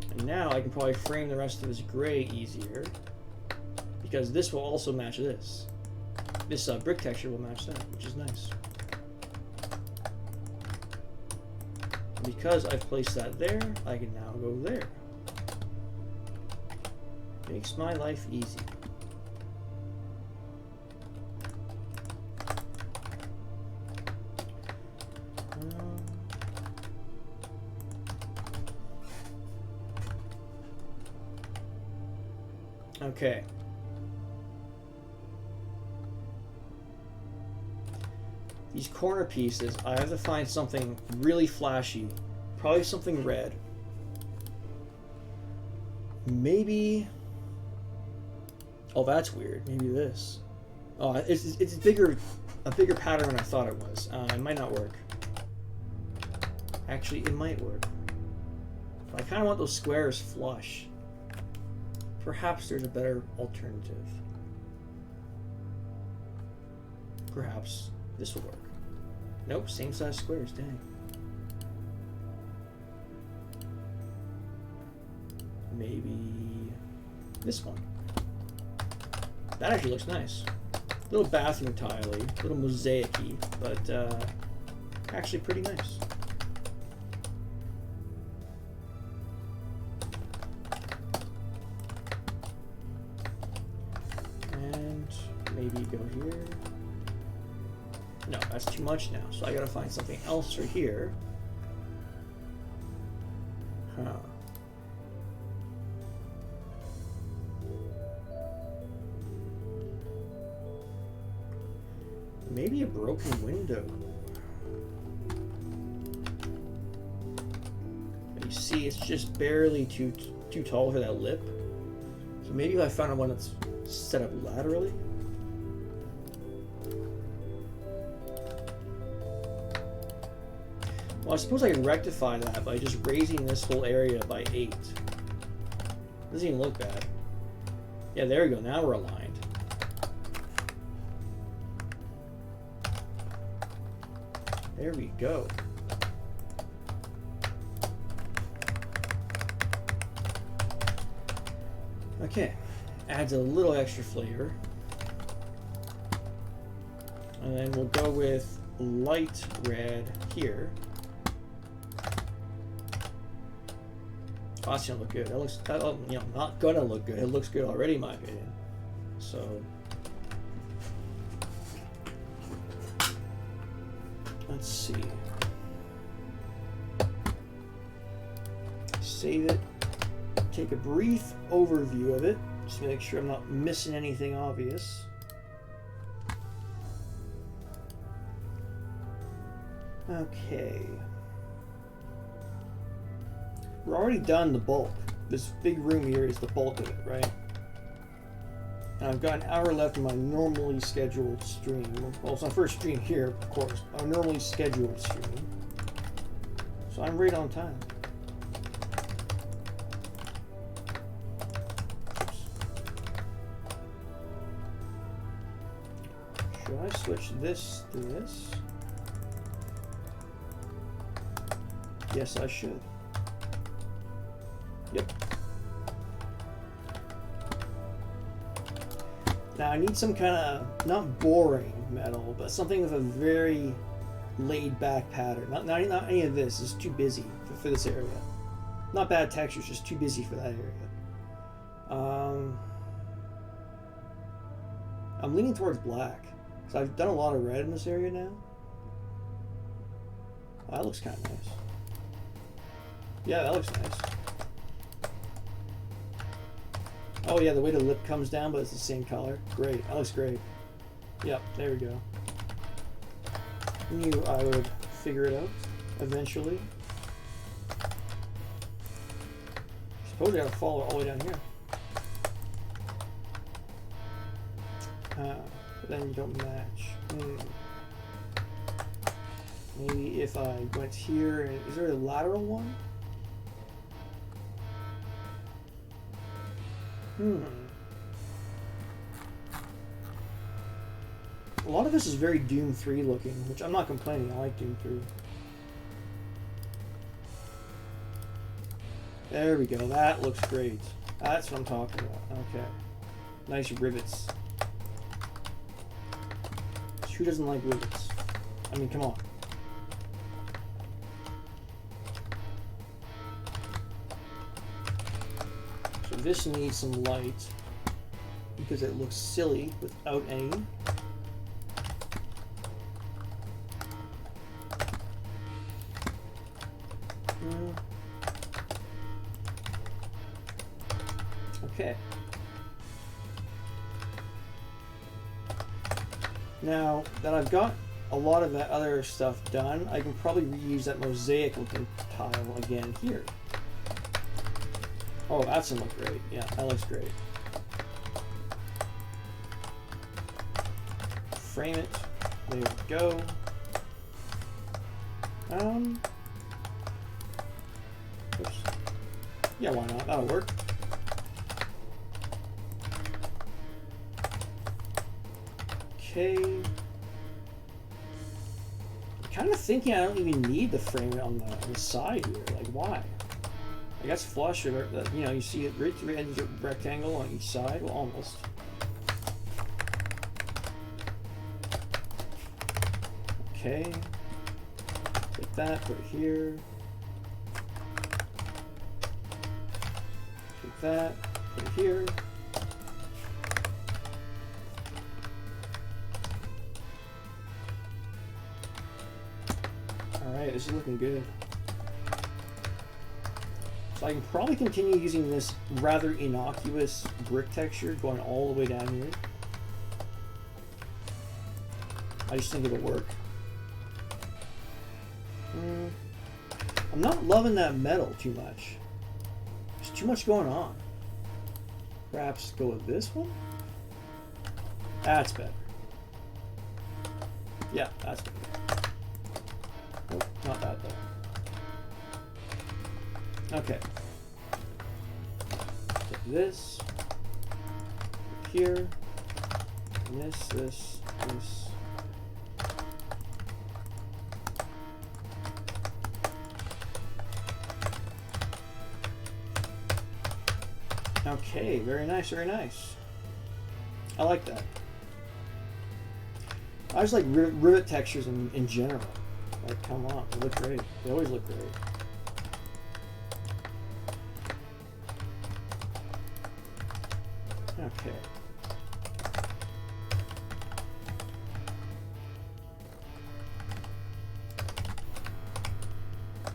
And now I can probably frame the rest of this gray easier, because this will also match this. This brick texture will match that, which is nice. Because I've placed that there, I can now go there. Makes my life easy. Okay. These corner pieces, I have to find something really flashy. Probably something red. Maybe... Oh, that's weird. Maybe this. Oh, it's a bigger pattern than I thought it was. It might not work. Actually, it might work. But I kind of want those squares flush. Perhaps there's a better alternative. Perhaps this will work. Nope, same size squares, dang. Maybe this one. That actually looks nice. A little bathroom tile-y, a little mosaic-y, but actually pretty nice. And maybe go here. No, that's too much now, so I gotta find something else for here. Huh. Maybe a broken window. You see, it's just barely too tall for that lip. So maybe if I found one that's set up laterally. Well, I suppose I can rectify that by just raising this whole area by 8. Doesn't even look bad. Yeah, there we go. Now we're aligned. There we go. Okay, adds a little extra flavor. And then we'll go with light red here. Oh, that's gonna look good. That looks, you know, not gonna look good. It looks good already, in my opinion. So, let's see. Save it. Take a brief overview of it, just to make sure I'm not missing anything obvious. Okay. We're already done the bulk. This big room here is the bulk of it, right? And I've got an hour left in my normally scheduled stream. Well, it's my first stream here, of course. Our normally scheduled stream. So I'm right on time. Should I switch this to this? Yes, I should. Yep. Now I need some kind of, not boring metal, but something with a very laid back pattern. Not any of this. It's too busy for this area. Not bad textures, just too busy for that area. I'm leaning towards black. So I've done a lot of red in this area now. Oh, that looks kind of nice. Yeah, that looks nice. Oh yeah, the way the lip comes down, but it's the same color. Great, that looks great. Yep, there we go. Knew I would figure it out eventually. Suppose I gotta follow all the way down here. But then you don't match. Maybe if I went here, and is there a lateral one? A lot of this is very Doom 3 looking, which I'm not complaining. I like Doom 3. There we go. That looks great. That's what I'm talking about. Okay. Nice rivets. Who doesn't like rivets? I mean, come on. So this needs some light because it looks silly without any. Okay. Now that I've got a lot of that other stuff done, I can probably reuse that mosaic looking tile again here. Oh, that's gonna look great. Yeah, that looks great. Frame it. There we go. Oops. Yeah, why not? That'll work. Okay. I'm kind of thinking I don't even need the frame on the side here. Like, why? I guess flush, or, you know, you see it right through the rectangle on each side. Well, almost. Okay. Take that, put it here. Take that, put it here. Alright, this is looking good. So I can probably continue using this rather innocuous brick texture going all the way down here. I just think it'll work. I'm not loving that metal too much. There's too much going on. Perhaps go with this one? That's better. Yeah, that's better. Nope, not that though. Okay. Take this. here. This. Okay, very nice, very nice. I like that. I just like rivet textures in general. Like, come on, they look great. They always look great. Okay.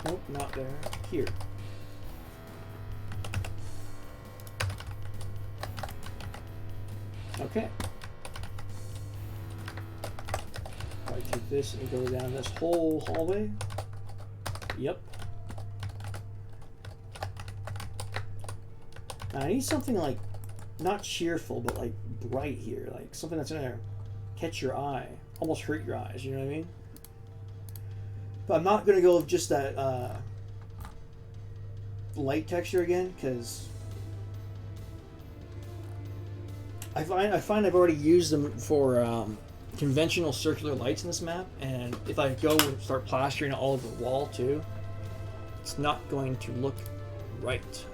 Nope, not there. Here. Okay. I take this and go down this whole hallway. Yep. Now I need something like, not cheerful, but like bright here. Like something that's gonna catch your eye. Almost hurt your eyes, you know what I mean? But I'm not gonna go with just that light texture again, because I find I've already used them for conventional circular lights in this map, and if I go and start plastering it all over the wall too, it's not going to look right.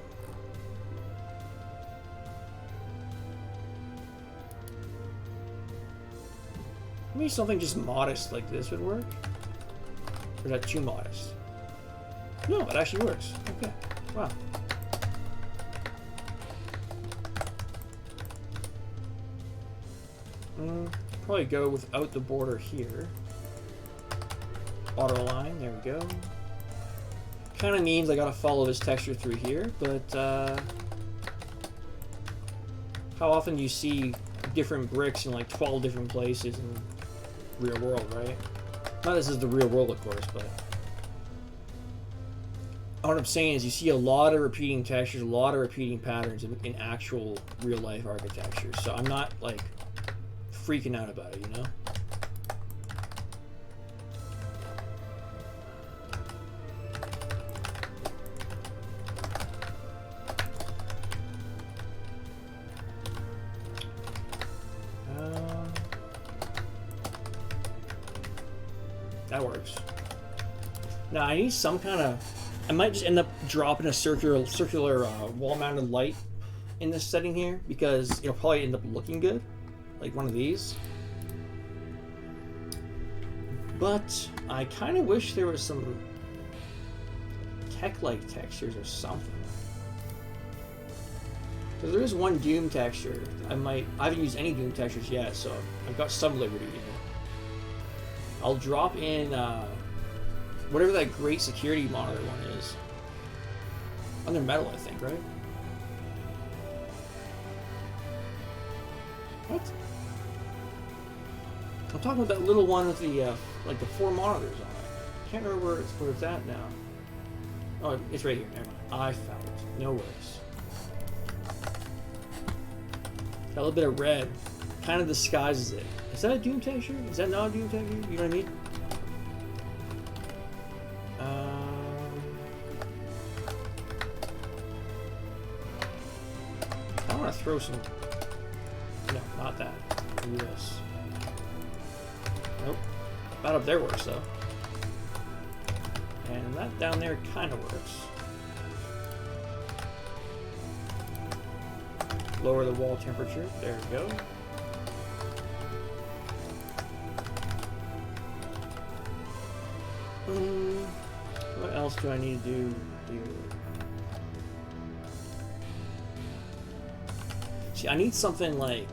Maybe something just modest like this would work. Or is that too modest? No, it actually works. Okay. Wow. Probably go without the border here. Auto line, there we go. Kind of means I gotta follow this texture through here, but how often do you see different bricks in like 12 different places in real world, right? Not this is the real world, of course, but what I'm saying is you see a lot of repeating textures, a lot of repeating patterns in actual real life architecture. So I'm not like freaking out about it, you know? That works. Now I need some kind of, I might just end up dropping a circular wall-mounted light in this setting here, because it'll probably end up looking good, like one of these. But I kind of wish there was some tech-like textures or something. Because there is one Doom texture. I haven't used any Doom textures yet, so I've got some liberty, you know. I'll drop in whatever that great security monitor one is. Under metal, I think, right? What? I'm talking about that little one with the like the 4 monitors on it. Can't remember where it's at now. Oh, it's right here. Never mind. I found it. No worries. Got a little bit of red. Kind of disguises it. Is that a Doom texture? Is that not a Doom texture? You know what I mean? I want to throw some... No, not that. Do this. Nope. That up there works, though. And that down there kind of works. Lower the wall temperature. There we go. What else do I need to do here? See, I need something like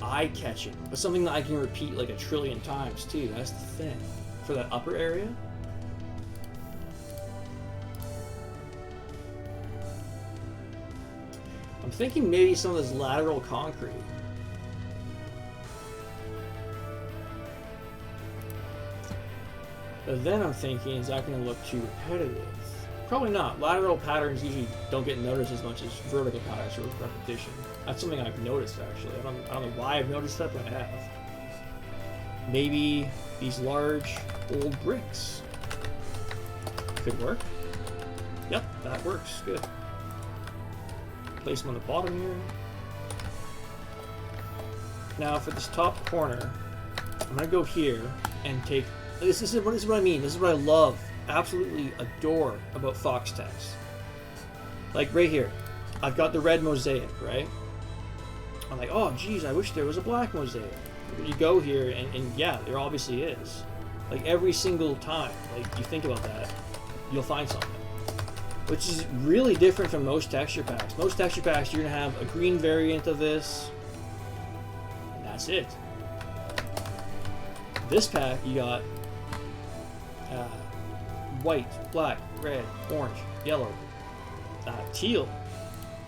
eye-catching, but something that I can repeat like 1,000,000,000 times too. That's the thing. For that upper area. I'm thinking maybe some of this lateral concrete. But then I'm thinking, is that going to look too repetitive? Probably not. Lateral patterns usually don't get noticed as much as vertical patterns or repetition. That's something I've noticed, actually. I don't know why I've noticed that, but I have. Maybe these large, old bricks could work. Yep, that works. Good. Place them on the bottom here. Now for this top corner, I'm gonna go here and take. This is what I mean. This is what I love, absolutely adore about Foxtex. Like right here, I've got the red mosaic, right? I'm like, oh geez, I wish there was a black mosaic. You go here and yeah, there obviously is. Like every single time, like you think about that, you'll find something. Which is really different from most texture packs. Most texture packs, you're gonna have a green variant of this, and that's it. This pack, you got white, black, red, orange, yellow, teal,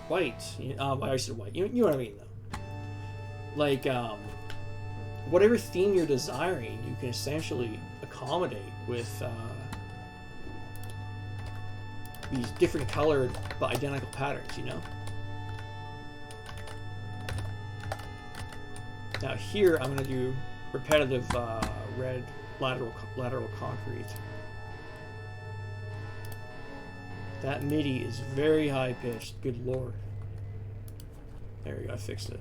white. I said white. You know what I mean, though. Like, whatever theme you're desiring, you can essentially accommodate with these different colored but identical patterns, you know? Now here I'm going to do repetitive red lateral concrete. That MIDI is very high pitched, good lord. There we go, I fixed it.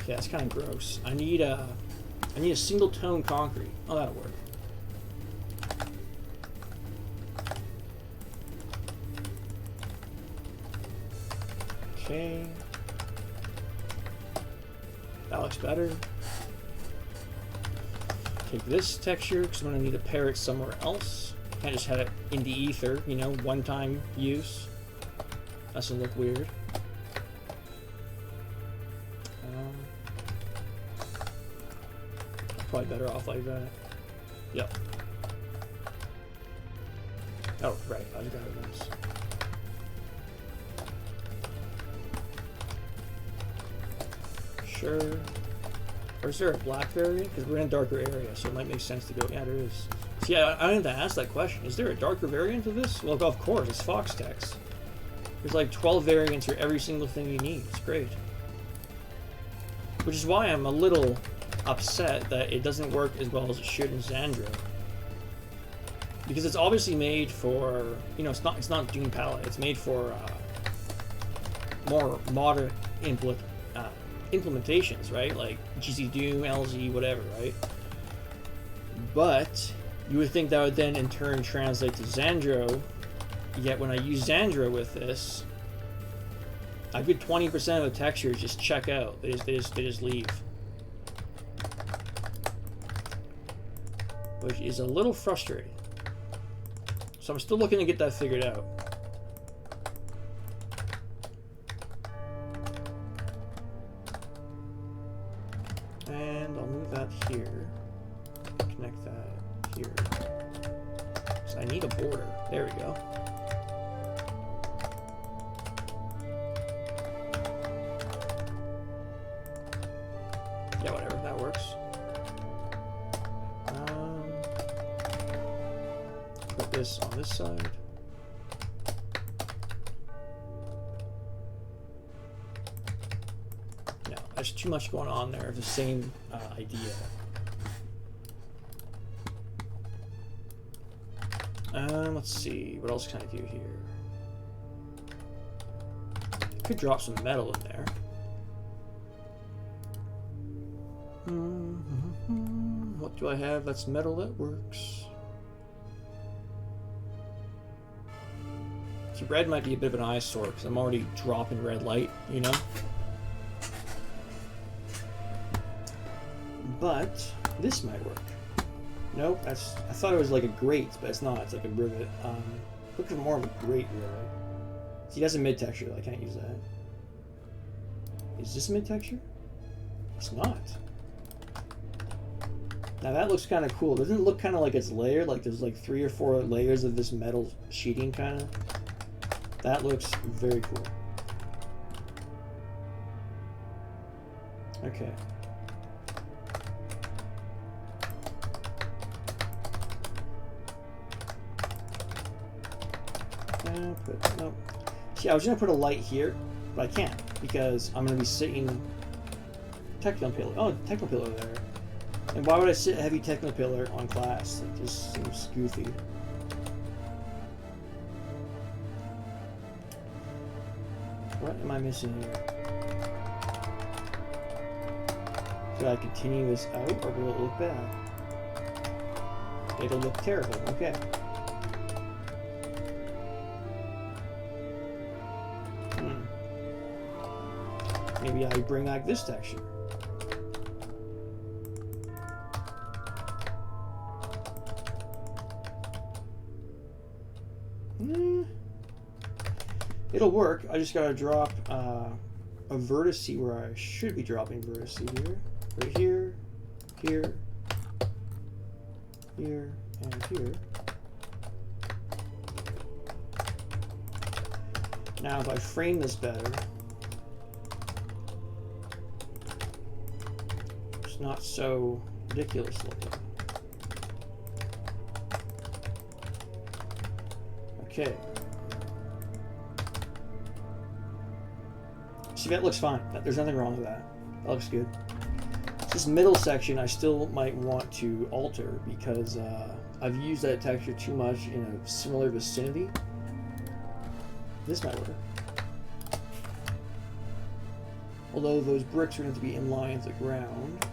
Okay, that's kind of gross. I need a single tone concrete. Oh, that'll work. Okay. That looks better. Take this texture because I'm going to need to pair it somewhere else. Can't just have it in the ether, you know, one-time use. That's going to look weird. Probably better off like that. Yep. Oh, right. I got it once. Sure. Or is there a black variant? Because we're in a darker area, so it might make sense to go. Yeah, there is. See, I didn't ask that question. Is there a darker variant of this? Well, of course, it's Foxtex. There's like 12 variants for every single thing you need. It's great. Which is why I'm a little upset that it doesn't work as well as it should in Xandro. Because it's obviously made for, you know, it's not Doom palette. It's made for more modern implementations, right? Like GZ Doom, LZ, whatever, right? But you would think that would then in turn translate to Xandro. Yet when I use Xandro with this, a good 20% of the textures just check out. They just leave. Which is a little frustrating. So I'm still looking to get that figured out. And I'll move that here. Connect that here. So I need a border. There we go. Yeah, whatever. That works. Put this on this side. No, there's too much going on there. The same idea. Let's see. What else can I do here? Could drop some metal in there. What do I have that's metal that works? See, red might be a bit of an eyesore because I'm already dropping red light, you know? But this might work. Nope, I thought it was like a grate, but it's not. It's like a rivet. Look for more of a grate, really. See, that's a mid texture. I can't use that. Is this a mid texture? It's not. Now that looks kind of cool. Doesn't it look kind of like it's layered? Like there's like 3 or 4 layers of this metal sheeting kind of. That looks very cool. Okay. Nope. See, I was gonna put a light here, but I can't because I'm gonna be sitting Techno pillar. Oh, Techno pillar there. And why would I sit heavy Technopillar on class? It just seems goofy. What am I missing here? Should I continue this out, or will it look bad? It'll look terrible, okay. Maybe I bring back this texture. It'll work. I just gotta drop a vertex where I should be dropping vertex here. Right here, here, here, and here. Now if I frame this better, it's not so ridiculous looking. Okay. See, that looks fine. There's nothing wrong with that. That looks good. This middle section I still might want to alter because I've used that texture too much in a similar vicinity. This might work. Although those bricks are going to be in line with the ground.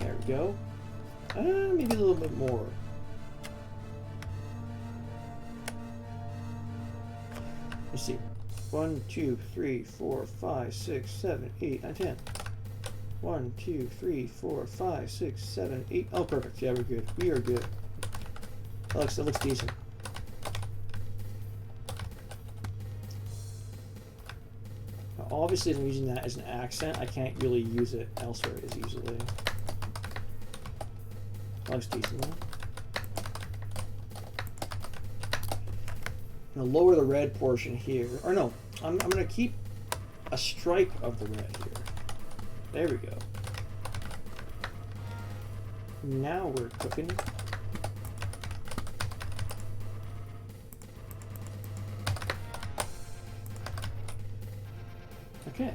There we go. Maybe a little bit more. Let's see. 1, 2, 3, 4, 5, 6, 7, 8, 9, 10. 1, 2, 3, 4, 5, 6, 7, 8. Oh, perfect. Yeah, we're good. We are good. That looks decent. Now, obviously, if I'm using that as an accent, I can't really use it elsewhere as easily. That looks decent, though. I'm going to lower the red portion here. Or no, I'm going to keep a stripe of the red here. There we go. Now we're cooking. Okay.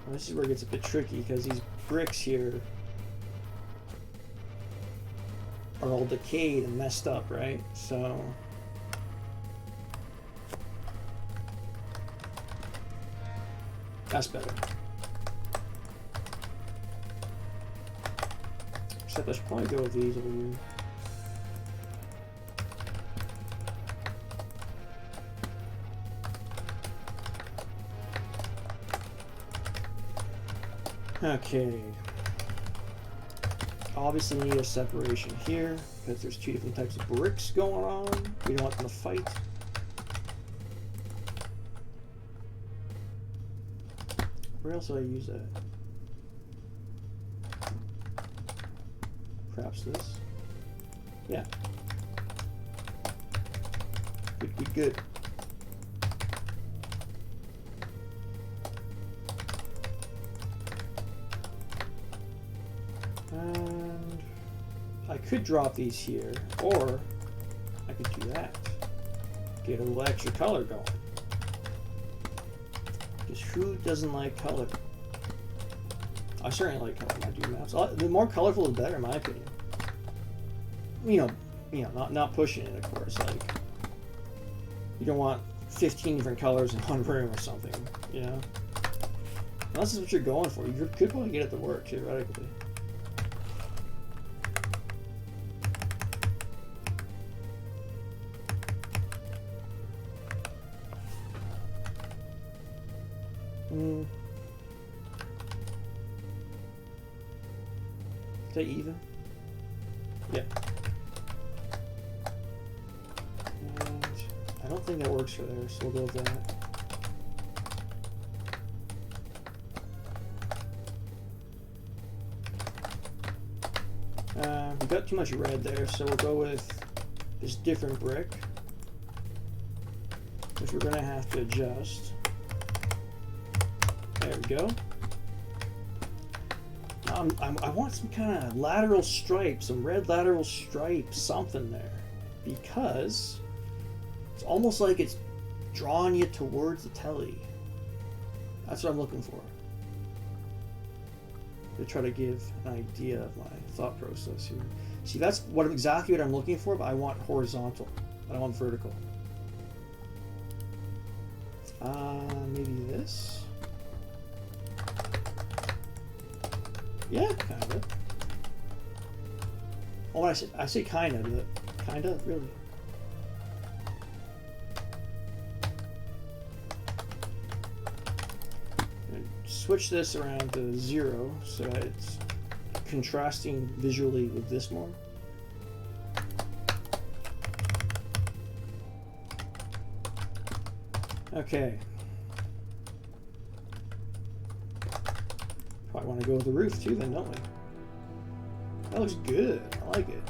Well, this is where it gets a bit tricky because these bricks here are all decayed and messed up, right? So that's better. Except I should probably go with these over here. Okay. Obviously need a separation here because there's two different types of bricks going on. We don't want them to fight. Where else do I use that? Perhaps this. Yeah. Good, good, good. And I could drop these here, or I could do that. Get a little extra color going. Because who doesn't like color? I certainly like color in my Doom maps. The more colorful the better, in my opinion. You know, not pushing it, of course. Like, you don't want 15 different colors in one room or something, you know? Unless that's what you're going for. You could probably get it to work, theoretically. Is that even? Yeah. And I don't think that works for there, so we'll go with that. We got too much red there, so we'll go with this different brick, which we're going to have to adjust. There we go. I want some kind of lateral stripe, some red lateral stripe, something there, because it's almost like it's drawing you towards the telly. That's what I'm looking for. To try to give an idea of my thought process here. See, that's exactly what I'm looking for, but I want horizontal. I don't want vertical. Maybe this? Yeah, kind of. Oh, I say kind of, but kind of, really. Switch this around to 0 so that it's contrasting visually with this more. Okay. Probably want to go with the roof too then, don't we? That looks good. I like it.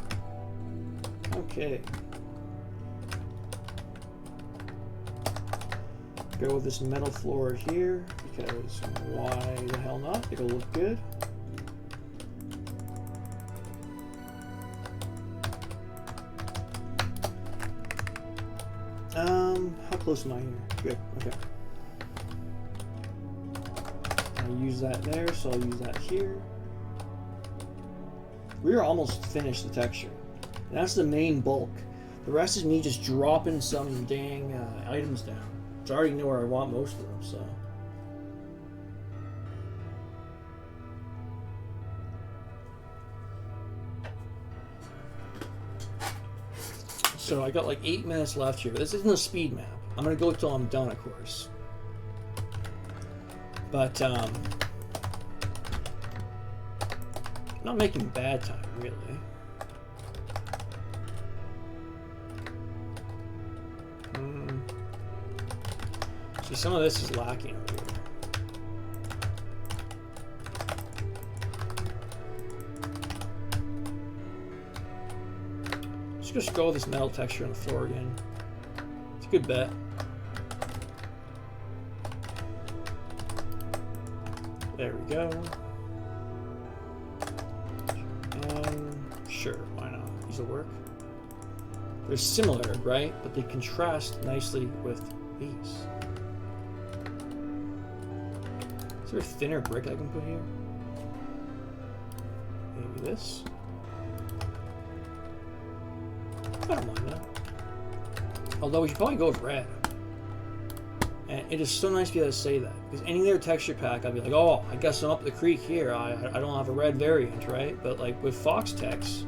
Okay. Go with this metal floor here, because why the hell not? It'll look good. How close am I here? Good, okay. I use that there, so I'll use that here. We're almost finished the texture. And that's the main bulk. The rest is me just dropping some dang items down. I already know where I want most of them, so. So I got like 8 minutes left here. This isn't a speed map. I'm gonna go till I'm done, of course. But I'm not making bad time, really. See, some of this is lacking over here. Let's just go with this metal texture on the floor again. It's a good bet. There we go. Sure, why not? These will work. They're similar, right? But they contrast nicely with these. Is there a thinner brick I can put here? Maybe this. I don't mind that. Although we should probably go with red. And it is so nice to be able to say that. Because any other texture pack, I'd be like, oh, I guess I'm up the creek here. I don't have a red variant, right? But like with Fox Tex,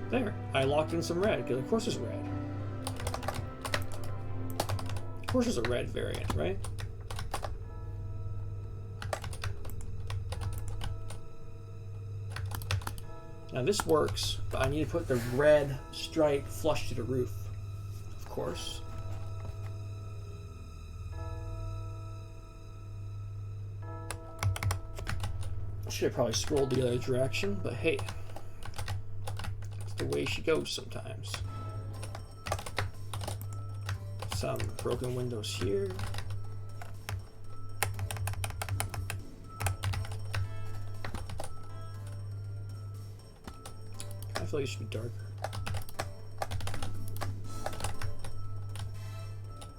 there, I locked in some red, because of course it's red. Of course there's a red variant, right? Now this works, but I need to put the red stripe flush to the roof, of course. I should have probably scrolled the other direction, but hey, it's the way she goes sometimes. Some broken windows here. I feel like it should be darker.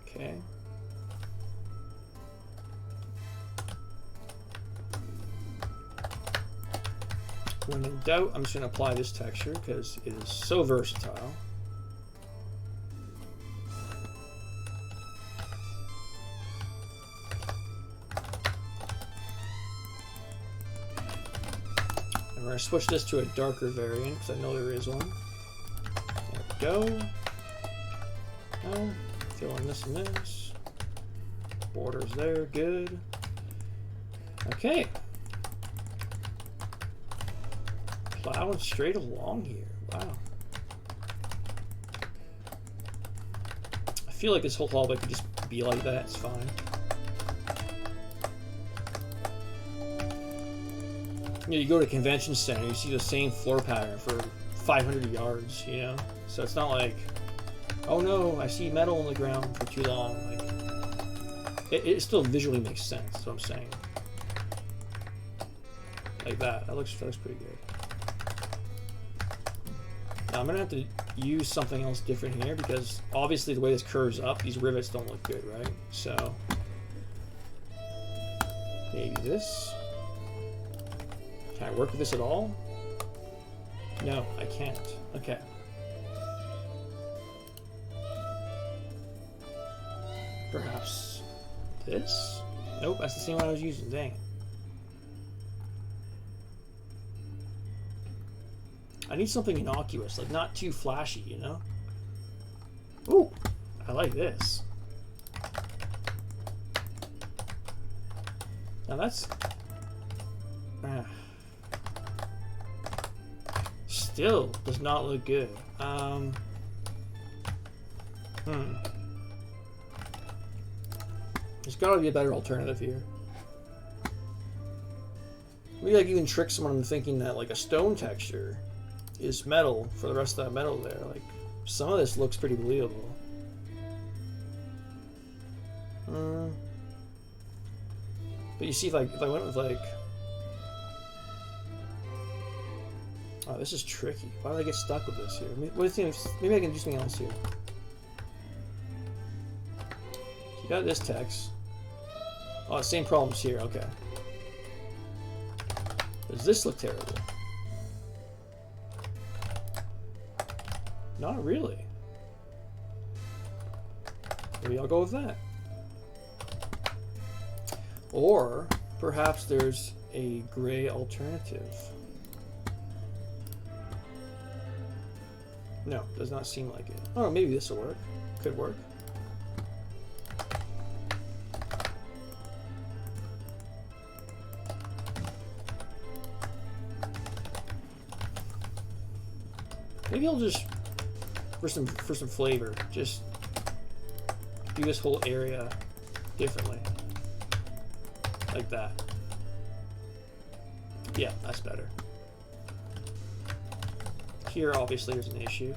Okay. When in doubt, I'm just going to apply this texture because it is so versatile. And we're going to switch this to a darker variant because I know there is one. There we go. Now, fill in this and this. Borders there, good. Okay. Plowing straight along here. Wow. I feel like this whole hallway could just be like that. It's fine. You know, you go to a convention center, you see the same floor pattern for 500 yards, you know? So it's not like, oh no, I see metal on the ground for too long. Like, it still visually makes sense, that's what I'm saying. Like that. That looks pretty good. Now I'm gonna have to use something else different here because obviously the way this curves up, these rivets don't look good, right? So Maybe this. Can I work with this at all? No, I can't. Okay. Perhaps this? Nope, that's the same one I was using. Dang it. I need something innocuous, like not too flashy, you know? Ooh, I like this. Now that's... still does not look good. There's gotta be a better alternative here. Maybe I can even trick someone into thinking that like a stone texture is metal for the rest of that metal there. Like, some of this looks pretty believable. But you see, like, if I went with like... Oh, this is tricky. Why did I get stuck with this here? What do you think? Maybe I can do something else here. So you got this text. Oh, same problems here. Okay. Does this look terrible? Not really. Maybe I'll go with that. Or perhaps there's a gray alternative. No, does not seem like it. Oh, maybe this will work. Could work. Maybe I'll just, for some flavor, just do this whole area differently. Like that. Yeah, that's better. Here, obviously, there's an issue.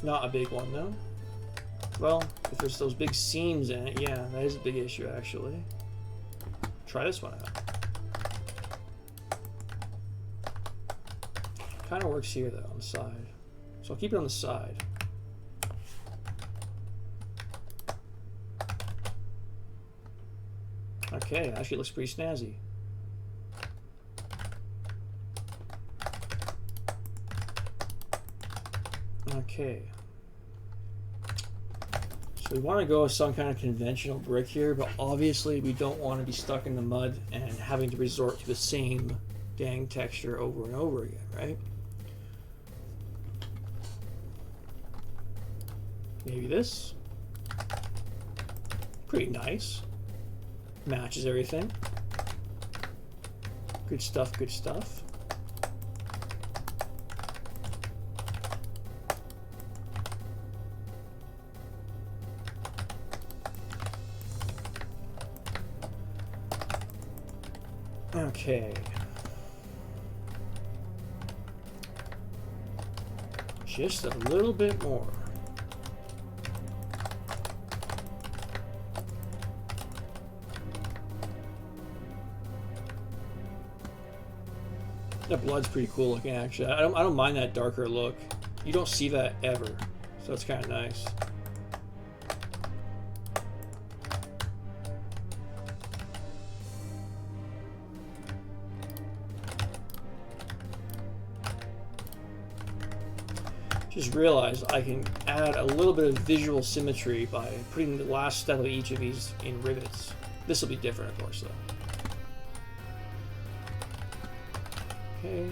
Not a big one, though. Well, if there's those big seams in it, yeah, that is a big issue, actually. Try this one out. Kind of works here, though, on the side. So I'll keep it on the side. Okay, actually it looks pretty snazzy. Okay. So we want to go with some kind of conventional brick here, but obviously we don't want to be stuck in the mud and having to resort to the same dang texture over and over again, right? Maybe this. Pretty nice. Matches everything. Good stuff, good stuff. Okay. Just a little bit more. That blood's pretty cool looking, actually. I don't mind that darker look. You don't see that ever, so it's kind of nice. Just realized I can add a little bit of visual symmetry by putting the last step of each of these in rivets. This will be different, of course, though. Okay.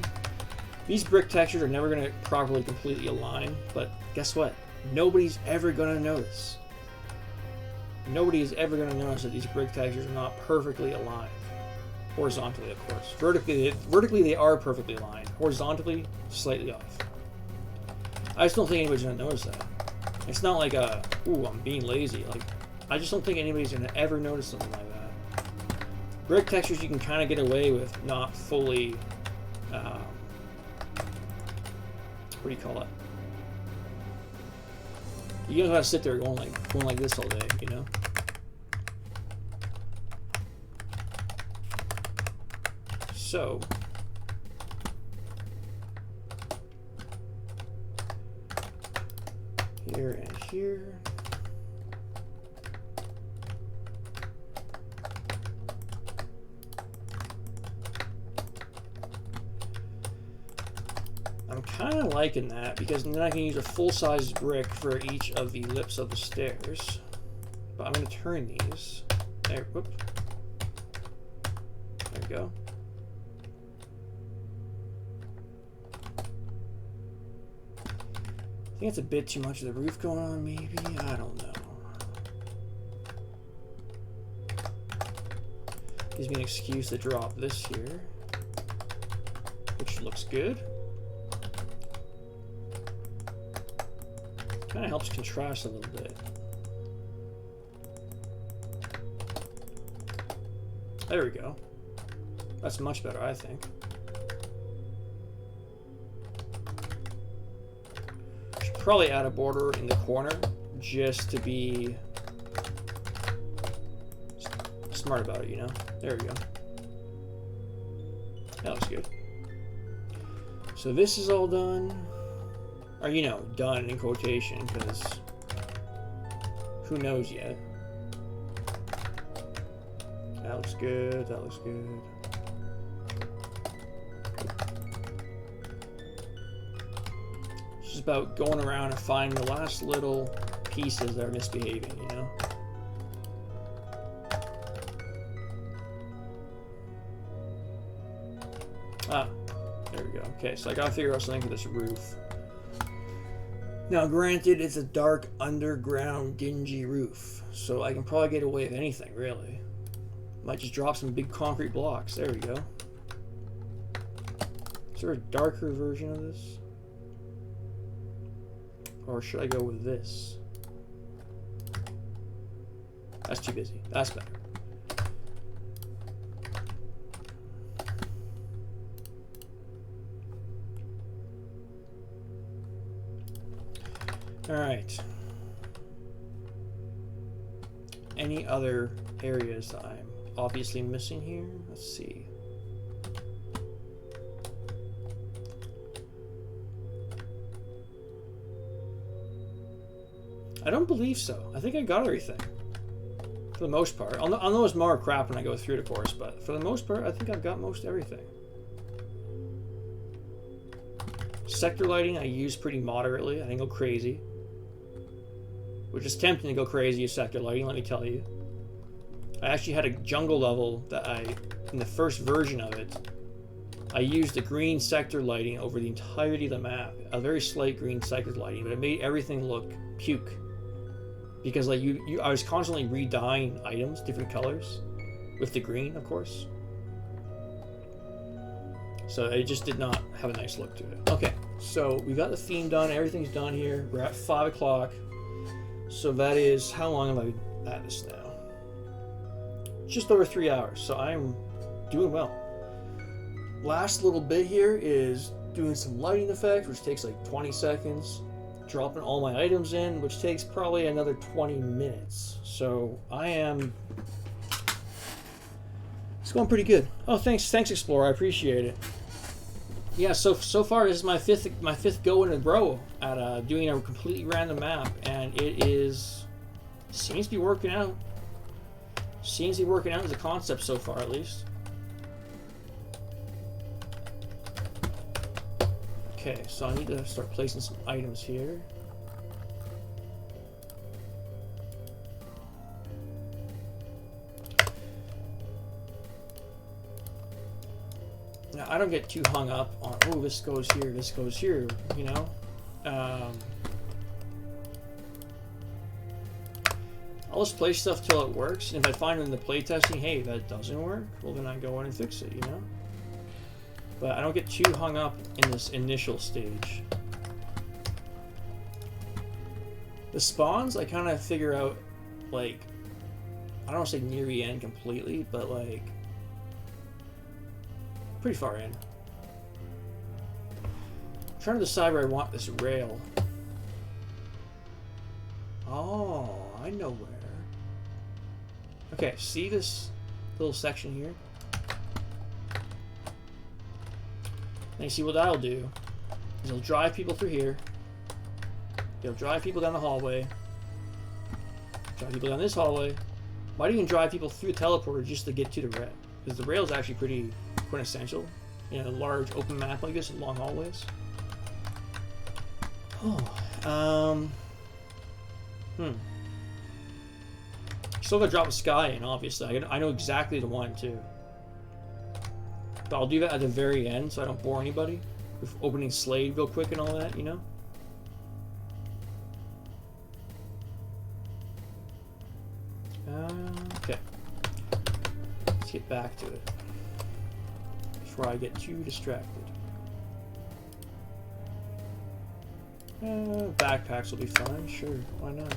These brick textures are never going to properly completely align, but guess what? Nobody's ever going to notice. Nobody is ever going to notice that these brick textures are not perfectly aligned. Horizontally, of course. Vertically they are perfectly aligned. Horizontally, slightly off. I just don't think anybody's going to notice that. It's not like a, ooh, I'm being lazy. Like, I just don't think anybody's going to ever notice something like that. Brick textures you can kind of get away with not fully... what do you call it? You don't have to sit there going like this all day, you know? So here and here. kind of liking that because then I can use a full-size brick for each of the lips of the stairs. But I'm going to turn these. There, whoop. There we go. I think it's a bit too much of the roof going on, maybe? I don't know. Gives me an excuse to drop this here, which looks good. Kind of helps contrast a little bit. There we go. That's much better, I think. Should probably add a border in the corner just to be smart about it, you know? There we go. That looks good. So this is all done. Or, you know, done in quotation, because who knows yet. That looks good, that looks good. It's just about going around and finding the last little pieces that are misbehaving, you know? Ah, there we go. Okay, so I gotta figure out something for this roof. Now, granted, it's a dark, underground, dingy roof, so I can probably get away with anything, really. Might just drop some big concrete blocks. There we go. Is there a darker version of this? Or should I go with this? That's too busy. That's better. Alright. Any other areas that I'm obviously missing here? Let's see. I don't believe so. I think I got everything. For the most part. I'll notice more crap when I go through it, of course, but for the most part, I think I've got most everything. Sector lighting I use pretty moderately. I didn't go crazy. Which is tempting to go crazy with sector lighting, let me tell you. I actually had a jungle level that in the first version of it, I used the green sector lighting over the entirety of the map. A very slight green sector lighting, but it made everything look puke. Because like I was constantly re-dyeing items, different colors, with the green, of course. So it just did not have a nice look to it. Okay, so we got the theme done, everything's done here. We're at 5 o'clock. So that is, how long have I been at this now? Just over 3 hours, so I'm doing well. Last little bit here is doing some lighting effects, which takes like 20 seconds. Dropping all my items in, which takes probably another 20 minutes. So I am... It's going pretty good. Oh, thanks Explorer, I appreciate it. Yeah, so far this is my fifth go in a row at doing a completely random map, and seems to be working out. Seems to be working out as a concept so far, at least. Okay, so I need to start placing some items here. Now, I don't get too hung up on, oh, this goes here, you know? I'll just place stuff till it works, and if I find in the playtesting, hey, that doesn't work, well then I go in and fix it, you know? But I don't get too hung up in this initial stage. The spawns, I kind of figure out, like, I don't want to say near the end completely, but like, pretty far in. I'm trying to decide where I want this rail. Oh, I know where. Okay, see this little section here? And you see what that'll do is it'll drive people through here. It'll drive people down the hallway. Drive people down this hallway. Might even drive people through the teleporter just to get to the rail. Because the rail is actually pretty quintessential in a large open map like this with long hallways. Oh, Still gotta drop a sky in, obviously. I know exactly the one, too. But I'll do that at the very end so I don't bore anybody with opening Slade real quick and all that, you know? Okay. Let's get back to it before I get too distracted. Backpacks will be fine, sure, why not?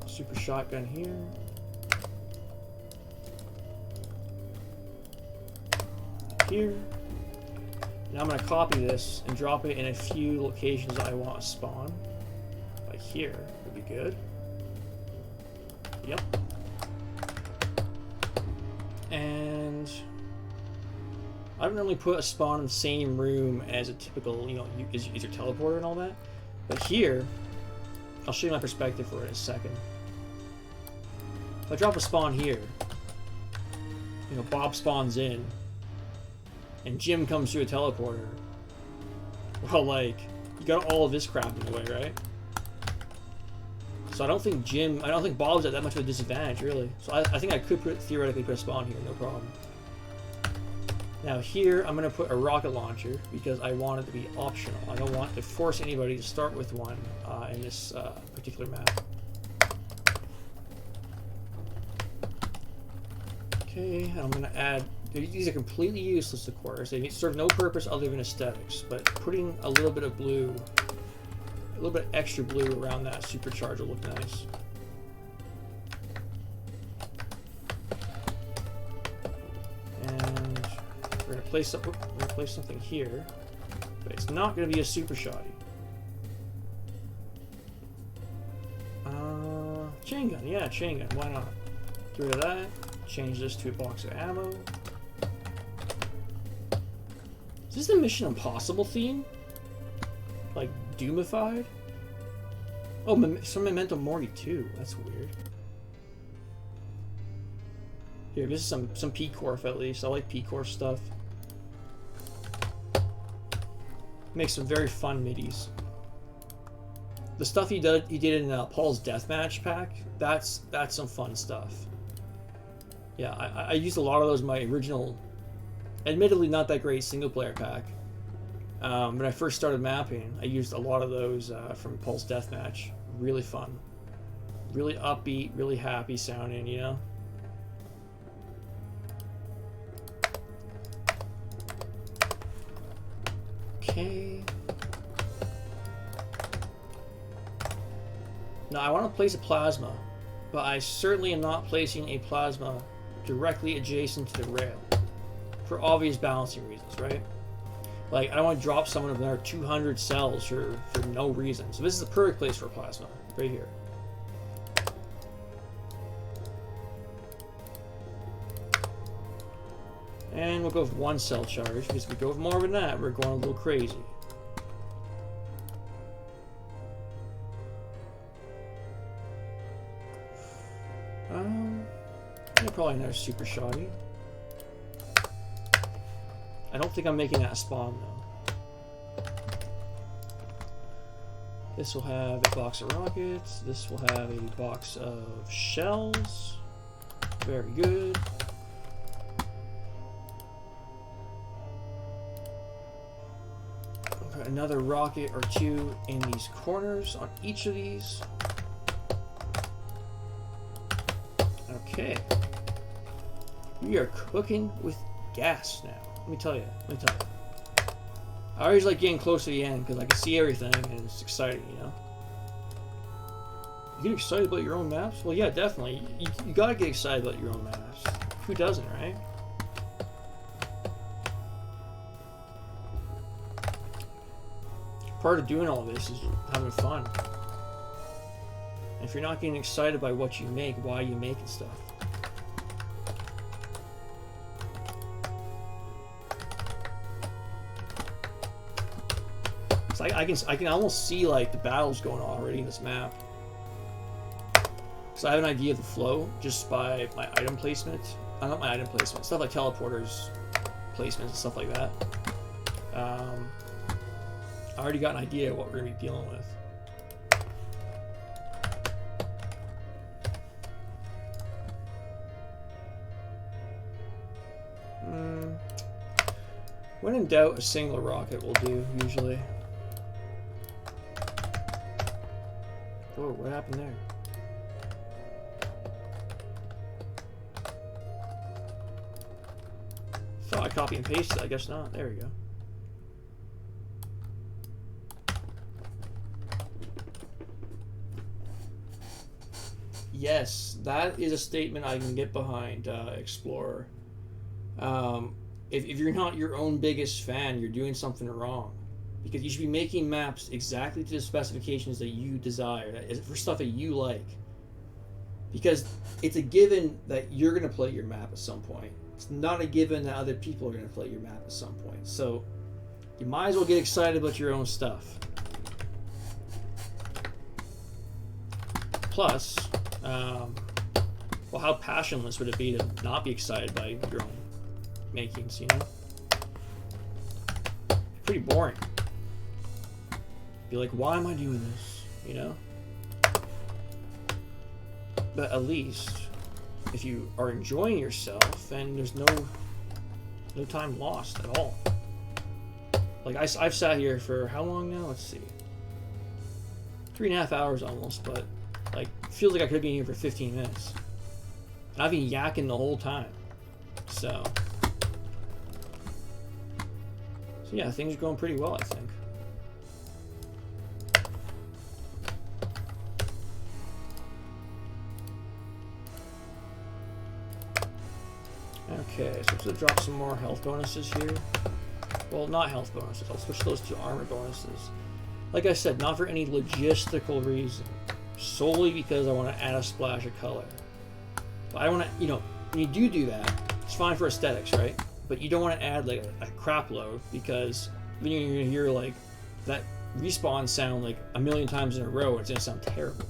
Super shotgun here. Here. Now I'm going to copy this and drop it in a few locations I want to spawn. Like here would be good. Yep. And I don't normally put a spawn in the same room as a typical, you know, is your teleporter and all that. But here, I'll show you my perspective for it in a second. If I drop a spawn here, you know, Bob spawns in, and Jim comes through a teleporter. Well, like, you got all of this crap in the way, right? So I don't think Bob's at that much of a disadvantage, really. So I think I could theoretically put a spawn here, no problem. Now here, I'm going to put a rocket launcher because I want it to be optional. I don't want to force anybody to start with one in this particular map. Okay, I'm going to add... These are completely useless, of course. They serve no purpose other than aesthetics, but putting a little bit of blue, a little bit extra blue around that supercharger will look nice. And we're going to place something here, but it's not going to be a super shoddy. Chain gun, yeah, chain gun, why not? Get rid of that. Change this to a box of ammo. Is this the Mission Impossible theme? Like, Doomified? Oh, some Memento Mori too. That's weird. Here, this is some P-Corf at least. I like P-Corf stuff. Makes some very fun middies. The stuff he did in Paul's Deathmatch pack, that's some fun stuff. Yeah, I used a lot of those in my original, admittedly not that great single-player pack. When I first started mapping, I used a lot of those from Paul's Deathmatch. Really fun. Really upbeat, really happy sounding, you know? Okay. Now I want to place a plasma, but I certainly am not placing a plasma directly adjacent to the rail. For obvious balancing reasons, right? Like, I don't want to drop someone of another 200 cells for no reason. So this is the perfect place for a plasma, right here. And we'll go with 1 cell charge, because if we go with more than that, we're going a little crazy. Yeah, probably another super shoddy. I don't think I'm making that a spawn though. This will have a box of rockets. This will have a box of shells. Very good. Put another rocket or two in these corners on each of these. Okay. We are cooking with gas now. Let me tell you. I always like getting close to the end because I can see everything and it's exciting, you know? You get excited about your own maps? Well, yeah, definitely. You gotta get excited about your own maps. Who doesn't, right? Part of doing all this is having fun. And if you're not getting excited by what you make, why are you making stuff? I can almost see like the battles going on already in this map. So I have an idea of the flow just by my item placement. Not my item placement, stuff like teleporters, placements and stuff like that. already got an idea of what we're going to be dealing with. When in doubt, a single rocket will do, usually. Whoa, what happened there? Thought I copy and pasted it, I guess not. There we go. Yes, that is a statement I can get behind, Explorer. If you're not your own biggest fan, you're doing something wrong. Because you should be making maps exactly to the specifications that you desire, for stuff that you like. Because it's a given that you're going to play your map at some point. It's not a given that other people are going to play your map at some point. So you might as well get excited about your own stuff. Plus, well, how passionless would it be to not be excited by your own makings, you know? Pretty boring. Be like, why am I doing this, you know? But at least if you are enjoying yourself, then there's no time lost at all. Like I've sat here for how long now? Let's see, 3.5 hours almost, but like feels like I could have been here for 15 minutes. And I've been yakking the whole time. So yeah, things are going pretty well, I think. Okay, so I'm going to drop some more health bonuses here. Well, not health bonuses. I'll switch those to armor bonuses. Like I said, not for any logistical reason. Solely because I want to add a splash of color. But I want to, you know, when you do that, it's fine for aesthetics, right? But you don't want to add like a crap load, because then you're going to hear like that respawn sound like a million times in a row, and it's going to sound terrible.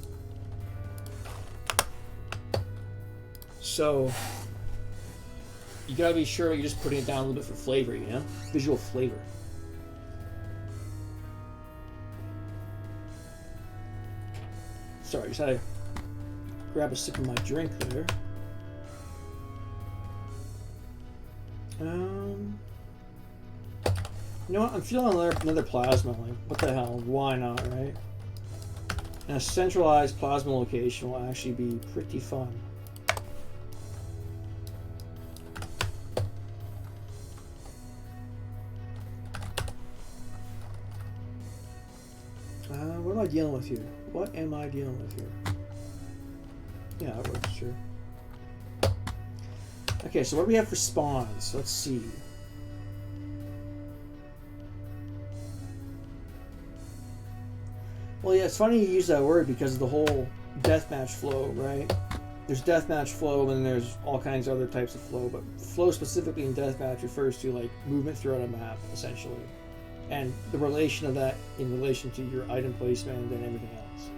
So you gotta be sure you're just putting it down a little bit for flavor, you know? Visual flavor. Sorry, just had to grab a sip of my drink there. You know what? I'm feeling another plasma. Like, what the hell? Why not, right? And a centralized plasma location will actually be pretty fun. What am I dealing with here? What am I dealing with here? Yeah, that works, sure. Okay, so what do we have for spawns? Let's see. Well, yeah, it's funny you use that word because of the whole deathmatch flow, right? There's deathmatch flow, and then there's all kinds of other types of flow, but flow specifically in deathmatch refers to like movement throughout a map, essentially. And the relation of that in relation to your item placement and everything else.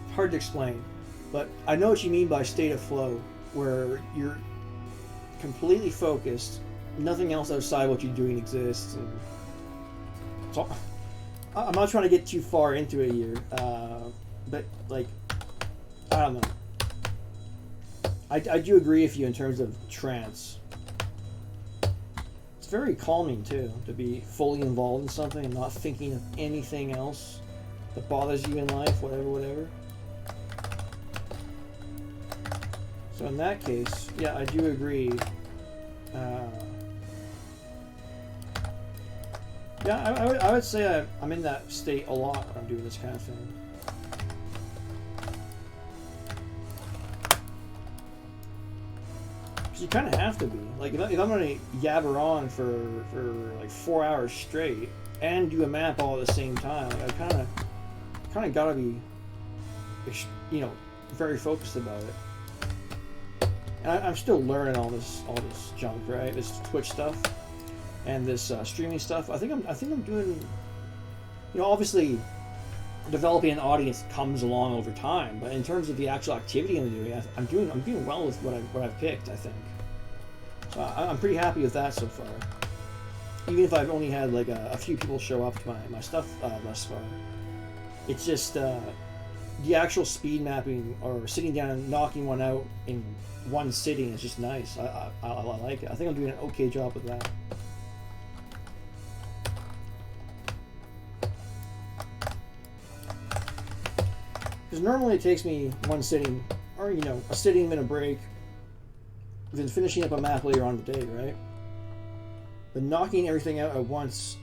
It's hard to explain, but I know what you mean by state of flow, where you're completely focused, nothing else outside what you're doing exists. And so, I'm not trying to get too far into it here, but like, I don't know. I do agree with you in terms of trance. It's very calming too, to be fully involved in something and not thinking of anything else that bothers you in life, whatever. So in that case, yeah, I do agree. Yeah, I would say I'm in that state a lot when I'm doing this kind of thing. Because you kind of have to be. Like, if I'm going to yabber on for like 4 hours straight and do a map all at the same time, like, I kind of got to be, you know, very focused about it. And I'm still learning all this junk, right? This Twitch stuff. And this streaming stuff, I think I'm doing, you know, obviously developing an audience comes along over time, but in terms of the actual activity I'm doing, I'm doing well with what I've picked, I think. So I'm pretty happy with that so far. even if I've only had like a few people show up to my stuff thus far, it's just the actual speed mapping or sitting down and knocking one out in one sitting is just nice. I like it. I think I'm doing an okay job with that. Because normally it takes me one sitting, or you know, a sitting then a break, then finishing up a map later on in the day, right? But knocking everything out at once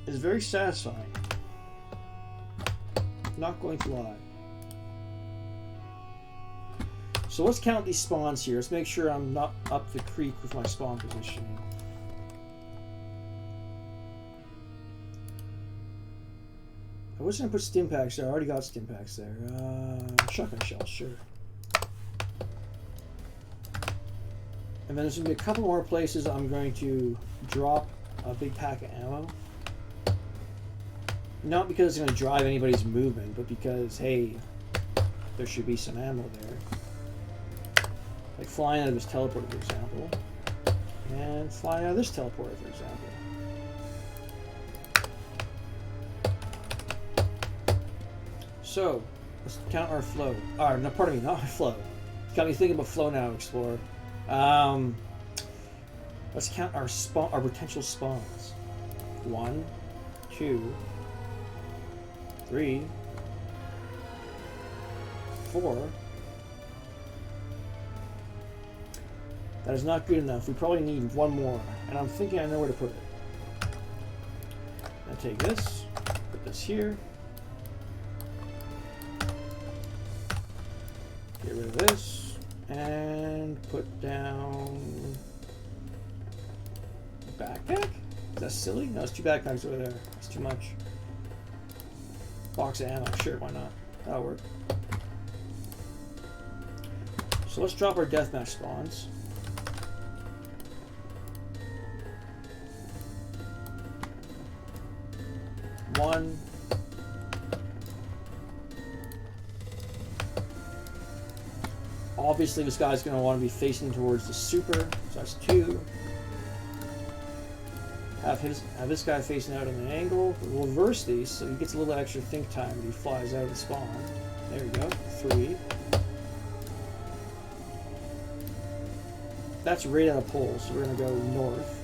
is very satisfying. Not going to lie. So let's count these spawns here. Let's make sure I'm not up the creek with my spawn positioning. I was going to put stim packs there. I already got stim packs there. Shotgun shells, sure. And then there's going to be a couple more places I'm going to drop a big pack of ammo. Not because it's going to drive anybody's movement, but because, hey, there should be some ammo there. Like flying out of this teleporter, for example. And flying out of this teleporter, for example. So, let's count our flow. No, pardon me, not our flow. Got me thinking about flow now, Explorer. Let's count our potential spawns. 1, 2, 3, 4. That is not good enough. We probably need one more, and I'm thinking I know where to put it. I'll take this, put this here. Get rid of this, and put down backpack? Is that silly? No, it's 2 backpacks over there. It's too much. Box of ammo, sure, why not? That'll work. So let's drop our deathmatch spawns. One. Obviously, this guy's going to want to be facing towards the super, so that's 2. Have this guy facing out at an angle. We'll reverse these so he gets a little extra think time when he flies out of the spawn. There we go. 3. That's right on a pole, so we're going to go north.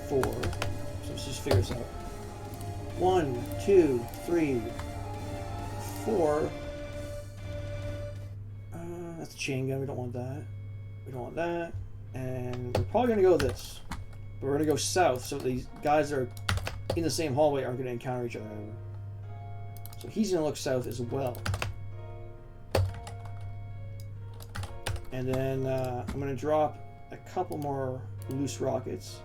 4. So let's just figure this out. 1, 2, 3, 4. That's a chain gun. We don't want that. We don't want that. And we're probably going to go this. But we're going to go south so these guys that are in the same hallway aren't going to encounter each other. So he's going to look south as well. And then I'm going to drop a couple more loose rockets.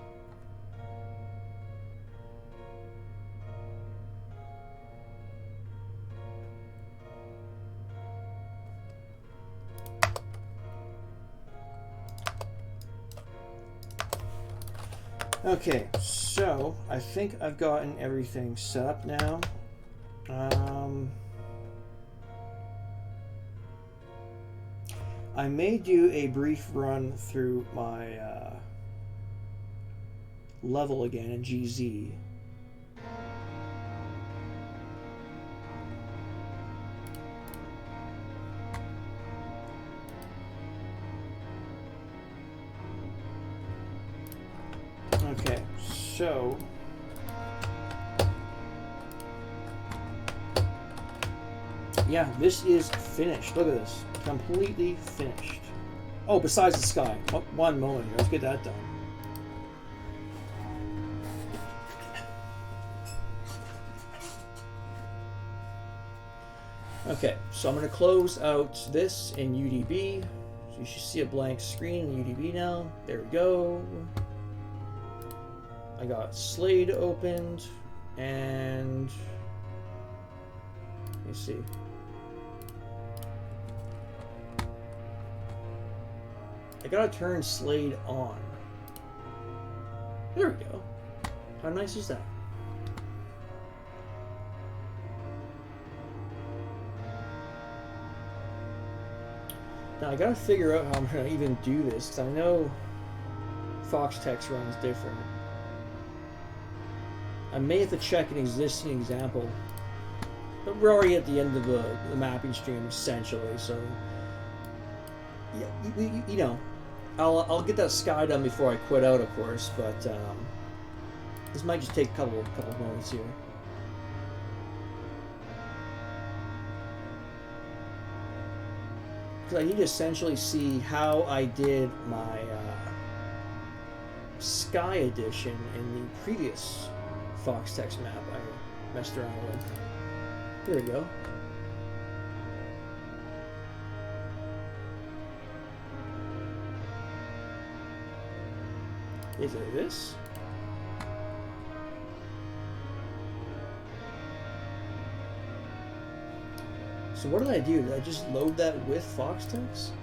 Okay, so I think I've gotten everything set up now. I may do a brief run through my level again in GZ. Okay, so yeah, this is finished. Look at this. Completely finished. Oh, besides the sky. Oh, one moment here. Let's get that done. Okay, so I'm going to close out this in UDB. So you should see a blank screen in UDB now. There we go. I got Slade opened, and let me see. I gotta turn Slade on. There we go. How nice is that? Now I gotta figure out how I'm gonna even do this, because I know Fox Text runs different. I may have to check an existing example, but we're already at the end of the mapping stream essentially, so yeah, you know, I'll get that sky done before I quit out, of course, but this might just take a couple moments here. Because I need to essentially see how I did my Sky Edition in the previous Fox text map I messed around with. Here we go. Is it this? So what did I do? Did I just load that with Fox text?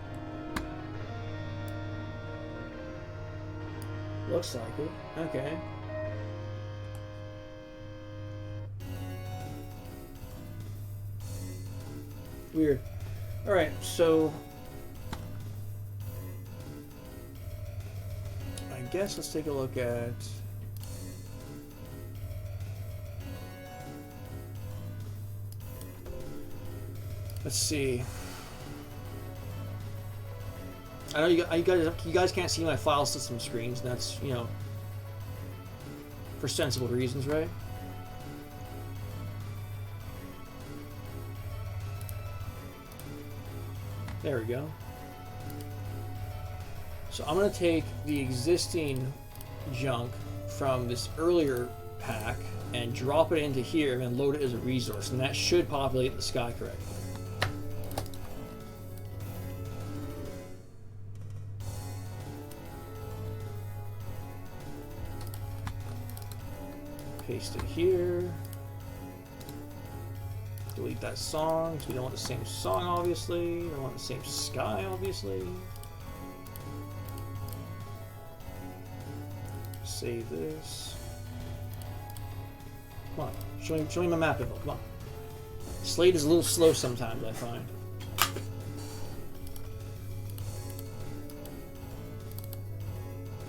Looks like it. Okay. Weird. Alright, so I guess let's take a look at let's see. I know you guys can't see my file system screens, and that's, you know, for sensible reasons, right? There we go. So I'm going to take the existing junk from this earlier pack and drop it into here and load it as a resource, and that should populate the sky correctly. Paste it here. Delete that song, because we don't want the same song, obviously. We don't want the same sky, obviously. Save this. Come on, show me my map info, come on. Slate is a little slow sometimes, I find.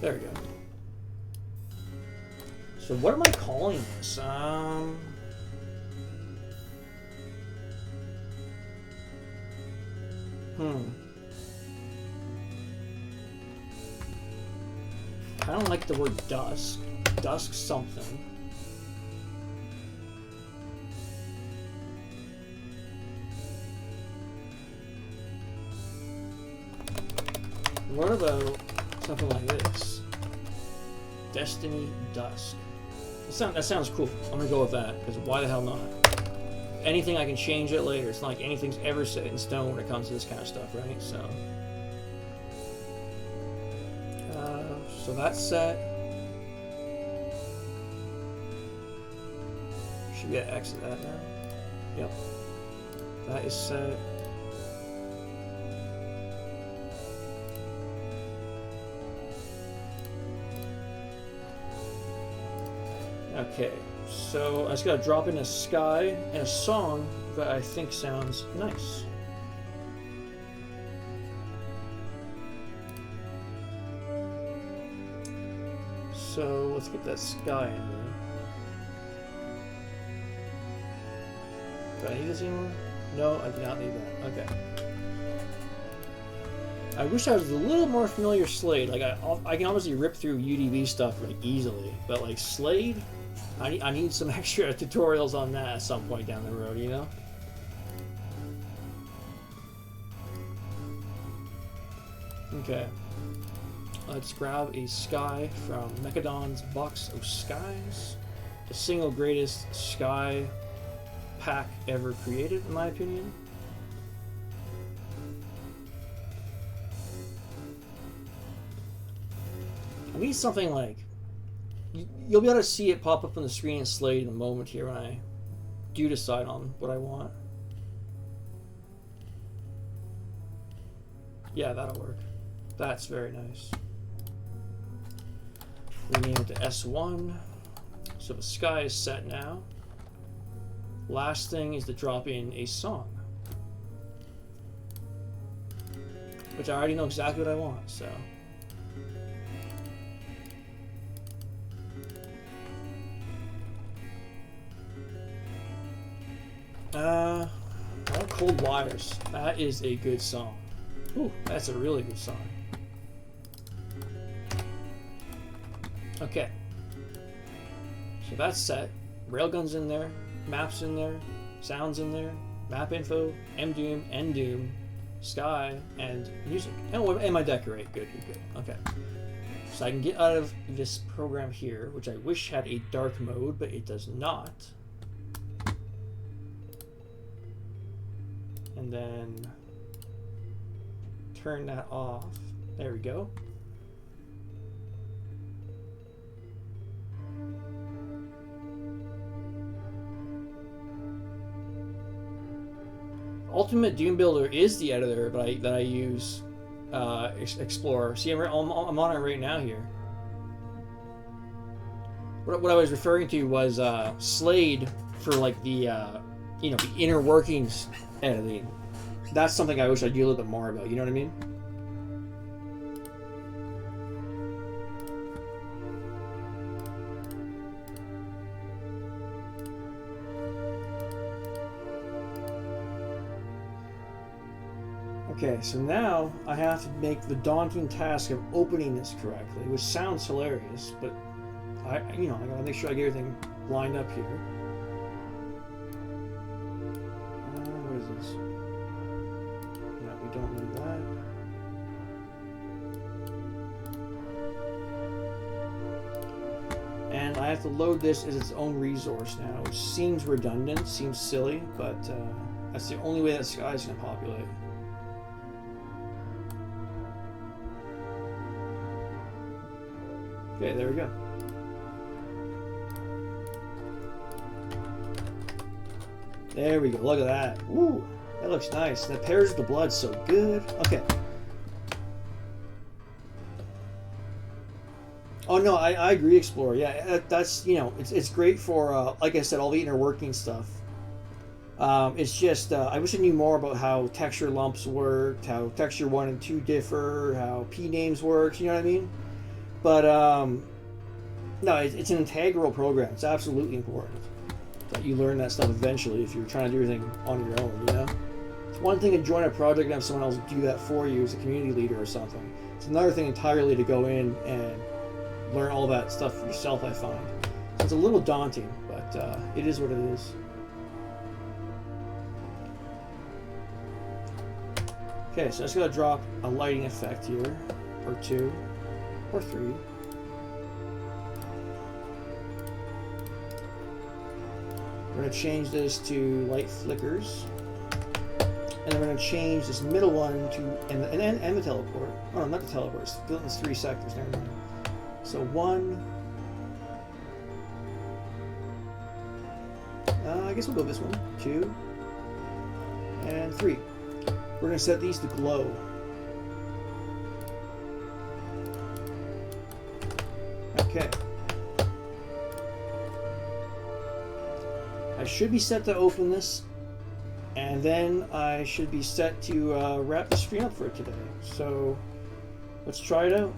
There we go. So what am I calling this? I don't like the word dusk. Dusk something. What about something like this? Destiny Dusk. That sounds cool. I'm gonna go with that, because why the hell not? Anything I can change it later. It's not like anything's ever set in stone when it comes to this kind of stuff, right? So that's set. Should we exit that now? Yep. That is set. Okay, so I just gotta drop in a sky and a song that I think sounds nice. So let's get that sky in here. Do I need this anymore? No, I do not need that. Okay. I wish I was a little more familiar with Slade. Like I can obviously rip through UDV stuff like easily, but like Slade, I need some extra tutorials on that at some point down the road, you know? Okay. Let's grab a sky from Mechadon's Box of Skies. The single greatest sky pack ever created, in my opinion. I need something like... You'll be able to see it pop up on the screen in Slate in a moment here when I do decide on what I want. Yeah, that'll work. That's very nice. Rename it to S1. So the sky is set now. Last thing is to drop in a song, which I already know exactly what I want, so. Well, Cold Wires. That is a good song. Ooh, that's a really good song. Okay. So that's set. Railgun's in there. Maps in there. Sounds in there. Map info. Doom, End Doom, Sky, and music. And my decorate. Good, good, good. Okay. So I can get out of this program here, which I wish had a dark mode, but it does not. And then turn that off. There we go. Ultimate Doom Builder is the editor that I use. Explorer. See, I'm on it right now here. What I was referring to was Slade for like the the inner workings editing. That's something I wish I knew a little bit more about. You know what I mean? Okay, so now I have to make the daunting task of opening this correctly, which sounds hilarious, but I gotta make sure I get everything lined up here. What is this? No, we don't need that. And I have to load this as its own resource now, which seems redundant, seems silly, but that's the only way that Sky is gonna populate. Okay, there we go. There we go. Look at that. Woo! That looks nice. That pairs the blood so good. Okay. Oh no, I agree, Explorer. Yeah, that's it's great for like I said, all the inner working stuff. It's just I wish I knew more about how texture lumps worked, how texture 1 and 2 differ, how P names works. You know what I mean? But no, it's an integral program. It's absolutely important that you learn that stuff eventually if you're trying to do everything on your own, you know? It's one thing to join a project and have someone else do that for you as a community leader or something. It's another thing entirely to go in and learn all that stuff for yourself, I find. So it's a little daunting, but it is what it is. Okay, so I just gotta drop a lighting effect here, or 2. Or 3. We're going to change this to light flickers. And then we're going to change this middle one to, and the teleport. Oh, no, not the teleport. It's built in 3 sectors. Never mind. So 1. I guess we'll go this one. 2. And 3. We're going to set these to glow. Okay. I should be set to open this, and then I should be set to wrap the stream up for today. So let's try it out.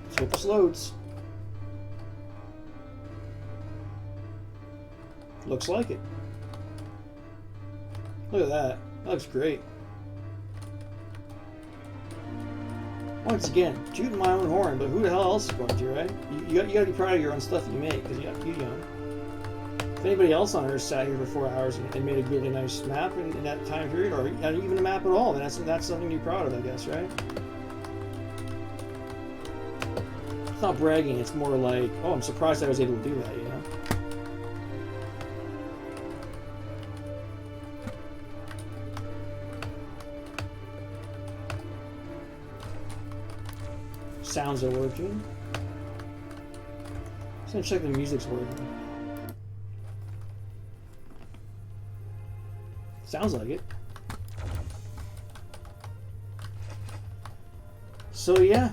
Let's hope this loads. Looks like it. Look at that. That looks great. Once again, tooting my own horn, but who the hell else is going to, right? You got to be proud of your own stuff that you make, because you know. If anybody else on Earth sat here for 4 hours and made a really nice map in that time period, or even a map at all, then that's something to be proud of, I guess, right? It's not bragging, it's more like, oh, I'm surprised I was able to do that, you know? Sounds are working. Just gonna check the music's working. Sounds like it. So yeah,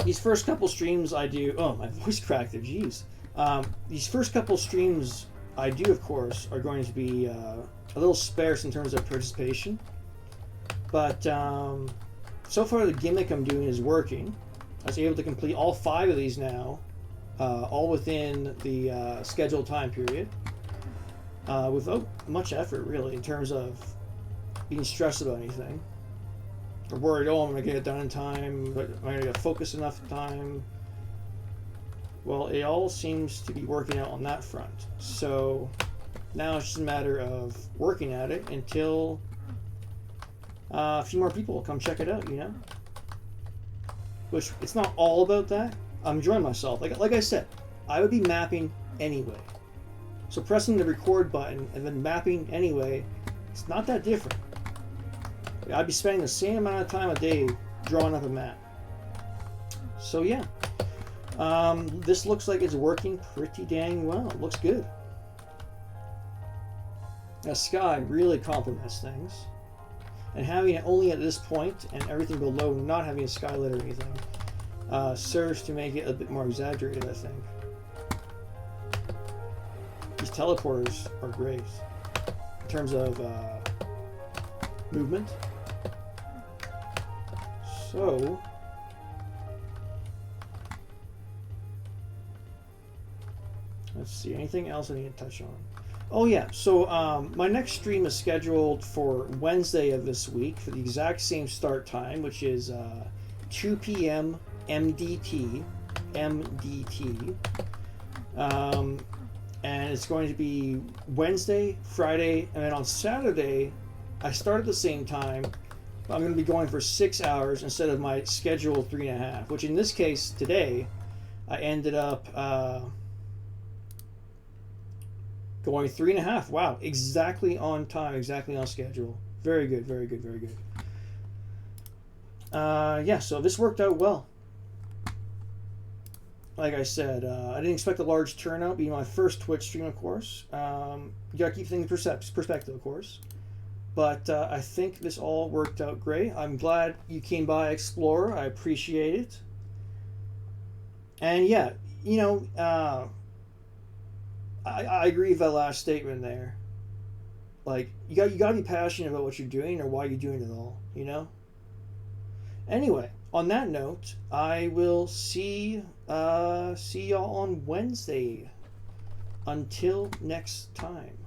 these first couple streams I do. Oh, my voice cracked there. Jeez. These first couple streams I do, of course, are going to be a little sparse in terms of participation, but so far the gimmick I'm doing is working. I was able to complete all 5 of these now all within the scheduled time period, without much effort, really, in terms of being stressed about anything. Or worried, oh, I'm going to get it done in time, but am I going to get focused enough time? Well, it all seems to be working out on that front. So now it's just a matter of working at it until a few more people will come check it out, you know? Which, it's not all about that. I'm enjoying myself. Like I said, I would be mapping anyway. So pressing the record button and then mapping anyway, it's not that different. I'd be spending the same amount of time a day drawing up a map. So yeah. This looks like it's working pretty dang well. It looks good. Now, sky really complements things. And having it only at this point and everything below not having a skylight or anything serves to make it a bit more exaggerated, I think. These teleporters are great in terms of movement. So let's see, anything else I need to touch on? Oh yeah, so my next stream is scheduled for Wednesday of this week for the exact same start time, which is 2 p.m. MDT. And it's going to be Wednesday, Friday, and then on Saturday, I start at the same time, but I'm going to be going for 6 hours instead of my scheduled 3.5, which in this case, today, I ended up going 3.5. Wow, exactly on time, exactly on schedule. Very good, very good, very good. Yeah, so this worked out well. Like I said, I didn't expect a large turnout, being my first Twitch stream, of course. You gotta keep things in perspective, of course. But I think this all worked out great. I'm glad you came by, Explorer. I appreciate it. And yeah, you know, I agree with that last statement there. Like, you gotta be passionate about what you're doing or why you're doing it all, you know? Anyway, on that note, I will see y'all on Wednesday. Until next time.